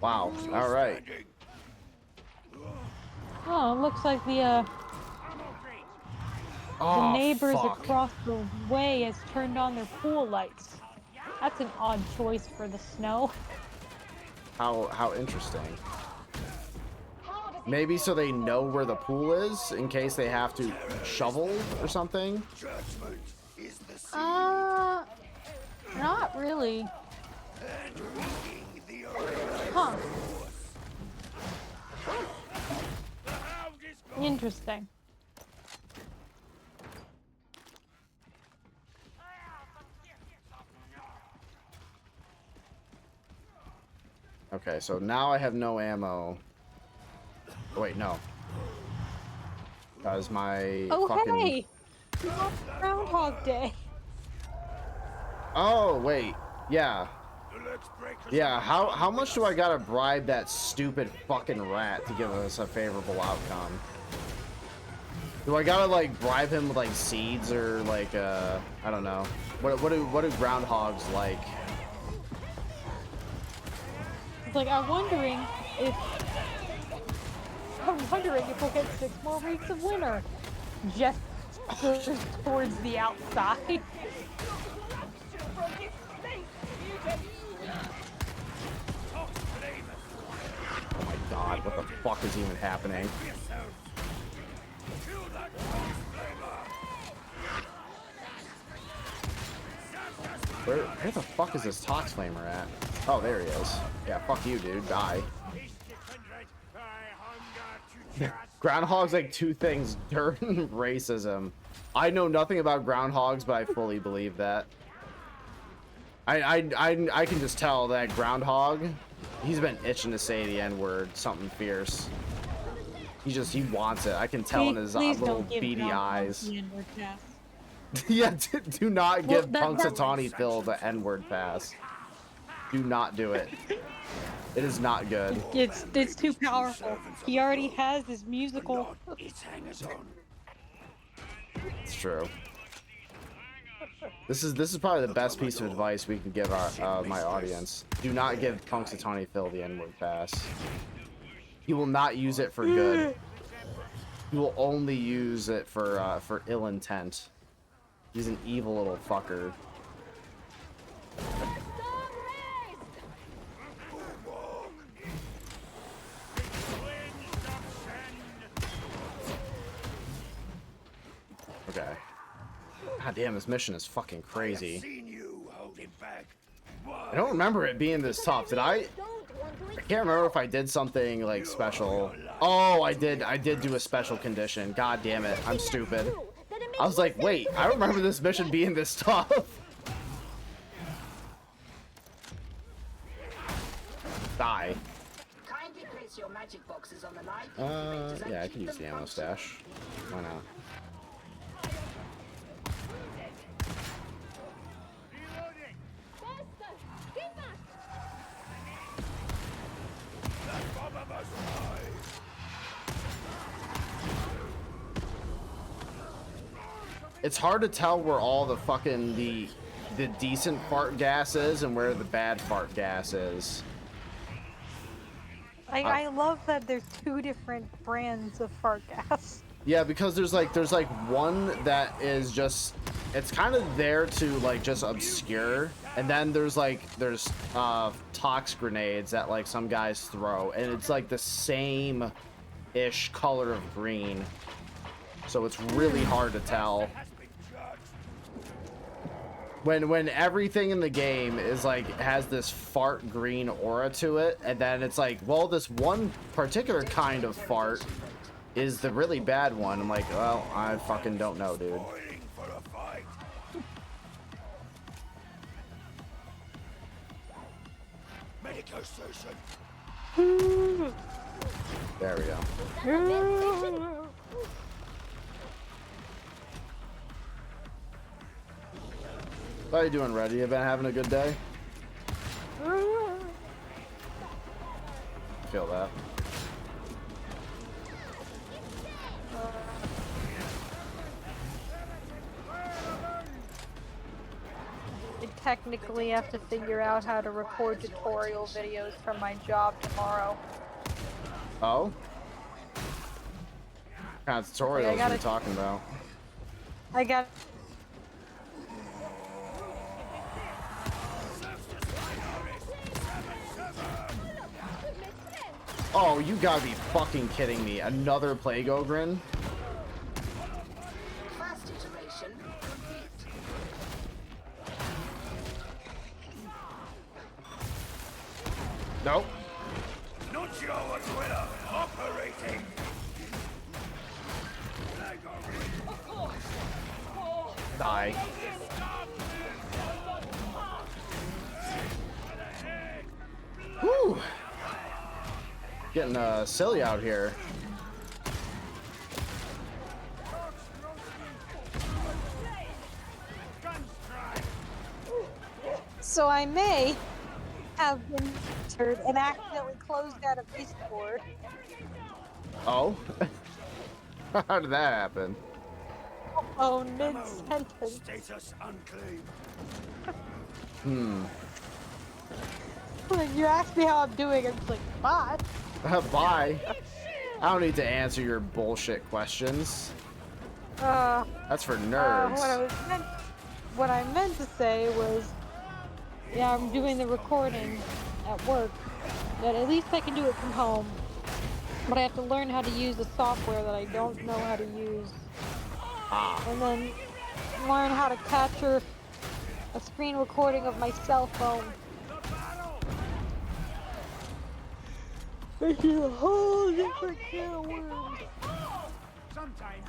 Wow. All right. Oh, it looks like the neighbors across the way has turned on their pool lights. That's an odd choice for the snow. How interesting. Maybe so they know where the pool is in case they have to shovel or something? Not really. Huh. Interesting. Okay, so now I have no ammo. Oh, wait, no. Because my fucking... Hey! Groundhog Day. Oh, wait. Yeah. Yeah, how much do I gotta bribe that stupid fucking rat to give us a favorable outcome? Do I gotta like bribe him with like seeds or like I don't know. What do groundhogs like? It's like I'm wondering if we'll get 6 more weeks of winter. Just towards the outside. Oh my god, what the fuck is even happening? Where the fuck is this Tox Flamer at? Oh, there he is. Yeah, fuck you, dude. Die. Groundhogs like 2 things: dirt and racism. I know nothing about groundhogs, but I fully believe that. I can just tell that Groundhog, he's been itching to say the N-word, something fierce. He wants it. I can tell in his little beady eyes. Yeah, do not give Punxsutawney Phil the N-word pass. Do not do it. It is not good. It's too powerful. He already has this musical. It's true. This is probably the best piece of advice we can give our my audience. Do not give Punxsutawney Phil the N-word pass. He will not use it for good. He will only use it for ill intent. He's an evil little fucker. Okay. God damn, this mission is fucking crazy. I don't remember it being this tough. Did I can't remember if I did something like special. Oh, I did do a special condition. God damn it. I'm stupid. I was like, wait, I remember this mission being this tough. Die. Kindly place your magic boxes on the live. Yeah, I can use the ammo stash. Why not? It's hard to tell where all the fucking the decent fart gas is and where the bad fart gas is. I love that there's 2 different brands of fart gas. Yeah, because there's like one that is just, it's kind of there to like just obscure, and then there's tox grenades that like some guys throw, and it's like the same ish color of green, so it's really hard to tell. When everything in the game is like has this fart green aura to it, and then it's like, well, this one particular kind of fart is the really bad one. I'm like, well, I fucking don't know, dude. There we go. How you doing, Reddy? You been having a good day? Feel that. I technically have to figure out how to record tutorial videos for my job tomorrow. Oh? What kind of tutorials are you talking about? I got... Oh, you gotta be fucking kidding me. Another Plague Ogren? First iteration complete. Nope. Nuncio Aquila operating. Die. Whew. Getting silly out here. So I may have entered and accidentally closed out of Discord. Oh? How did that happen? Oh, mid-sentence. Status unclean. When you ask me how I'm doing, I'm just like, bye. Bye. I don't need to answer your bullshit questions. That's for nerds. What I meant to say was, yeah, I'm doing the recording at work, but at least I can do it from home. But I have to learn how to use the software that I don't know how to use. And then learn how to capture a screen recording of my cell phone. Which is a whole different can of worms. Sometimes.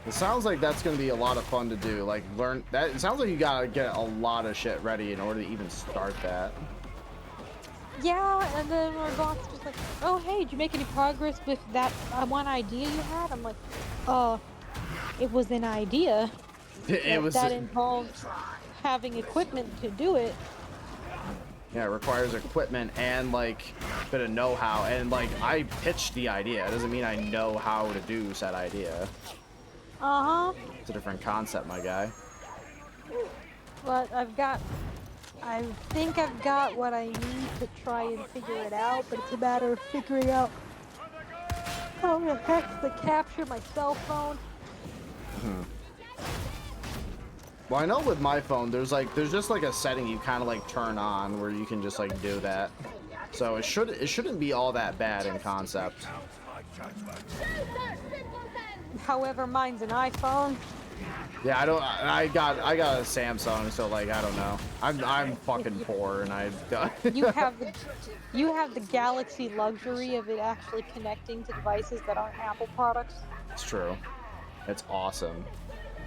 It sounds like that's gonna be a lot of fun to do. Like, learn that. It sounds like you gotta get a lot of shit ready in order to even start that. Yeah, and then my boss was just like, oh, hey, did you make any progress with that one idea you had? I'm like, it was an idea. That involves having equipment to do it. Yeah, it requires equipment and like a bit of know-how. And like, I pitched the idea. It doesn't mean I know how to do said idea. It's a different concept, my guy. But I think I've got what I need to try and figure it out, but it's a matter of figuring out how the heck to capture my cell phone. Well, I know with my phone, there's just like a setting you kind of like turn on where you can just like do that. So it shouldn't be all that bad in concept. However, mine's an iPhone. Yeah, I got a Samsung, so like I don't know. I'm fucking poor, and You have the Galaxy luxury of it actually connecting to devices that aren't Apple products. It's true. It's awesome.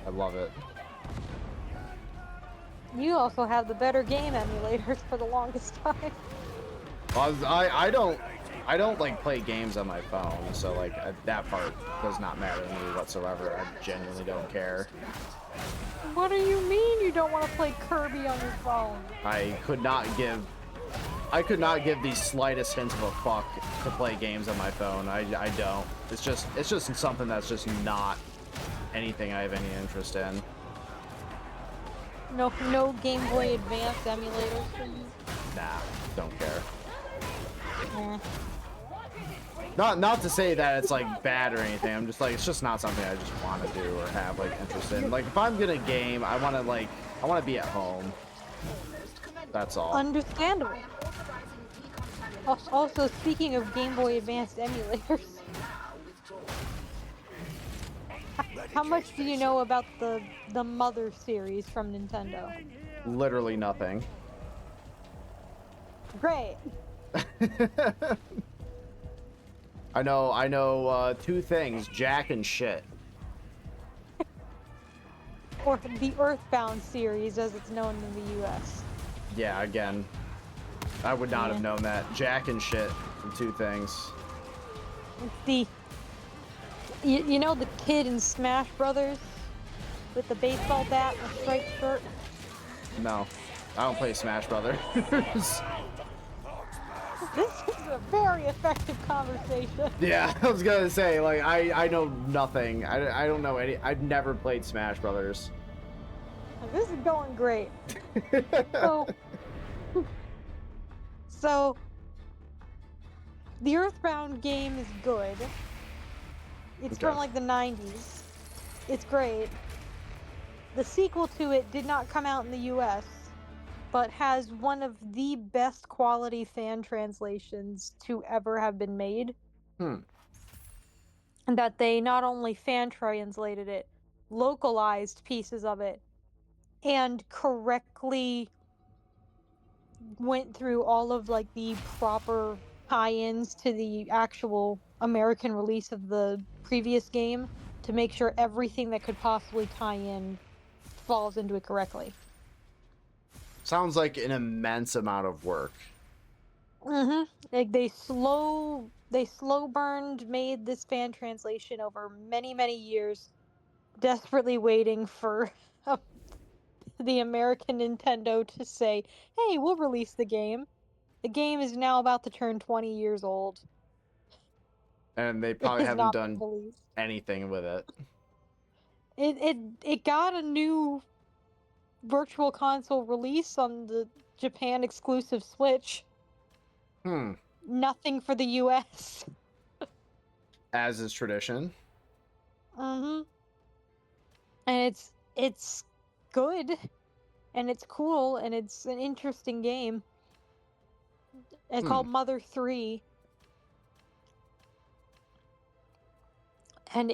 I love it. You also have the better game emulators for the longest time. Well, I don't like play games on my phone, so like that part does not matter to me whatsoever. I genuinely don't care. What do you mean you don't want to play Kirby on your phone? I could not give the slightest hint of a fuck to play games on my phone. I don't. It's just something that's just not anything I have any interest in. No Game Boy Advance emulators for you? Nah, don't care. Eh. Not to say that it's like bad or anything. I'm just like, it's just not something I just want to do or have like interest in. Like if I'm gonna game, I want to be at home. That's all. Understandable. Also, speaking of Game Boy Advance emulators, how much do you know about the Mother series from Nintendo? Literally nothing. Great. I know two things, Jack and shit. Or the Earthbound series, as it's known in the U.S. Yeah, again, I would not have known that. Jack and shit, the two things. You know the kid in Smash Brothers with the baseball bat and the striped shirt? No, I don't play Smash Brothers. This is a very effective conversation. Yeah, I was gonna say, like, I know nothing. I don't know any. I've never played Smash Brothers. This is going great. So, the Earthbound game is good. It's from like the 90s. It's great. The sequel to it did not come out in the US, but has one of the best quality fan translations to ever have been made. And that they not only fan translated it, localized pieces of it, and correctly went through all of like the proper tie-ins to the actual American release of the previous game to make sure everything that could possibly tie in falls into it correctly. Sounds like an immense amount of work. Like they slow burned made this fan translation over many years, desperately waiting for to the American Nintendo to say, hey, we'll release the game. The game is now about to turn 20 years old. And they It probably has haven't not been done released. anything with it. It got a new virtual console release on the Japan exclusive Switch. Hmm. Nothing for the US. As is tradition. Mm-hmm. And it's good, and it's cool, and it's an interesting game. It's called Mother 3. And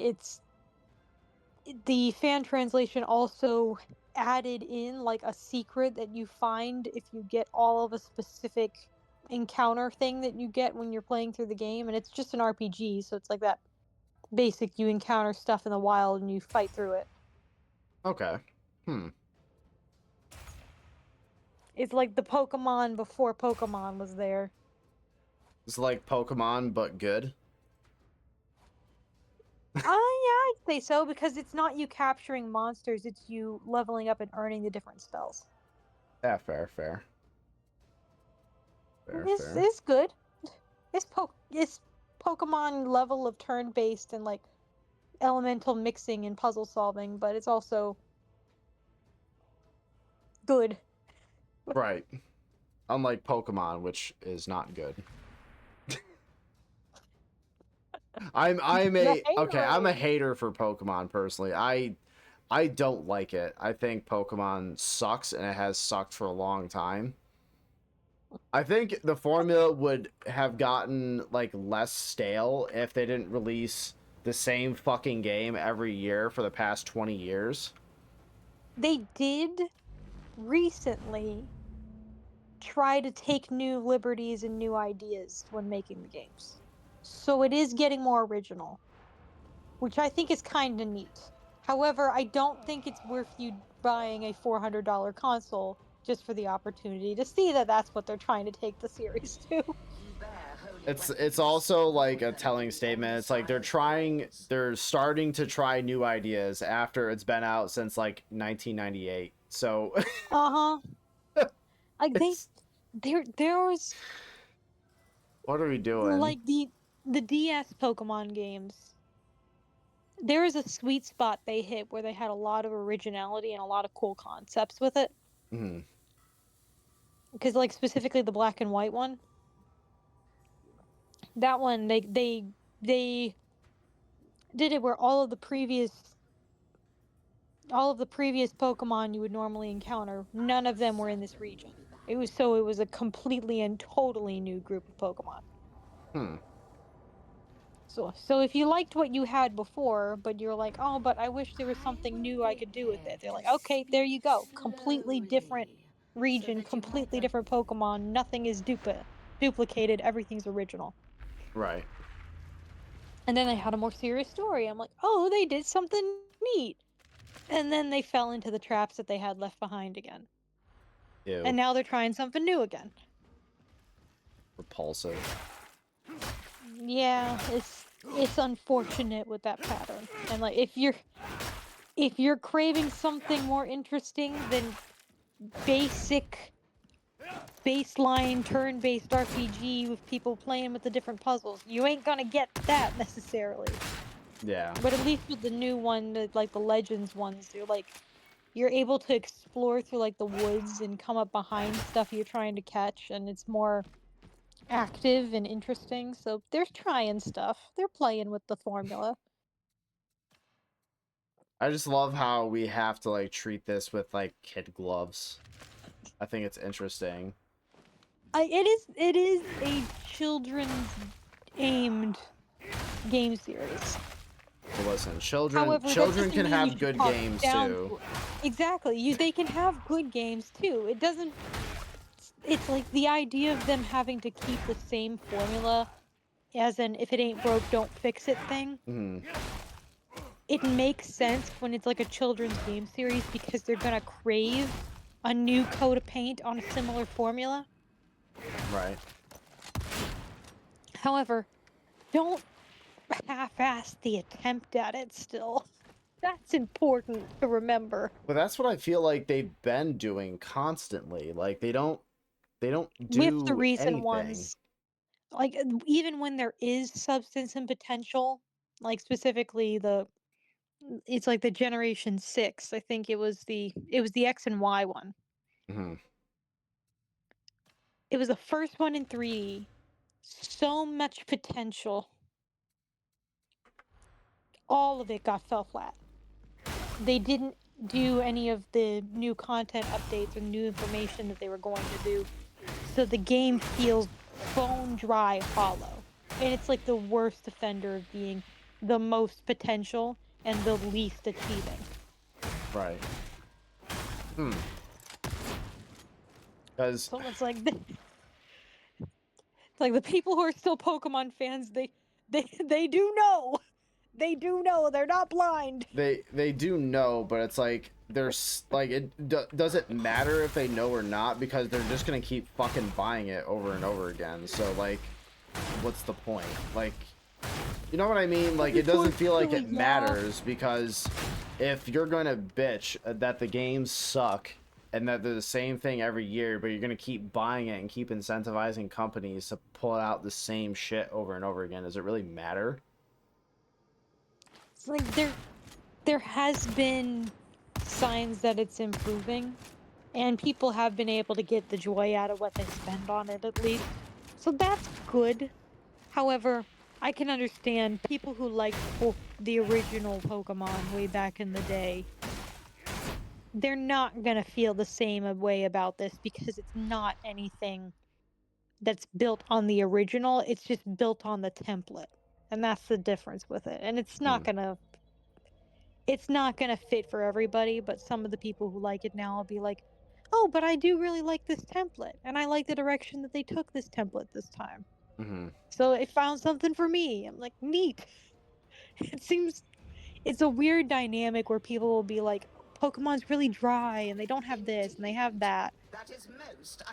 the fan translation also added in like a secret that you find if you get all of a specific encounter thing that you get when you're playing through the game, and it's just an RPG, so it's like that basic, you encounter stuff in the wild and you fight through it. Okay. It's like the Pokemon before Pokemon was there. It's like Pokemon, but good. Yeah, I'd say so, because it's not you capturing monsters, it's you leveling up and earning the different spells. Yeah, fair. Fair. It's good. It's Pokemon level of turn-based and like elemental mixing and puzzle solving, but it's also good. Right. Unlike Pokemon, which is not good. I'm a hater for Pokemon personally. I don't like it. I think Pokemon sucks, and it has sucked for a long time. I think the formula would have gotten like less stale if they didn't release the same fucking game every year for the past 20 years. They did recently try to take new liberties and new ideas when making the games. So it is getting more original, which I think is kind of neat. However, I don't think it's worth you buying a $400 console just for the opportunity to see that that's what they're trying to take the series to. It's also like a telling statement. It's like they're starting to try new ideas after it's been out since like 1998. So Uh-huh. Like there was what are we doing? like the DS Pokemon games. There is a sweet spot they hit where they had a lot of originality and a lot of cool concepts with it. Mm-hmm. Because like specifically the black and white one, that one they did it where all of the previous Pokemon you would normally encounter, none of them were in this region. It was a completely and totally new group of Pokemon. So if you liked what you had before, but you're like, oh, but I wish there was something new I could do with it, they're like, okay, there you go. Completely different region, completely different Pokemon. Nothing is duplicated. Everything's original. Right. And then they had a more serious story. I'm like, oh, they did something neat. And then they fell into the traps that they had left behind again. Ew. And now they're trying something new again. Repulsive. Yeah, it's unfortunate with that pattern. And like if you're craving something more interesting than baseline turn-based RPG with people playing with the different puzzles, you ain't gonna get that necessarily. Yeah. But at least with the new one, like the Legends ones, you're able to explore through like the woods and come up behind stuff you're trying to catch, and it's more active and interesting. So they're trying stuff. They're playing with the formula. I just love how we have to like treat this with like kid gloves. I think it's interesting. It is a children's aimed game series. Well, listen, However, that children doesn't can mean have you good talk games down too. to it. Exactly. They can have good games too. It doesn't. It's like the idea of them having to keep the same formula, as in if it ain't broke, don't fix it thing. Mm-hmm. It makes sense when it's like a children's game series because they're gonna crave a new coat of paint on a similar formula. Right. However, don't half-ass the attempt at it still. That's important to remember. But that's what I feel like they've been doing constantly. Like they don't With the do recent anything. ones, like even when there is substance and potential, like specifically it's like the Generation 6. I think it was the X and Y one. Hmm. It was the first one in 3D. So much potential. All of it fell flat. They didn't do any of the new content updates or new information that they were going to do. So the game feels bone dry hollow. And it's like the worst offender of being the most potential and the least achieving. Right. Hmm. Because So it's like the people who are still Pokemon fans, they do know. They do know. They're not blind. they do know, but it's like there's like does it matter if they know or not, because they're just gonna keep fucking buying it over and over again. So like, what's the point? Like, you know what I mean? Like, it doesn't feel like it Unfortunately, yeah. matters, because if you're gonna bitch that the games suck and that they're the same thing every year, but you're gonna keep buying it and keep incentivizing companies to pull out the same shit over and over again, does it really matter? It's like there has been signs that it's improving, and people have been able to get the joy out of what they spend on it at least. So that's good. However, I can understand people who liked the original Pokemon way back in the day. They're not gonna feel the same way about this because it's not anything that's built on the original. It's just built on the template, and that's the difference with it. And Hmm. it's not gonna fit for everybody, but some of the people who like it now will be like, "Oh, but I do really like this template, and I like the direction that they took this template this time. Hmm. So it found something for me." I'm like, "Neat." It seems it's a weird dynamic where people will be like, "Pokemon's really dry, and they don't have this, and they have that." That is most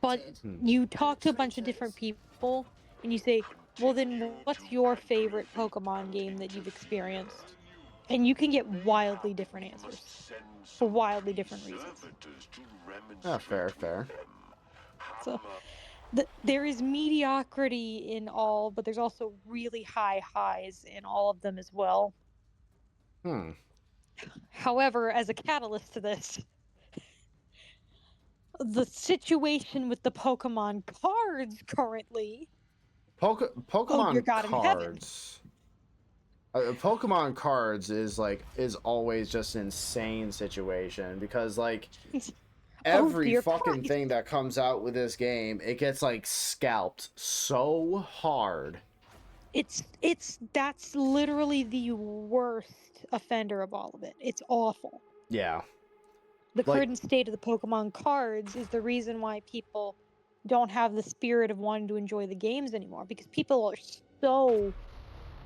But unexpected. you talk to a bunch of different people, and you say, "Well, then what's your favorite Pokemon game that you've experienced?" And you can get wildly different answers for wildly different reasons. Yeah, fair, fair. So there is mediocrity in all, but there's also really high highs in all of them as well. Hmm. However, as a catalyst to this, the situation with the Pokemon cards currently. Oh dear Pokemon God in heaven! cards. Pokemon cards is always just an insane situation, because like Oh every dear fucking Christ! thing that comes out with this game, it gets like scalped so hard. That's literally the worst offender of all of it. It's awful. Yeah. The Like, current state of the Pokemon cards is the reason why people don't have the spirit of wanting to enjoy the games anymore, because people are so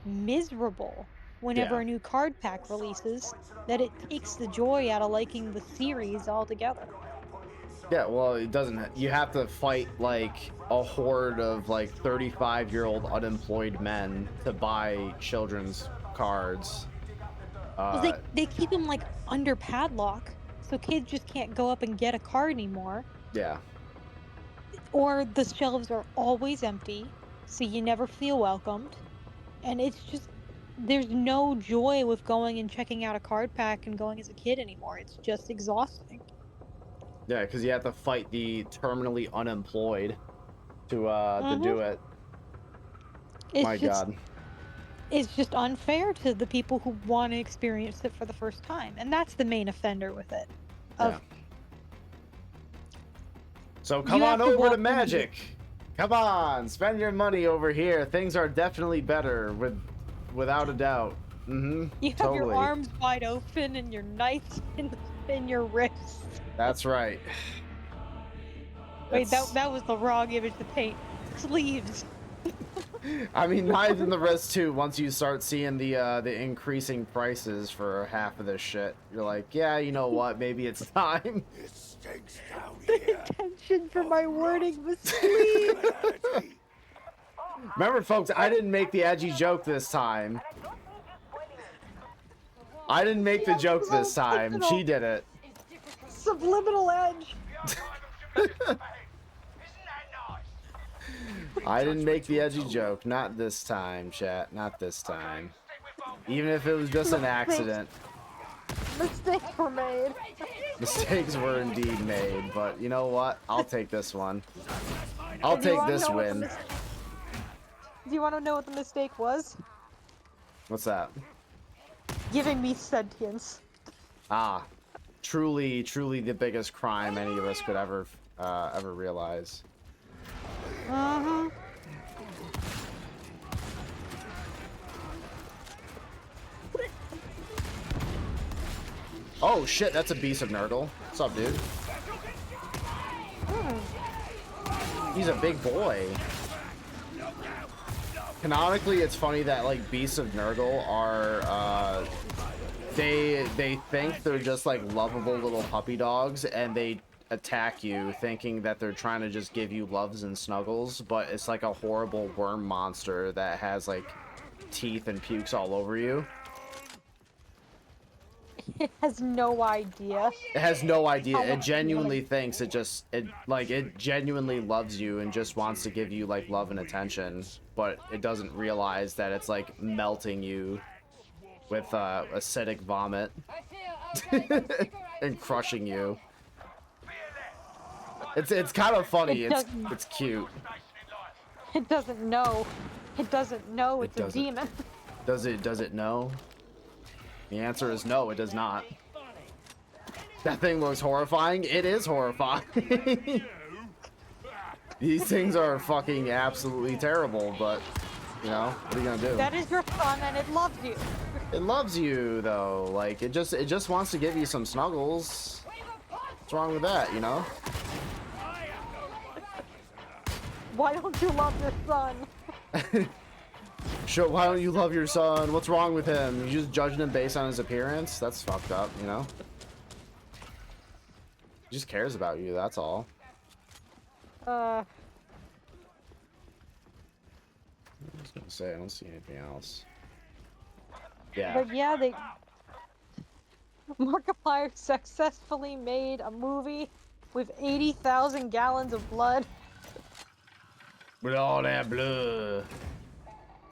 miserable whenever yeah. a new card pack releases that it takes the joy out of liking the series altogether. Yeah, well, it doesn't, you have to fight like a horde of like 35-year-old unemployed men to buy children's cards. Well, Uh they keep them like under padlock, so kids just can't go up and get a card anymore. yeah. Or the shelves are always empty, so you never feel welcomed. And it's just there's no joy with going and checking out a card pack and going as a kid anymore. It's just exhausting. Yeah, because you have to fight the terminally unemployed to Hmm. do it. It's My just God. it's just unfair to the people who want to experience it for the first time, and that's the main offender with it. Yeah. Of So come you on have to over to walk into it. Magic. Come on, spend your money over here. Things are definitely better without a doubt. Mm-hmm. You have your Totally. arms wide open and your knife in your wrist. That's right. Wait, It's, that was the wrong image to paint. Sleeves. I mean, knives in the wrist too. Once you start seeing the increasing prices for half of this shit, you're like, yeah, you know what? Maybe it's time. It stinks down The here. intention for my wording was sleeve. Criminality. Remember, folks, I didn't make the edgy joke this time. I didn't make the joke this time. She did it. Subliminal edge. I didn't make the edgy joke. Not this time, chat. Not this time. Even if it was just an accident. Mistakes were made. Mistakes were indeed made, but you know what? I'll take this one. I'll Do you take wanna this know what the win. Do you want to know what the mistake was? What's that? Giving me sentience. Ah, truly the biggest crime any of us could ever realize. Uh-huh. Oh shit, that's a beast of Nurgle. What's up, dude? He's a big boy. Canonically, it's funny that like beasts of Nurgle are they think they're just like lovable little puppy dogs, and they attack you thinking that they're trying to just give you loves and snuggles, but it's like a horrible worm monster that has like teeth and pukes all over you. It has no idea. It has no idea. How It much genuinely thinks it genuinely loves you and just wants to give you like love and attention, but it doesn't realize that it's like melting you with acidic vomit and crushing you. It's kind of funny. It's cute. It doesn't know. It doesn't know it's a doesn't. demon. Does it know? The answer is no, it does not. That thing looks horrifying. It is horrifying. These things are fucking absolutely terrible, but you know, what are you gonna do? That is your son and it loves you. It loves you though. Like it just wants to give you some snuggles. What's wrong with that, you know? Why don't you love your son? Sure, why don't you love your son? What's wrong with him? You just judging him based on his appearance? That's fucked up, you know? He just cares about you, that's all. Uh, I was gonna say, I don't see anything else. Yeah. but yeah, Markiplier successfully made a movie with 80,000 gallons of blood. With all that blood.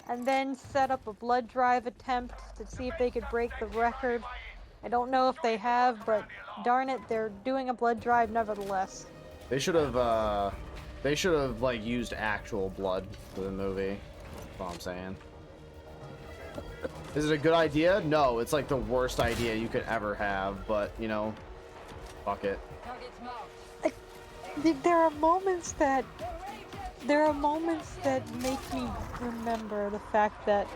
And then set up a blood drive attempt to see if they could break the record. I don't know if they have, but darn it, they're doing a blood drive nevertheless. They should have like used actual blood for the movie. That's all I'm saying. Is it a good idea? No, it's like the worst idea you could ever have, but you know, fuck it. There are moments that make me remember the fact that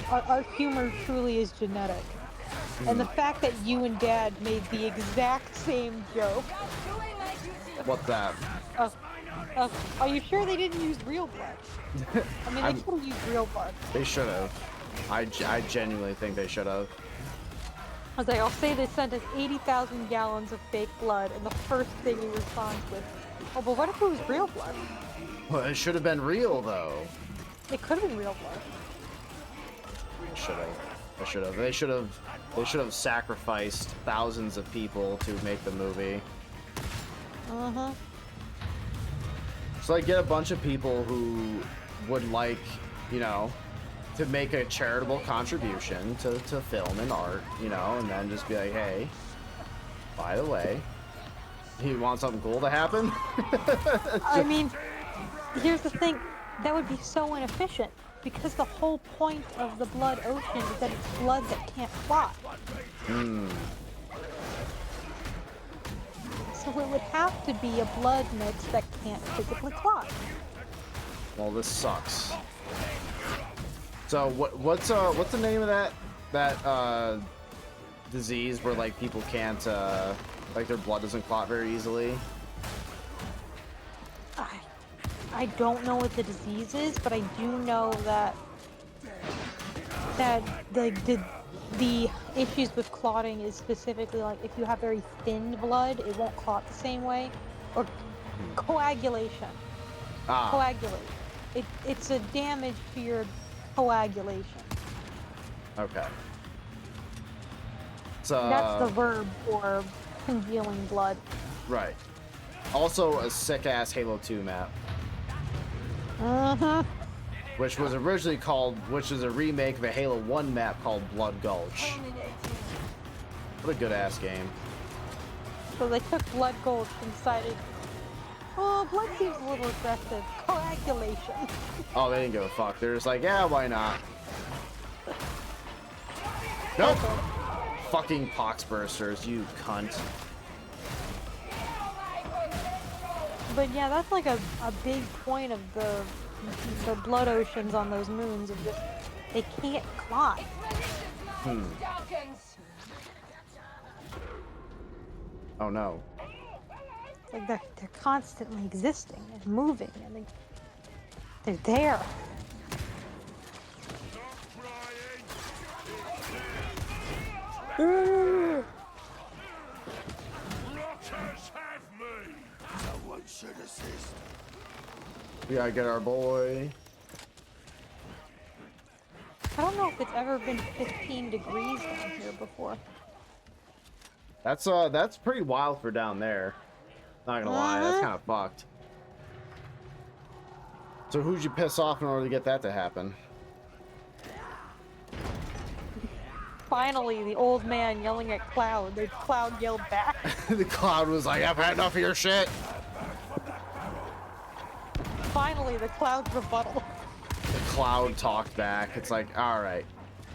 our humor truly is genetic. And the fact that you and Dad made the exact same joke. What's that? Are you sure they didn't use real blood? I mean, they could have used real blood. They should have. I genuinely think they should have. I was like, I'll say they sent us 80,000 gallons of fake blood, and the first thing he responds with, oh, but what if it was real blood? Well, it should have been real though. It could have been real blood. They should have sacrificed thousands of people to make the movie. Uh-huh. So like get a bunch of people who would like, you know, to make a charitable contribution to film and art, you know, and then just be like, hey, by the way, you want something cool to happen? I mean, here's the thing, that would be so inefficient, because the whole point of the blood ocean is that it's blood that can't clot. So it would have to be a blood mix that can't physically clot. Well, this sucks. So what's the name of that disease where like people can't like their blood doesn't clot very easily? I don't know what the disease is, but I do know that the issues with clotting is specifically like if you have very thin blood, it won't clot the same way, or coagulation. Coagulate. It's a damage to your coagulation. Okay. That's the verb for congealing blood. Right. Also a sick-ass Halo 2 map. Uh-huh. Which was originally called, which is a remake of a Halo 1 map called Blood Gulch. What a good-ass game. So they took Blood Gulch and decided, oh, blood seems a little aggressive. Coagulation. Oh, they didn't give a fuck. They're just like, yeah, why not? Nope. Fucking poxbursters, you cunt. But yeah, that's like a big point of the blood oceans on those moons. Of just, they can't climb. Oh no. Like they're constantly existing and moving, and they're there. Rotters have me! Someone should assist. We gotta get our boy. I don't know if it's ever been 15 degrees down here before. That's pretty wild for down there. Not gonna lie, that's kind of fucked. So who'd you piss off in order to get that to happen? Finally, the old man yelling at Cloud. The Cloud yelled back. The Cloud was like, I've had enough of your shit. Finally, the Cloud's rebuttal. The Cloud talked back. It's like, alright,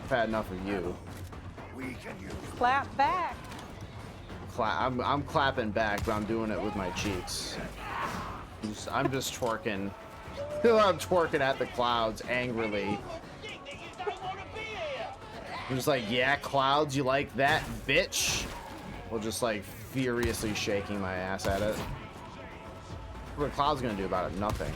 I've had enough of you. Clap back. I'm clapping back, but I'm doing it with my cheeks. I'm just twerking. I'm twerking at the Clouds angrily. I'm just like, yeah, Clouds, you like that, bitch? Well, just like furiously shaking my ass at it. What are Clouds gonna do about it? Nothing.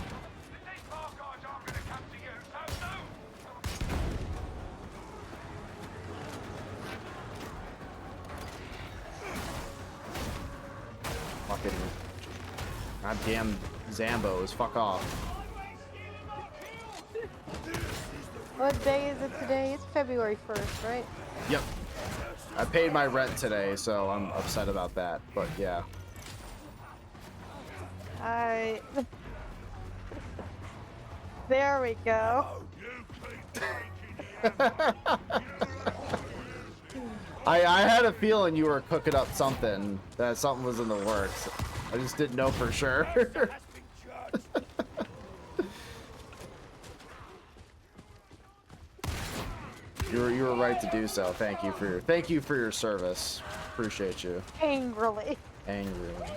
Fucking goddamn Zambos, fuck off. What day is it today? It's February 1st, right? Yep. I paid my rent today, so I'm upset about that, but yeah. There we go. I had a feeling you were cooking up something, that something was in the works. I just didn't know for sure. You were right to do so. Thank you for your service. Appreciate you. Angrily. Angrily.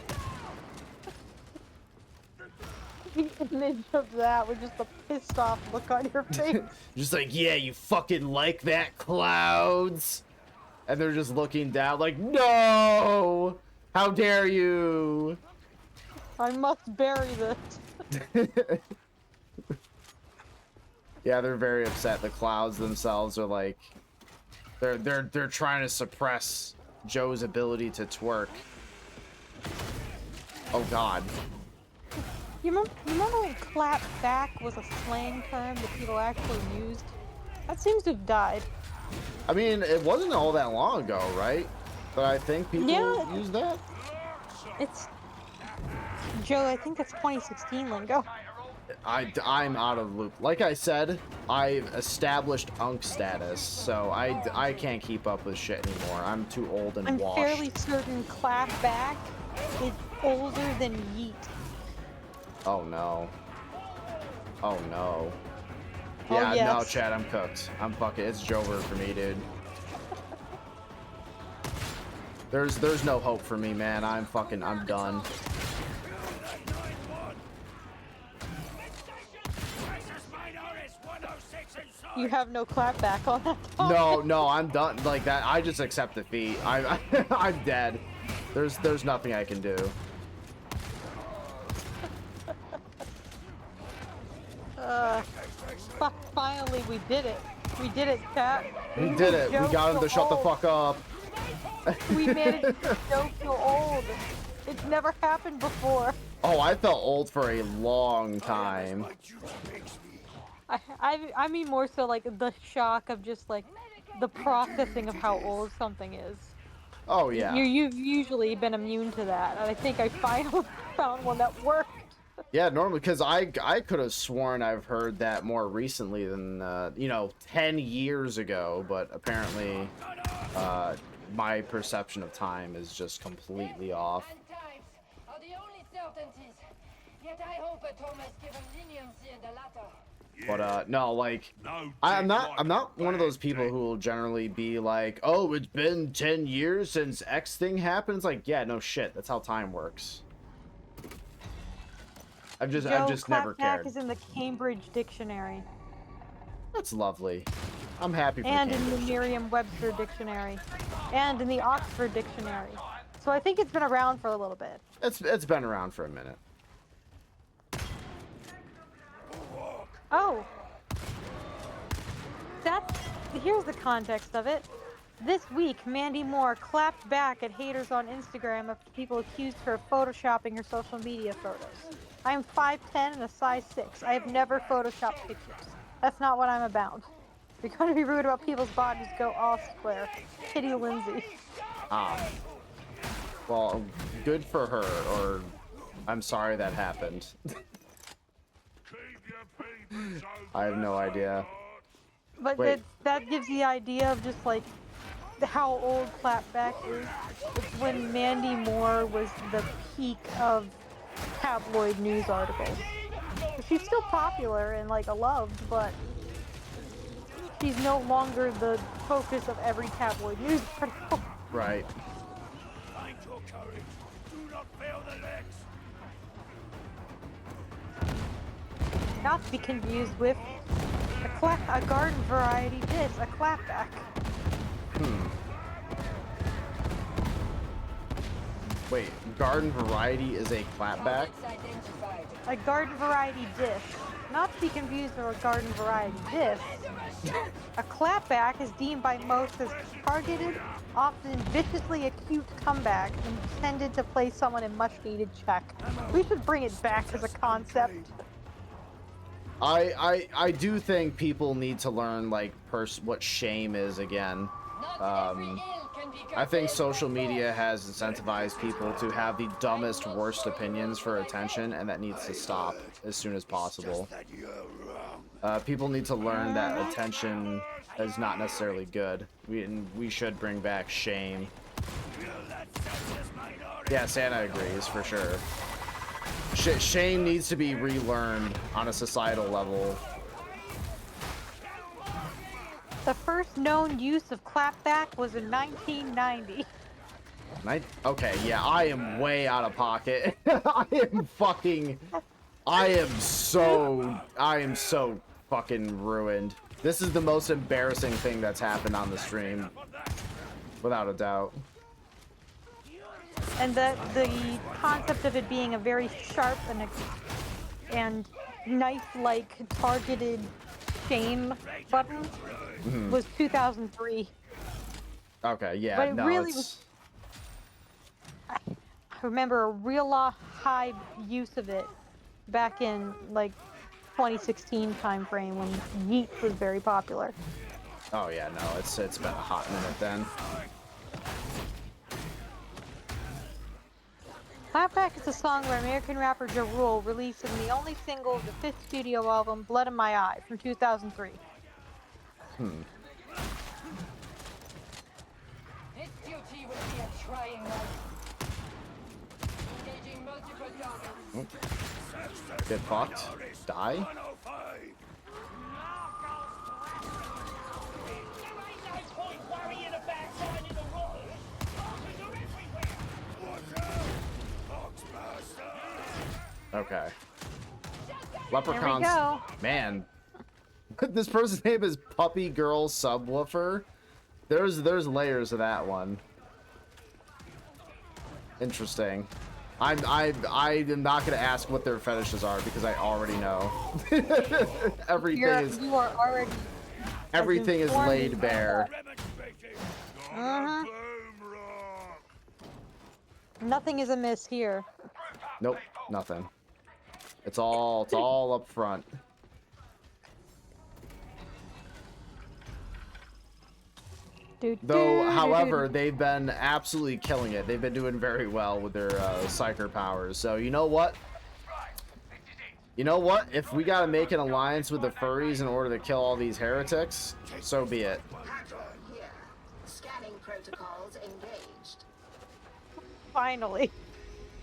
The image of that with just a pissed off look on your face. Just like, yeah, you fucking like that, Clouds? And they're just looking down like, no! How dare you? I must bury this. Yeah, they're very upset. The Clouds themselves are like, they're trying to suppress Joe's ability to twerk. Oh God. You remember when clap back was a slang term that people actually used? That seems to have died. I mean, it wasn't all that long ago, right? But I think people use that. It's Joe. I think that's 2016 lingo. I'm out of the loop. Like I said, I've established Unk status, so I can't keep up with shit anymore. I'm too old and I'm washed. fairly certain clap back is older than yeet. Oh no. Oh no. Oh, Yeah, yes. no, Chad, I'm cooked. I'm fucking. It's Jover for me, dude. There's no hope for me, man. I'm done. You have no clap back on that. No, I'm done. Like that, I just accept defeat. I'm dead. There's nothing I can do. Finally, we did it. We did it, chat. We did it. We got him to shut the fuck up. We managed to make Joe feel old. It's never happened before. Oh, I felt old for a long time. I mean more so like the shock of just like the processing of how old something is. Oh yeah. You've usually been immune to that, and I think I finally found one that worked. Yeah, normally, because I could have sworn I've heard that more recently than, 10 years ago, but apparently, my perception of time is just completely off. And times are the only certainties. Yet I hope Thomas given leniency in the latter. But, no, like, No I'm dick not like one of bad those people dick. who will generally be like, oh, it's been 10 years since X thing happened. It's like, yeah, no shit, that's how time works. I've just never Clapback cared. is in the Cambridge Dictionary. That's lovely. I'm happy for And in the Cambridge. Merriam-Webster Dictionary. And in the Oxford Dictionary. So I think it's been around for a little bit. It's been around for a minute. Oh! Here's the context of it. This week, Mandy Moore clapped back at haters on Instagram after people accused her of photoshopping her social media photos. I am 5'10" and a size 6. I have never photoshopped pictures. That's not what I'm about. If you're going to be rude about people's bodies, go all square. Kitty Lindsay. Well, good for her, or I'm sorry that happened. I have no idea. But Wait. that gives the idea of just like how old clapback is. It's when Mandy Moore was the peak of tabloid news articles. She's still popular and like loved, but she's no longer the focus of every tabloid news article. Right. Find your courage. Do not fail the next. Not to be confused with a garden variety dish, a clapback. Wait, garden variety is a clapback? A garden variety dish. Not to be confused with a garden variety dish. A clapback is deemed by most as targeted, often viciously acute comeback intended to place someone in much needed check. We should bring it back as a concept. I do think people need to learn like what shame is again. I think social media has incentivized people to have the dumbest, worst opinions for attention, and that needs to stop as soon as possible. People need to learn that attention is not necessarily good. We should bring back shame. Yeah, Santa agrees for sure. Shame needs to be relearned on a societal level. The first known use of clapback was in 1990. Okay, yeah, I am way out of pocket. I am so fucking ruined. This is the most embarrassing thing that's happened on the stream, without a doubt. And the concept of it being a very sharp and knife-like targeted shame button was 2003. Okay, yeah, But it no, really was. I remember a real high use of it back in like 2016 time frame when Yeet was very popular. Oh yeah, no, it's been a hot minute then. Clapback is a song by American rapper Ja Rule, released in the only single of the fifth studio album, Blood in My Eye, from 2003. This duty will be a trying one. Engaging multiple targets. Get fucked. Die. 105. Okay. There Leprechauns. we go. Man, this person's name is Puppy Girl Subwoofer. There's layers of that one. Interesting. I'm not gonna ask what their fetishes are because I already know. You are already. Everything is laid bare. Uh-huh. Nothing is amiss here. Nope, nothing. It's all up front. Though, however, they've been absolutely killing it. They've been doing very well with their psyker powers. So, you know what? You know what? If we gotta make an alliance with the furries in order to kill all these heretics, so be it. Here. Scanning protocols engaged. Finally.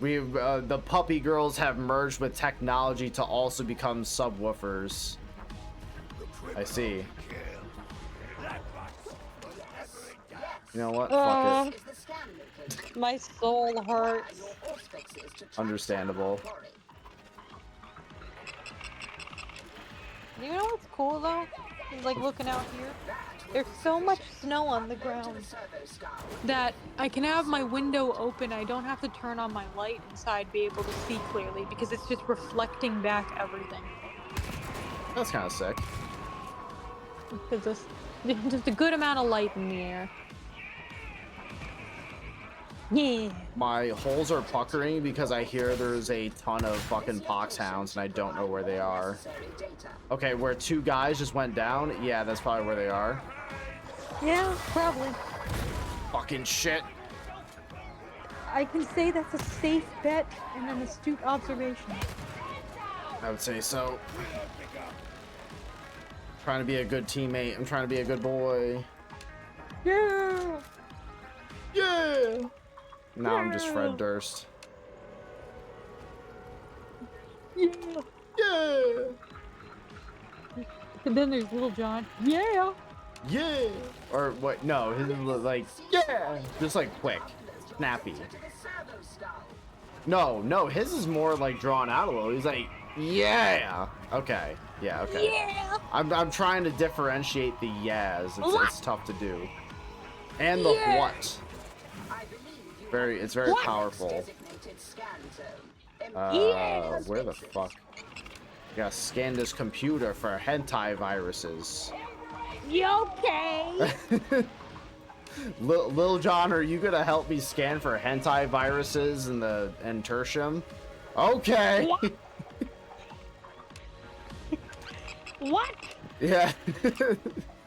We've the puppy girls have merged with technology to also become subwoofers. I see. You know what? Fuck it. Is the scan located? My soul hurts. Your auspices to track Understandable. down the quarry. You know what's cool though? Like looking out here. There's so much snow on the ground That I can have my window open. I don't have to turn on my light inside, be able to see clearly because it's just reflecting back everything. That's kind of sick. Because there's just a good amount of light in the air. Yeah. My holes are puckering because I hear there's a ton of fucking poxhounds and I don't know where they are. Okay, where two guys just went down? Yeah, that's probably where they are. Yeah, probably. Fucking shit. I can say that's a safe bet and an astute observation. I would say so. Trying to be a good teammate. I'm trying to be a good boy. Yeah. Yeah. Now I'm just Fred Durst. Yeah. Yeah. And then there's Little John. Yeah. Yeah. Or what? No, his is like, yeah. Just like quick. Snappy. No, his is more like drawn out a little. He's like, yeah. Okay. Yeah, okay. Yeah. I'm trying to differentiate the yeahs. It's tough to do. And the what. It's very powerful. Where the fuck? I gotta scan this computer for hentai viruses. You okay? Lil John, are you gonna help me scan for hentai viruses and tertium? Okay. What? What? Yeah.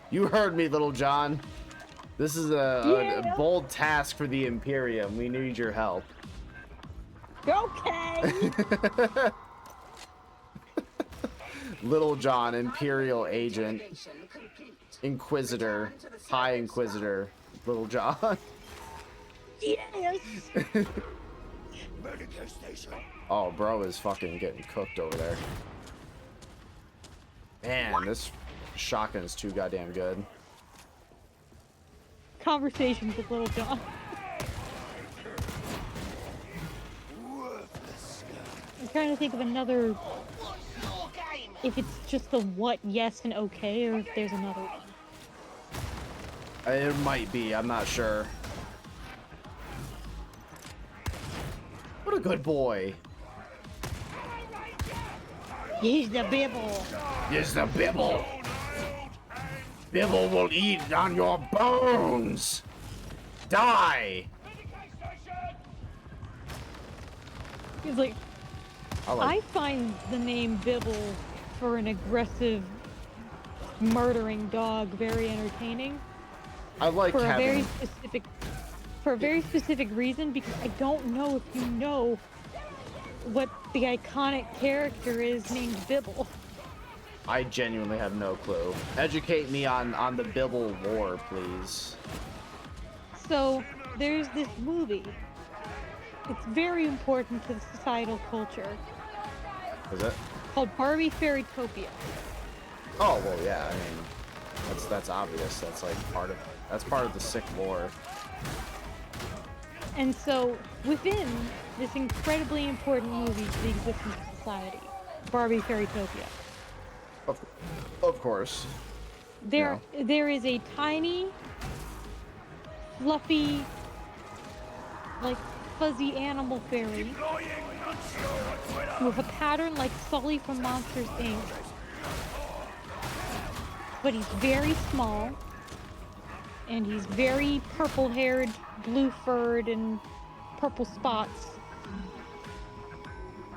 You heard me, Little John. This is a bold task for the Imperium. We need your help. Okay. Little John, Imperial agent, Inquisitor, High Inquisitor, Little John. Yes. Oh, bro is fucking getting cooked over there. Man, this shotgun is too goddamn good. Conversations with Little John. I'm trying to think of another. If it's just the what, yes, and okay, or if there's another one. It might be. I'm not sure. What a good boy. He's the Bibble. He's the Bibble. Bibble will eat on your bones. Die. He's like, I find the name Bibble for an aggressive, murdering dog very entertaining. I like for having... a very specific reason, because I don't know if you know what the iconic character is named Bibble. I genuinely have no clue. Educate me on the Bibble lore, please. So, there's this movie. It's very important to the societal culture. Is it? Called Barbie Fairytopia. Oh, well, yeah, I mean, that's obvious. That's like part of the sick lore. And so, within this incredibly important movie to the existence of society, Barbie Fairytopia, Of course. there is a tiny, fluffy, like fuzzy animal fairy with a pattern like Sully from Monsters Inc. But he's very small, and he's very purple-haired, blue-furred, and purple spots.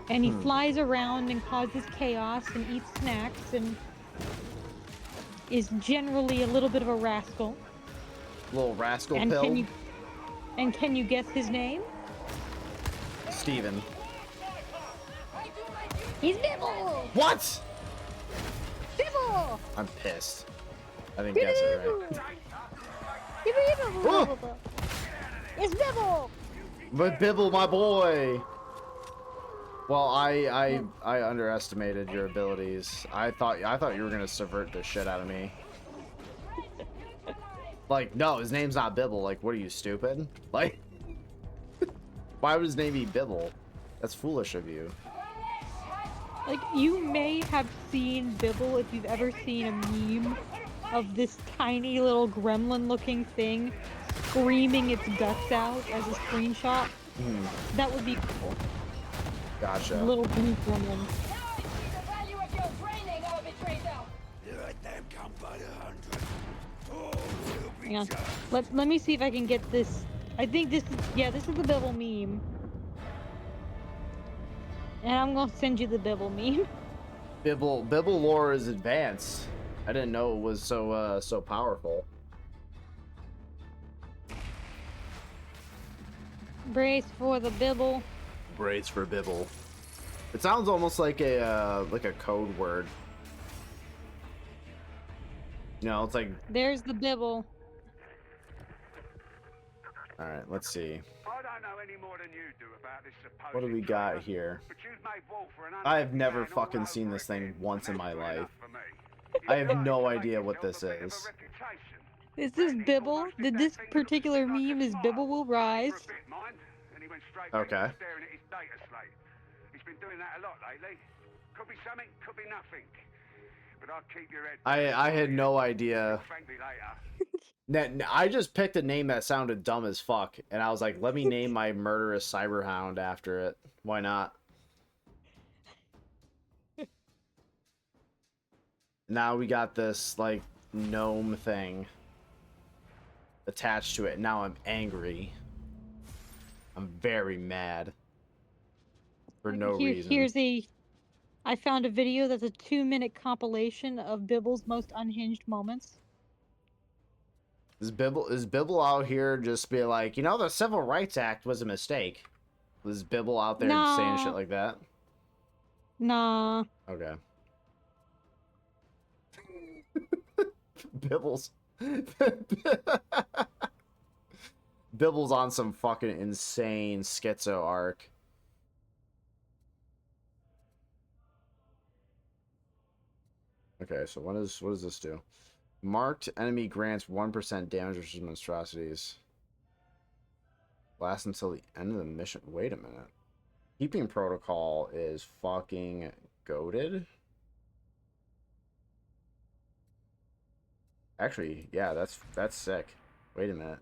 And he flies around and causes chaos and eats snacks and is generally a little bit of a rascal. Little rascal And pill. can you guess his name? Steven. He's Bibble! What? Bibble! I'm pissed. I didn't guess it right. Oh! It's Bibble! But Bibble, my boy. Well, I underestimated your abilities. I thought you were gonna subvert the shit out of me. Like, no, his name's not Bibble. Like, what are you, stupid? Like, why would his name be Bibble? That's foolish of you. Like, you may have seen Bibble if you've ever seen a meme of this tiny little gremlin-looking thing screaming its guts out as a screenshot. That would be cool. Gotcha. Little blue gremlin. Now I see the value of your training, arbitrator. Let them come by the hundred. All will be Hang on. judged. Let me see if I can get this. I think this is, yeah, this is the Bibble meme. And I'm gonna send you the Bibble meme. Bibble lore is advanced. I didn't know it was so powerful. Brace for the Bibble. Brace for Bibble. It sounds almost like a code word. You know, it's like. There's the Bibble. All right, let's see. I don't know any more than you do about this supposed What do we got traitor, here? but you've made war for an I have never underground all fucking seen over this thing again, once in and my that's life. enough for me. I have You're no starting to idea make what this yourself a bit of a is. reputation. Is this Randy Bibble? almost Did that this thing that particular looks like a meme is smile. Bibble will For rise? a bit, mind, and he went straight Okay. back to staring at his data slate. He's been doing that a lot lately. Could be something, could be nothing. But I'll keep your head. I had no idea. Thank me later. I just picked a name that sounded dumb as fuck, and I was like, let me name my murderous cyberhound after it. Why not? Now we got this, like, gnome thing attached to it. Now I'm angry. I'm very mad. For no reason. I found a video that's a 2-minute compilation of Bibble's most unhinged moments. Is Bibble out here just be like, you know, the Civil Rights Act was a mistake? Was Bibble out there saying shit like that? Nah. Okay. Bibble's Bibble's on some fucking insane schizo arc. Okay, so what does this do? Marked enemy grants 1% damage versus monstrosities. Lasts until the end of the mission. Wait a minute. Keeping protocol is fucking goated. Actually, yeah, that's sick. Wait a minute.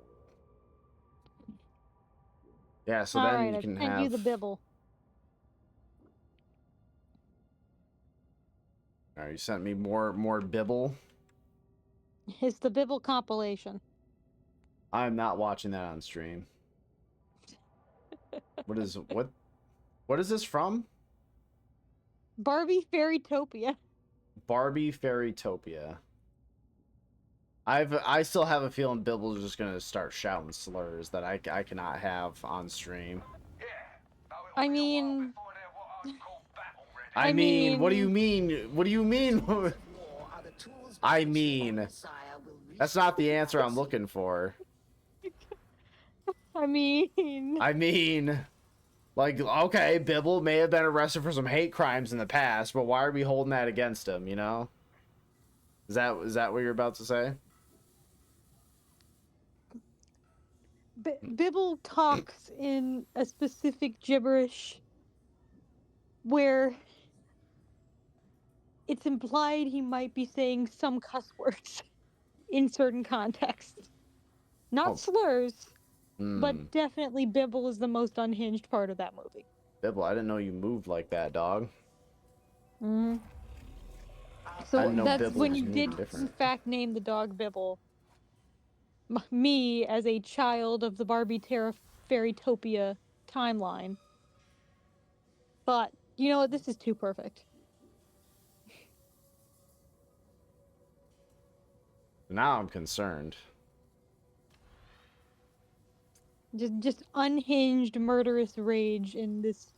Yeah, so then Alright, you can I sent have you the Bibble. Alright, you sent me more Bibble. It's the Bibble compilation. I'm not watching that on stream. What is this from? Barbie Fairytopia. Barbie Fairytopia. I still have a feeling Bibble's just gonna start shouting slurs that I cannot have on stream. I mean... I mean, what do you mean? What do you mean? I mean, that's not the answer I'm looking for. I mean... Like, okay, Bibble may have been arrested for some hate crimes in the past, but why are we holding that against him, you know? Is that what you're about to say? Bibble talks in a specific gibberish where it's implied he might be saying some cuss words in certain contexts. Not slurs, but definitely Bibble is the most unhinged part of that movie. Bibble, I didn't know you moved like that, dog. So that's Bibble when was you moving did, different. in fact, name the dog Bibble. Me, as a child of the Barbie Fairytopia timeline. But, you know what? This is too perfect. Now I'm concerned. Just unhinged murderous rage in this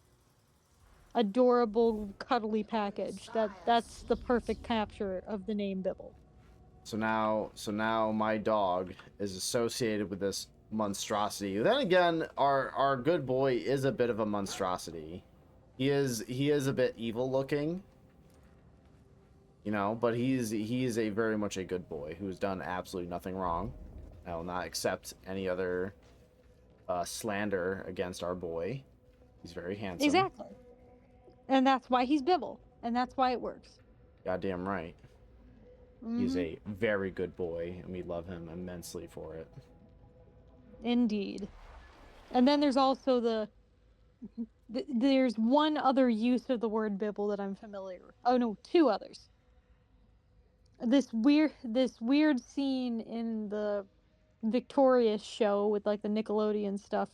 adorable cuddly package. That's the perfect capture of the name Bibble. So now my dog is associated with this monstrosity. Then again, our good boy is a bit of a monstrosity. He is a bit evil looking, you know, but he is a very much a good boy who's done absolutely nothing wrong. I will not accept any other slander against our boy. He's very handsome. Exactly. And that's why he's Bibble. And that's why it works. Goddamn right. Mm-hmm. He's a very good boy, and we love him immensely for it. Indeed. And then there's also there's one other use of the word Bibble that I'm familiar with. Oh no, two others. This weird scene in the Victorious show with like the Nickelodeon stuff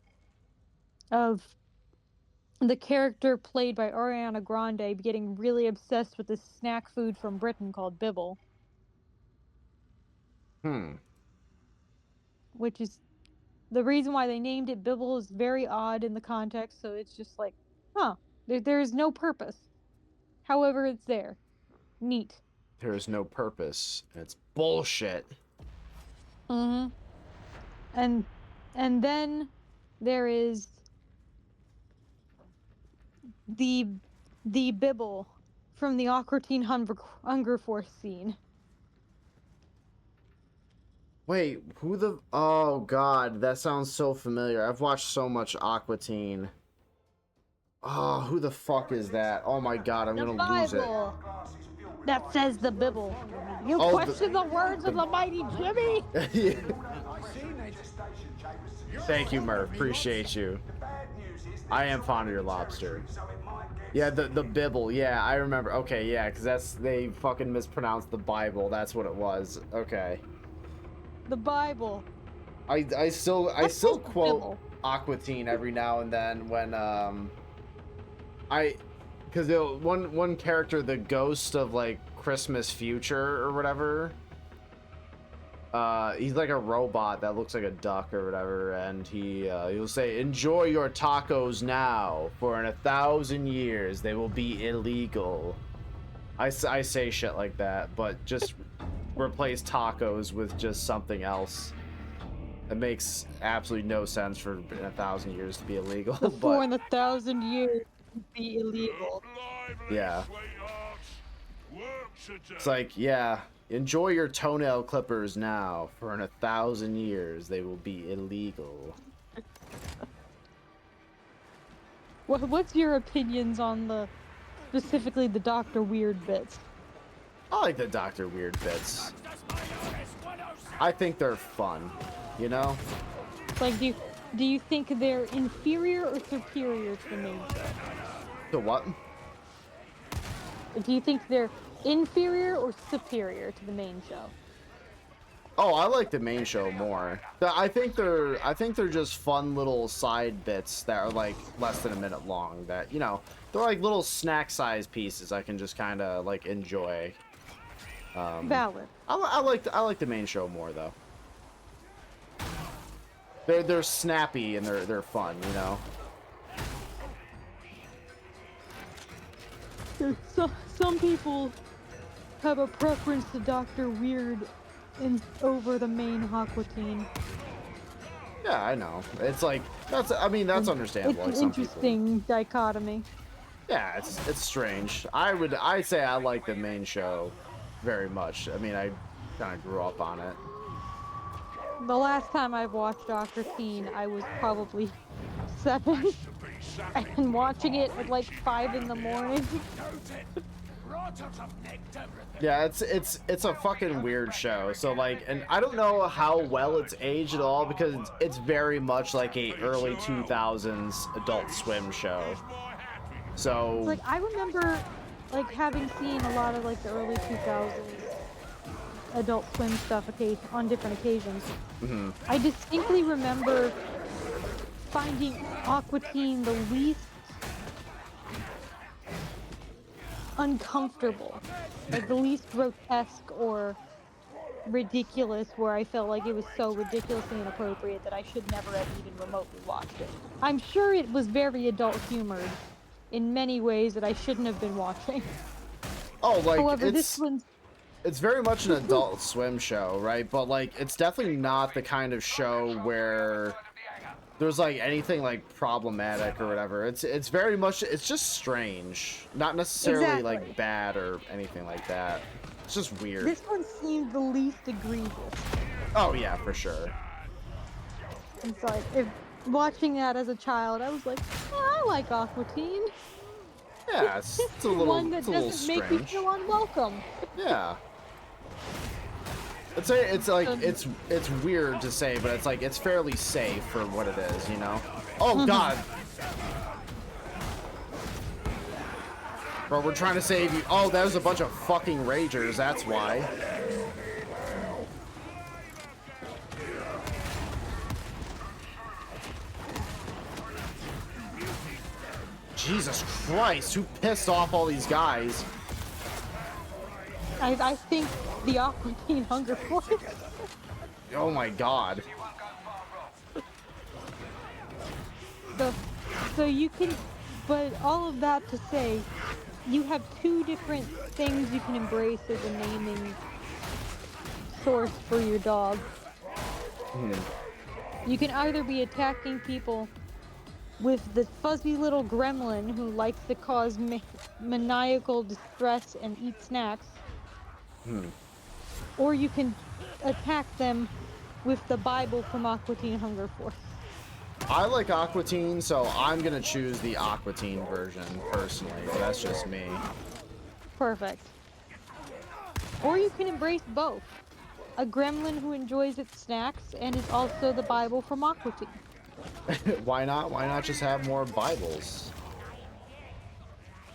of the character played by Ariana Grande getting really obsessed with this snack food from Britain called Bibble. Which is the reason why they named it Bibble is very odd in the context, so it's just like, huh, there is no purpose. However, it's there. Neat. There is no purpose, and it's bullshit. Mm-hmm. And then there is the Bibble from the Aqua Teen Hunger Force scene. Wait, who the... Oh, God, that sounds so familiar. I've watched so much Aqua Teen. Oh, who the fuck is that? Oh my God, I'm The gonna lose it. Bible that says the Bibble. You Oh, question the words of the mighty Jimmy? Yeah. Thank you, Murph. Appreciate you. I am fond of your lobster. Yeah, the Bibble. Yeah, I remember. Okay, yeah, because they fucking mispronounced the Bible. That's what it was. Okay. The Bible. I still the quote Bibble? Aqua Teen every now and then when because one character, the ghost of like Christmas Future or whatever, he's like a robot that looks like a duck or whatever, and he'll say, "Enjoy your tacos now, for in 1,000 years they will be illegal." I say shit like that, but just replace tacos with just something else. It makes absolutely no sense for in 1,000 years to be illegal. For But in 1,000 years be illegal. yeah, it's like, yeah, enjoy your toenail clippers now, for in 1,000 years they will be illegal. What's your opinions on specifically the Dr. Weird bits? I like the Dr. Weird bits. I think they're fun, you know? Like, do you think they're inferior or superior to the main show? The what? Do you think they're inferior or superior to the main show? Oh, I like the main show more. I think they're just fun little side bits that are like less than a minute long. That, you know, they're like little snack-sized pieces I can just kind of like enjoy. Valid. I like the main show more though. They're snappy and they're fun, you know. Some people have a preference to Dr. Weird over the main Aqua Teen. Yeah, I know. It's like that's understandable. It's like an some interesting dichotomy. Yeah, it's strange. I'd say I like the main show very much. I mean, I kind of grew up on it. The last time I've watched Dr. Teen, I was probably 7, and watching it at like 5 in the morning. Yeah, it's a fucking weird show. So like, and I don't know how well it's aged at all because it's very much like a early 2000s Adult Swim show. So Like, I remember like having seen a lot of like the early 2000s Adult Swim stuff on different occasions. mm-hmm. I distinctly remember finding Aqua Teen the least uncomfortable, like the least grotesque or ridiculous where I felt like it was so ridiculously inappropriate that I should never have even remotely watched it. I'm sure it was very adult humored in many ways that I shouldn't have been watching. Oh, like However, this one's it's very much an Adult Swim show, right? But like it's definitely not the kind of show where there's like anything like problematic or whatever. It's very much, it's just strange, not necessarily like Exactly. bad or anything like that. It's just weird. This one seemed the least egregious. Oh yeah, for sure. It's like, if watching that as a child, I was like, oh, I like Aqua Teen. Yeah, it's a little, One that it's a little doesn't make me strange. feel unwelcome. Yeah. It's like it's weird to say, but it's like it's fairly safe for what it is, you know. Oh God. Bro, we're trying to save you. Oh, that was a bunch of fucking ragers, that's why. Jesus Christ, who pissed off all these guys? I think the Aqua Teen Hunger Force. Oh my God. So you can, but all of that to say, you have two different things you can embrace as a naming source for your dog. You can either be attacking people with the fuzzy little gremlin who likes to cause maniacal distress and eat snacks, or you can attack them with the Bible from Aqua Teen Hunger Force. I like Aqua Teen, so I'm gonna choose the Aqua Teen version personally, but that's just me. Perfect. Or you can embrace both. A gremlin who enjoys its snacks and is also the Bible from Aqua Teen. Why not? Why not just have more Bibles?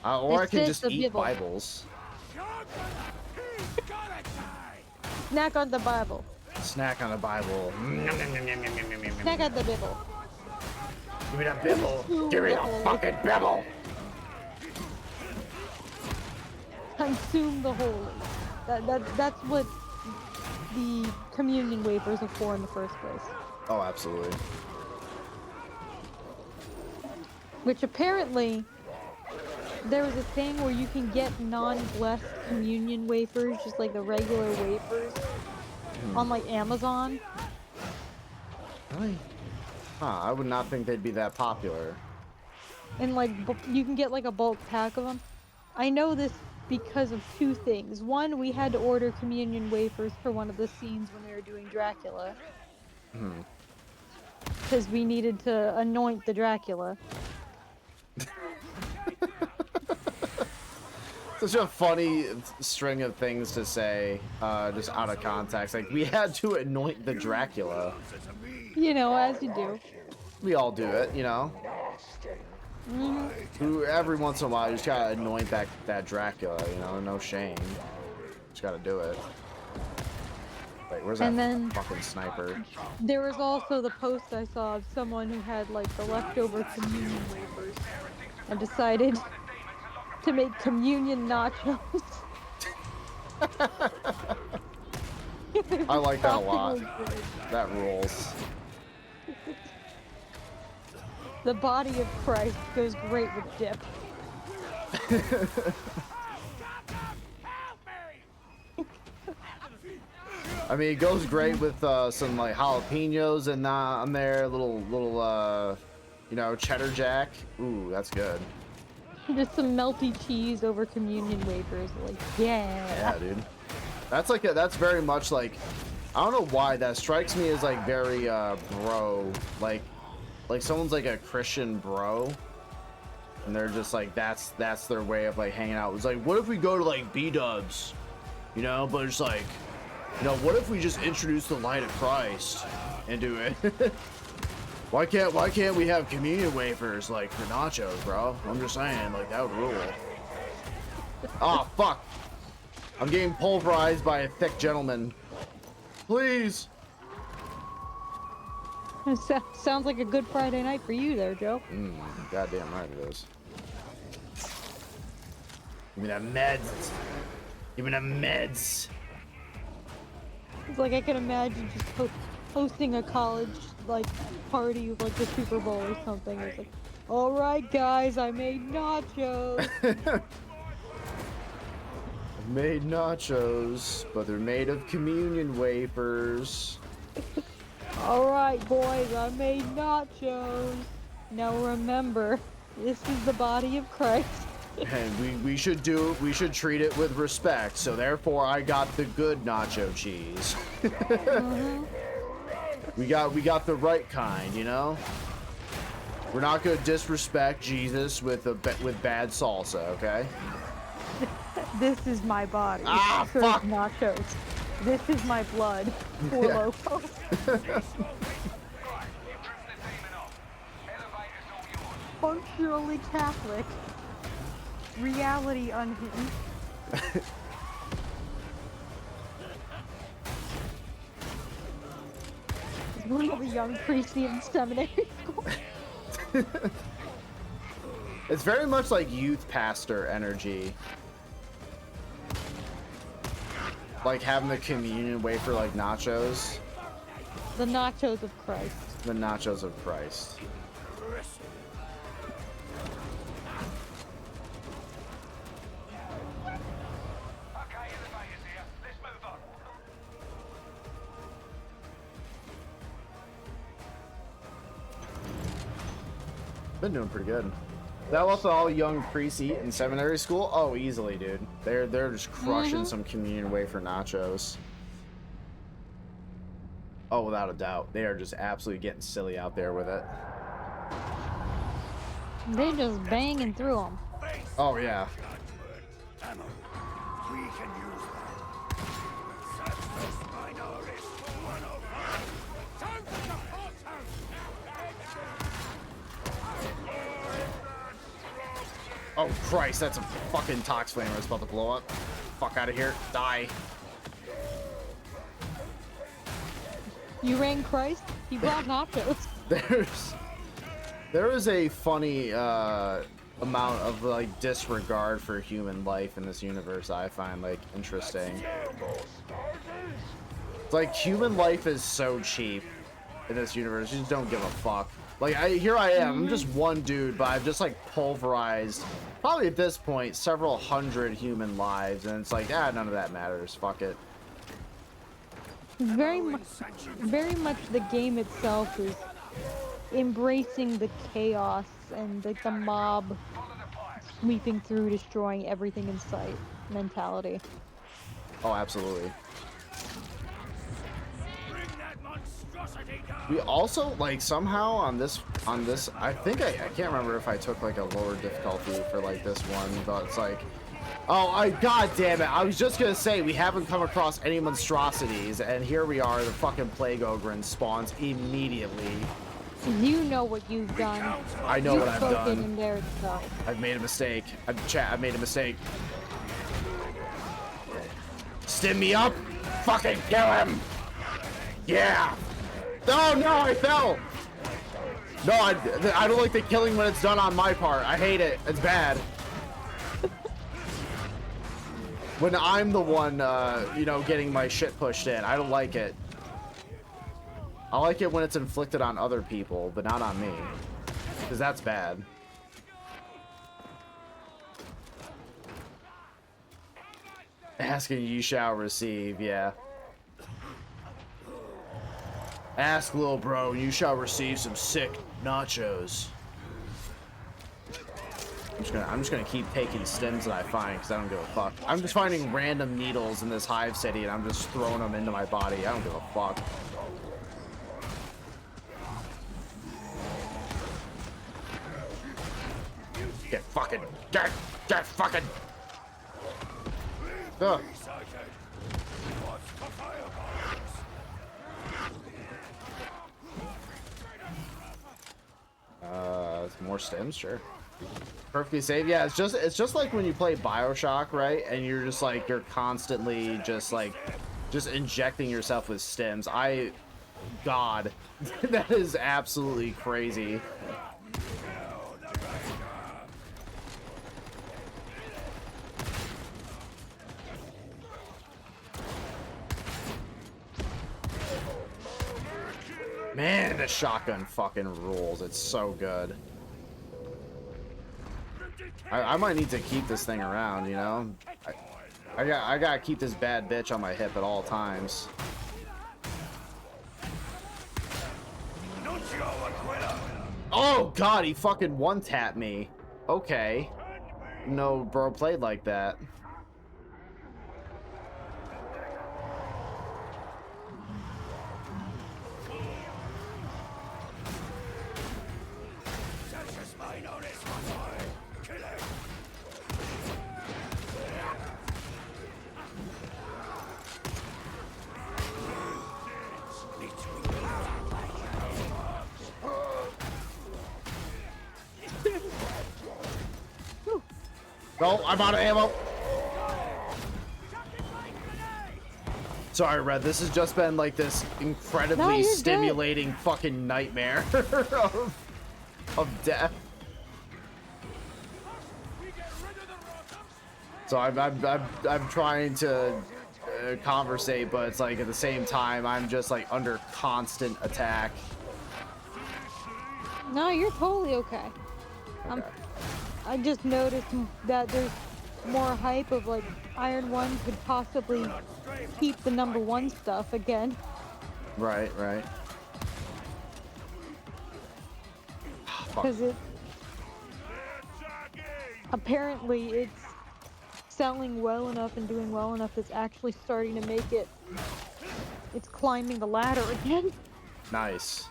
Or I It's can just just a eat Bible. Bibles. Snack on the Bible. Snack on a Bible. Snack on the Bible. Give me that Bibble. Give me the fucking Bibble. Consume the holy. That's what the communion wafers are for in the first place. Oh, absolutely. Which apparently there was a thing where you can get non-blessed communion wafers, just like the regular wafers, on like Amazon. Really? Huh, I would not think they'd be that popular. And like you can get like a bulk pack of them. I know this because of two things. One, we had to order communion wafers for one of the scenes when we were doing Dracula. Because we needed to anoint the Dracula. Such a funny string of things to say, just out of context. Like, we had to anoint the Dracula. You know, as you do. We all do it, you know? Every once in a while, you just gotta anoint that Dracula, you know? No shame. Just gotta do it. Wait, where's that And then fucking sniper? there was also the post I saw of someone who had like the leftover communion wafers and decided to make communion nachos. I like that a lot. Shockingly good. That rules. The body of Christ goes great with dip. I mean, it goes great with some like jalapenos and on there, little you know, cheddar jack. Ooh, that's good. Just some melty cheese over communion wafers. Like, Yeah, dude. That's like that's very much like, I don't know why that strikes me as like very bro, like someone's like a Christian bro, and they're just like that's their way of like hanging out. It's like, what if we go to like B-dubs, you know? But it's like, you know, what if we just introduce the light of Christ and do it? Why can't we have communion wafers like for nachos, bro? I'm just saying, like that would rule. Oh fuck! I'm getting pulverized by a thick gentleman. Please. sounds like a good Friday night for you there, Joe. Goddamn right it is. Give me that meds. Give me the meds. It's like I can imagine just hosting a college like party like the Super Bowl or something. It's like, all right, guys, I made nachos. I've made nachos, but they're made of communion wafers. All right, boys, I made nachos. Now remember, this is the body of Christ. And we should treat it with respect. So therefore, I got the good nacho cheese. We got the right kind, you know. We're not gonna disrespect Jesus with bad salsa, okay? This is my body. Ah, Serve fuck. nachos. This is my blood. Four Yeah. Loko. Functionally Catholic. Reality unhinged. One of the young priests in seminary school. It's very much like youth pastor energy. Like having the communion wafer like nachos. The nachos of Christ. The nachos of Christ. Been doing pretty good. That was all young priests eat in seminary school? Oh, easily, dude. They're just crushing some communion wafer nachos. Oh, without a doubt. They are just absolutely getting silly out there with it. They just banging through them. Oh, yeah. Ammo. We can use that. Surface minority 105. Time for the hot house. Oh, Christ, that's a fucking tox flamer that's about to blow up. Fuck out of here. Die. You rang Christ? He brought nachos. There is a funny amount of like disregard for human life in this universe I find like interesting. It's like human life is so cheap in this universe. You just don't give a fuck. Like here I am. I'm just one dude, but I've just like pulverized probably at this point several hundred human lives, and it's like none of that matters. Fuck it. Very much the game itself is embracing the chaos and the mob sweeping through, destroying everything in sight mentality. Oh, absolutely. Bring that monstrosity down. We also like somehow on this I think I can't remember if I took like a lower difficulty for like this one, but it's like god damn it, I was just gonna say we haven't come across any monstrosities, and here we are, the fucking plague ogre spawns immediately. You know what you've done. I know what I've spoken done. in there itself. I've made a mistake. I've made a mistake. Stim me up. Fucking kill him. Yeah. Oh no, I fell. No, I don't like the killing when it's done on my part. I hate it. It's bad. When I'm the one, you know, getting my shit pushed in, I don't like it. I like it when it's inflicted on other people, but not on me. Because that's bad. Asking you shall receive, yeah. Ask, little bro, and you shall receive some sick nachos. I'm just gonna keep taking stems that I find because I don't give a fuck. I'm just finding random needles in this hive city and I'm just throwing them into my body. I don't give a fuck. Get fucking, get fucking. Ugh. More stems, sure. Perfectly safe. Yeah, it's just like when you play BioShock, right? And you're just like you're constantly just injecting yourself with stems. God, that is absolutely crazy. Man, the shotgun fucking rules. It's so good. I might need to keep this thing around, you know? I gotta keep this bad bitch on my hip at all times. Oh god, he fucking one-tapped me. Okay. No, bro played like that. No, I'm out of ammo. Sorry, Red. This has just been like this incredibly stimulating fucking nightmare of death. So I'm trying to conversate, but it's like at the same time I'm just like under constant attack. No, you're totally okay. Okay. I just noticed that there's more hype of like Iron 1 could possibly keep the #1 stuff again. Right. Because apparently it's selling well enough and doing well enough that's actually starting to make it's climbing the ladder again. Nice.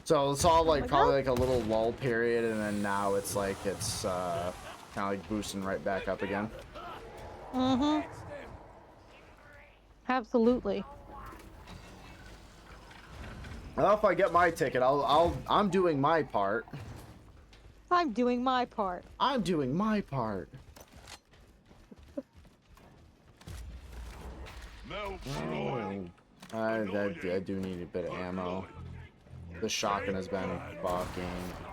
So it's all like probably like a little lull period, and then now it's kind of like boosting right back up again. Mm-hmm. Absolutely. Well, if I get my ticket, I'm doing my part. I'm doing my part. I'm doing my part. Oh, I do need a bit of ammo. The shotgun has been fucking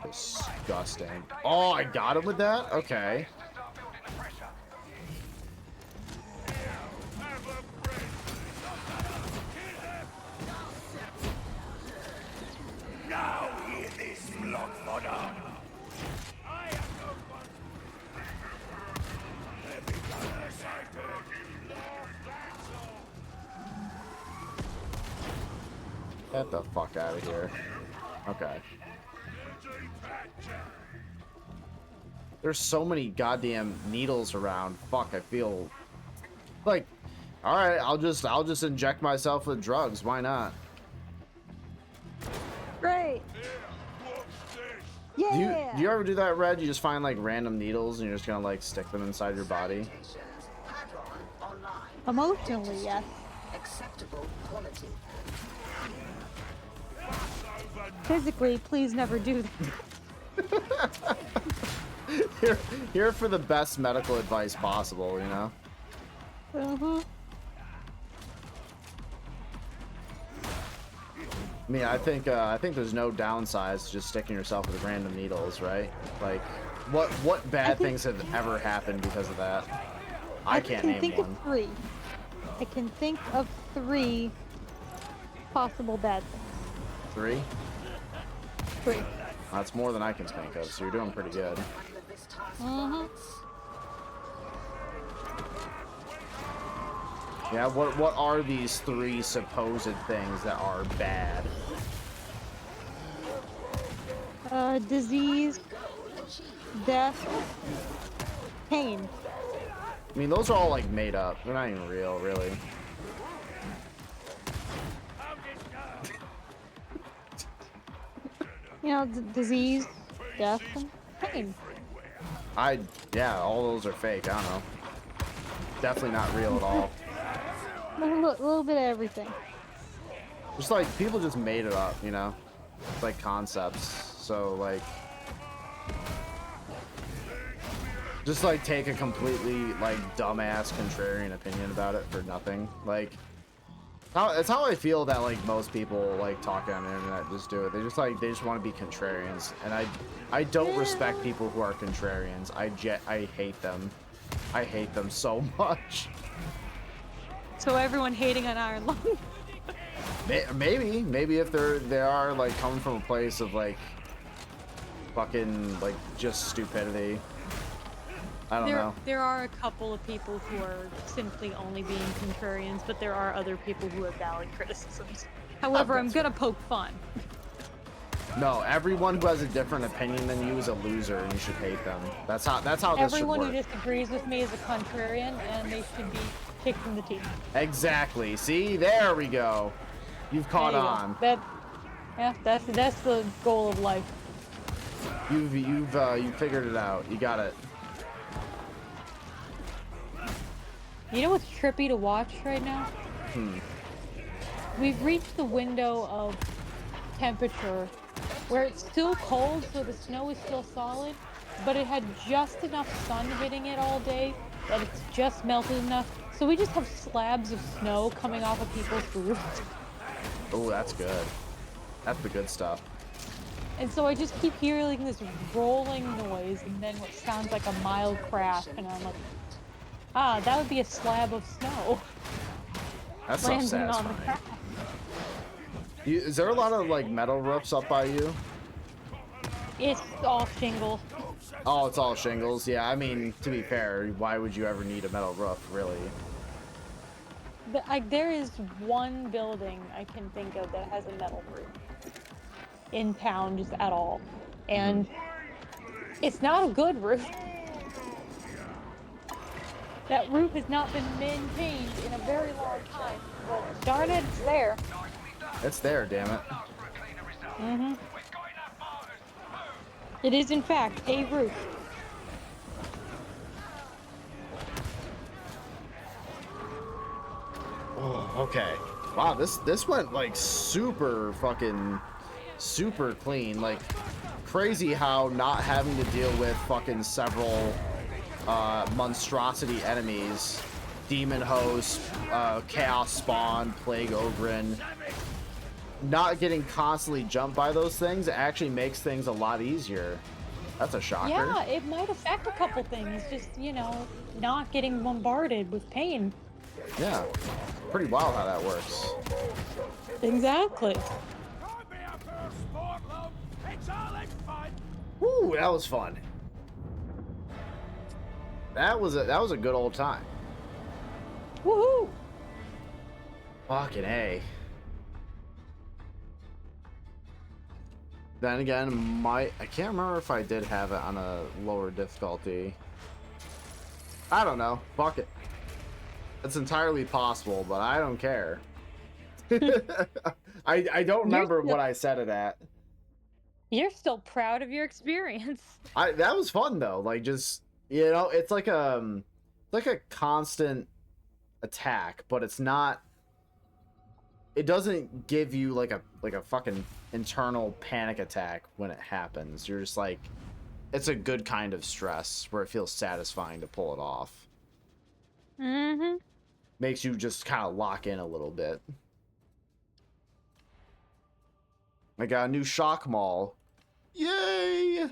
disgusting. Oh, I got him with that? Okay. Now hear this, block fodder. I am no one. Every gunner sighted. Get the fuck out of here. Okay. There's so many goddamn needles around. Fuck, I feel like, all right, I'll just inject myself with drugs. Why not? Great. Yeah. Do you ever do that, Red? You just find like random needles and you're just gonna like stick them inside your body? Emotionally, yes. Acceptable quality. Physically, please never do that. Here for the best medical advice possible, you know? Mm-hmm. I mean, I think there's no downsides to just sticking yourself with random needles, right? Like, what bad things have ever happened because of that? I can't name think one. of 3. I can think of 3 possible bad things. 3? 3. That's more than I can think of, so you're doing pretty good. Mm-hmm. Yeah, what are these 3 supposed things that are bad? Disease, death, pain. I mean, those are all like made up. They're not even real, really. You know, disease, death, and pain. Yeah, all those are fake. I don't know. Definitely not real at all. A little bit of everything. Just like people just made it up, you know? It's like concepts. So like, just like take a completely like dumbass contrarian opinion about it for nothing. Like, it's how I feel that like most people like talking on the internet just do it. They just want to be contrarians, and I don't respect people who are contrarians. I hate them. I hate them so much. So everyone hating on Iron Lung. Maybe if they are like coming from a place of like fucking like just stupidity. I don't know. There are a couple of people who are simply only being contrarians, but there are other people who have valid criticisms. However, I'm gonna poke fun. No, everyone who has a different opinion than you is a loser, and you should hate them. That's how this Everyone should who work. disagrees with me is a contrarian, and they should be kicked from the team. Exactly. See, there we go. You've caught There you on. go. That's the goal of life. You figured it out. You got it. You know what's trippy to watch right now? We've reached the window of temperature where it's still cold, so the snow is still solid, but it had just enough sun hitting it all day that it's just melted enough. So we just have slabs of snow coming off of people's roofs. Oh, that's good. That's the good stuff. And so I just keep hearing this rolling noise and then what sounds like a mild crash, and I'm like, ah, that would be a slab of snow That's so landing on the satisfying. ground. Is there a lot of like metal roofs up by you? It's all shingle. Oh, it's all shingles. Yeah, I mean, to be fair, why would you ever need a metal roof, really? There is one building I can think of that has a metal roof in town just at all. And it's not a good roof. That roof has not been maintained in a very long time, but darn it, it's there. It's there, damn it. Mm-hmm. It is, in fact, a roof. Oh, okay. Wow, this went like super clean. Like crazy how not having to deal with fucking several monstrosity enemies, demon host, chaos spawn, plague ogryn, not getting constantly jumped by those things actually makes things a lot easier. That's a shocker. Yeah, it might affect a couple things, just, not getting bombarded with pain. Yeah, pretty wild how that works. Exactly. Woo, that was fun. That was a good old time. Woohoo! Fucking A. Then again, I can't remember if I did have it on a lower difficulty. I don't know. Fuck it. It's entirely possible, but I don't care. I don't remember what I set it at. You're still proud of your experience. That was fun though. Like just it's like a constant attack, but it's not. It doesn't give you like a fucking internal panic attack when it happens. You're just like, it's a good kind of stress where it feels satisfying to pull it off. Mm-hmm. Makes you just kind of lock in a little bit. I got a new shock mall. Yay!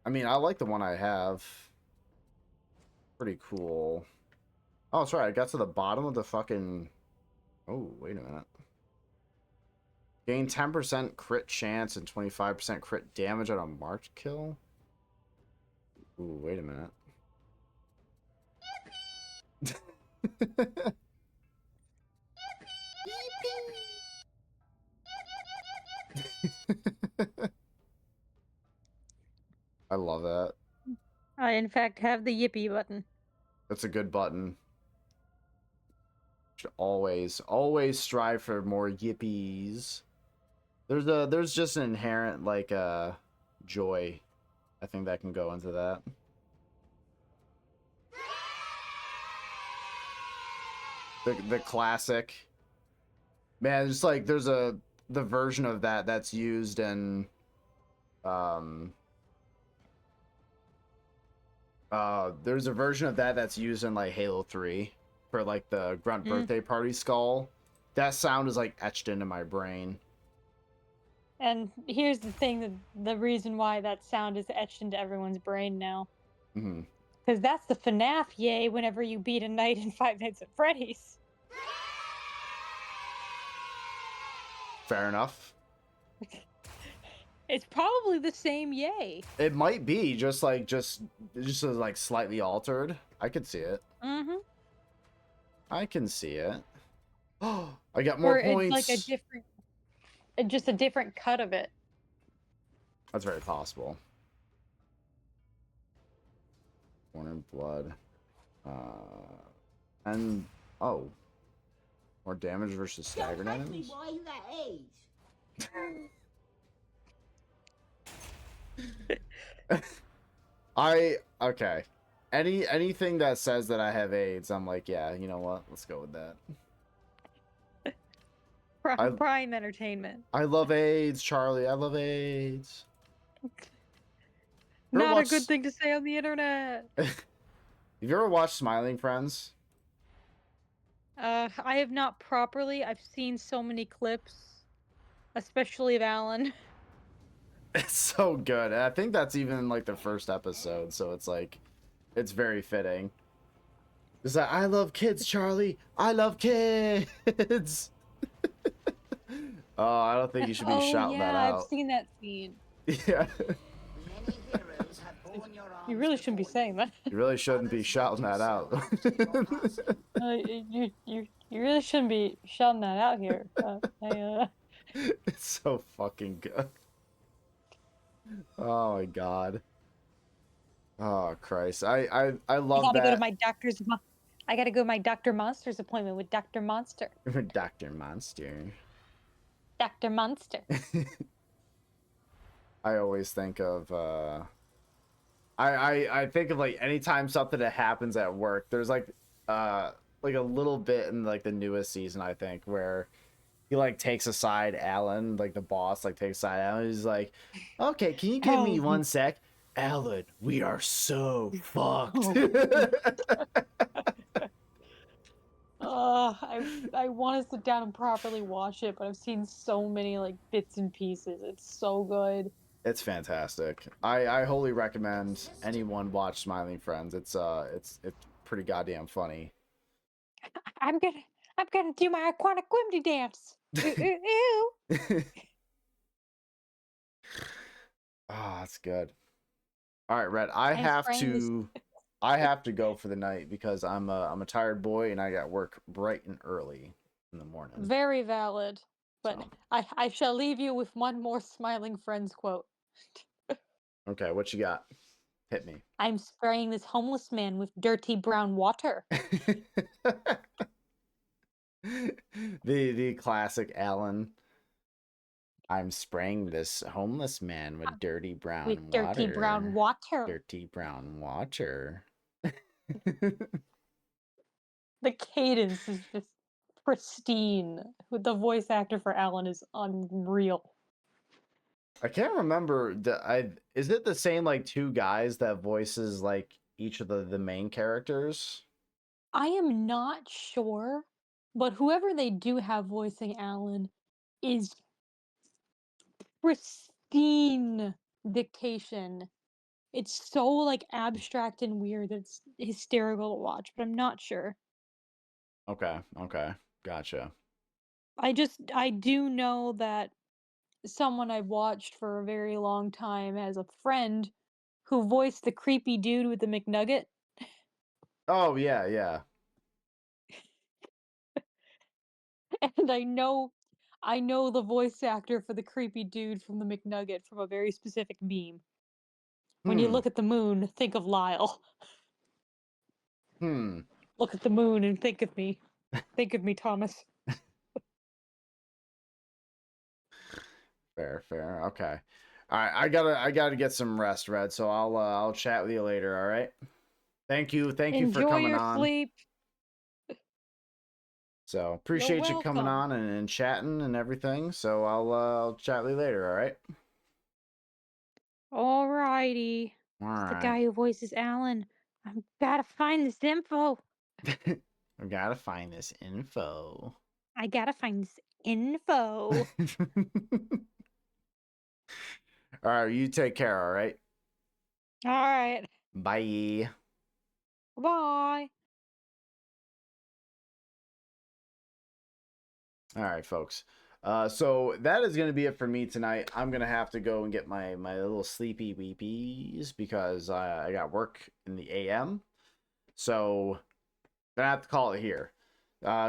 I mean, I like the one I have. Pretty cool. Oh, that's right. I got to the bottom of the fucking... Oh, wait a minute. Gain 10% crit chance and 25% crit damage on a marked kill? Ooh, wait a minute. I love that. I, in fact, have the yippee button. That's a good button. Should always strive for more yippies. There's just an inherent like joy, I think, that can go into that. The classic. Man, it's like there's the version of that that's used in there's a version of that that's used in like Halo 3 for like the Grunt birthday party skull. That sound is like etched into my brain. And here's the thing, the reason why that sound is etched into everyone's brain now. Mm-hmm. Because that's the FNAF yay whenever you beat a night in Five Nights at Freddy's. Fair enough. It's probably the same yay. It might be just like like slightly altered. I could see it. Mm-hmm. I can see it. Oh, I got more Or points. it's like a different, just a different cut of it. That's very possible. Born in blood. And oh, more damage versus staggered enemies. Okay. Anything that says that I have AIDS, I'm like, yeah, you know what? Let's go with that. Prime entertainment. I love AIDS, Charlie. I love AIDS. Not a good thing to say on the internet. Have you ever watched Smiling Friends? I have not properly. I've seen so many clips, especially of Alan. It's so good. And I think that's even like the first episode, so it's like, it's very fitting. It's like, I love kids, Charlie. I love kids. Oh, I don't think you should be shouting that out. I've seen that scene. Yeah. You really shouldn't be saying that. You really shouldn't be shouting that out. You really shouldn't be shouting that out here. It's so fucking good. Oh my god. Oh Christ. I love I gotta that. go to my doctor's. I gotta go to my Dr. Monster's appointment with Dr. Monster. Dr. Monster. Dr. Monster. I always think of I think of like anytime something that happens at work, there's like a little bit in like the newest season, I think, where he like takes aside Alan, like the boss, like takes aside Alan. He's like, okay, can you give me 1 sec? Alan, we are so fucked. I want to sit down and properly watch it, but I've seen so many like bits and pieces. It's so good. It's fantastic. I wholly recommend anyone watch Smiling Friends. It's pretty goddamn funny. I'm gonna do my aquatic Quimby dance. Ew. Oh, that's good. All right, Red. I have to go for the night because I'm a tired boy and I got work bright and early in the morning. Very valid. But So. I shall leave you with one more Smiling Friends quote. Okay, what you got? Hit me. I'm spraying this homeless man with dirty brown water. the classic Alan. I'm spraying this homeless man with dirty brown water. Dirty brown water. Dirty brown water. The cadence is just pristine. The voice actor for Alan is unreal. I can't remember. Is it the same like 2 guys that voices like each of the main characters? I am not sure, but whoever they do have voicing Alan is pristine dictation. It's so like abstract and weird that it's hysterical to watch, but I'm not sure. Okay, gotcha. I do know that someone I've watched for a very long time has a friend who voiced the creepy dude with the McNugget. Oh yeah. And I know the voice actor for the creepy dude from the McNugget from a very specific meme. When you look at the moon, think of Lyle. Look at the moon and think of me. Think of me, Thomas. Fair. Okay. All right. I gotta get some rest, Red. So I'll chat with you later. All right. Thank you for coming on. Enjoy your sleep. So appreciate you coming on and chatting and everything. So I'll chat with you later. All right. Alrighty. All right. The guy who voices Alan. I've gotta find this info. I gotta find this info. I gotta find this info. All right, you take care, all right? All right. Bye. Goodbye. All right, folks. So that is going to be it for me tonight. I'm going to have to go and get my little sleepy weepies because I got work in the AM. So gonna have to call it here.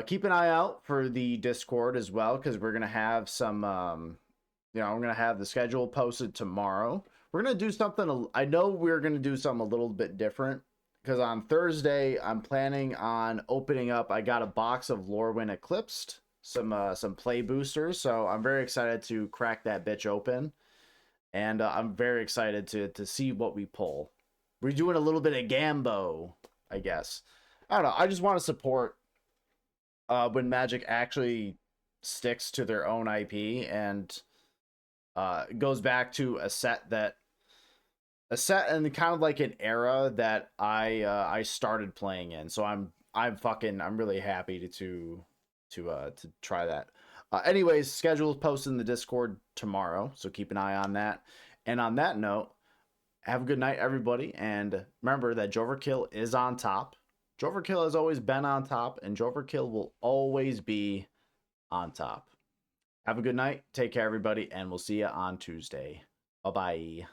Keep an eye out for the Discord as well because we're gonna have some. I'm gonna have the schedule posted tomorrow. We're gonna do something. I know we're gonna do something a little bit different because on Thursday I'm planning on opening up. I got a box of Lorwyn Eclipsed, some play boosters. So I'm very excited to crack that bitch open, and I'm very excited to see what we pull. We're doing a little bit of Gambo, I guess. I don't know. I just want to support when Magic actually sticks to their own IP and goes back to a set and kind of like an era that I started playing in. So I'm really happy to try that. Anyways, schedule is posted in the Discord tomorrow, so keep an eye on that. And on that note, have a good night, everybody, and remember that j0everkill is on top. j0everkill has always been on top, and j0everkill will always be on top. Have a good night. Take care, everybody, and we'll see you on Tuesday. Bye-bye.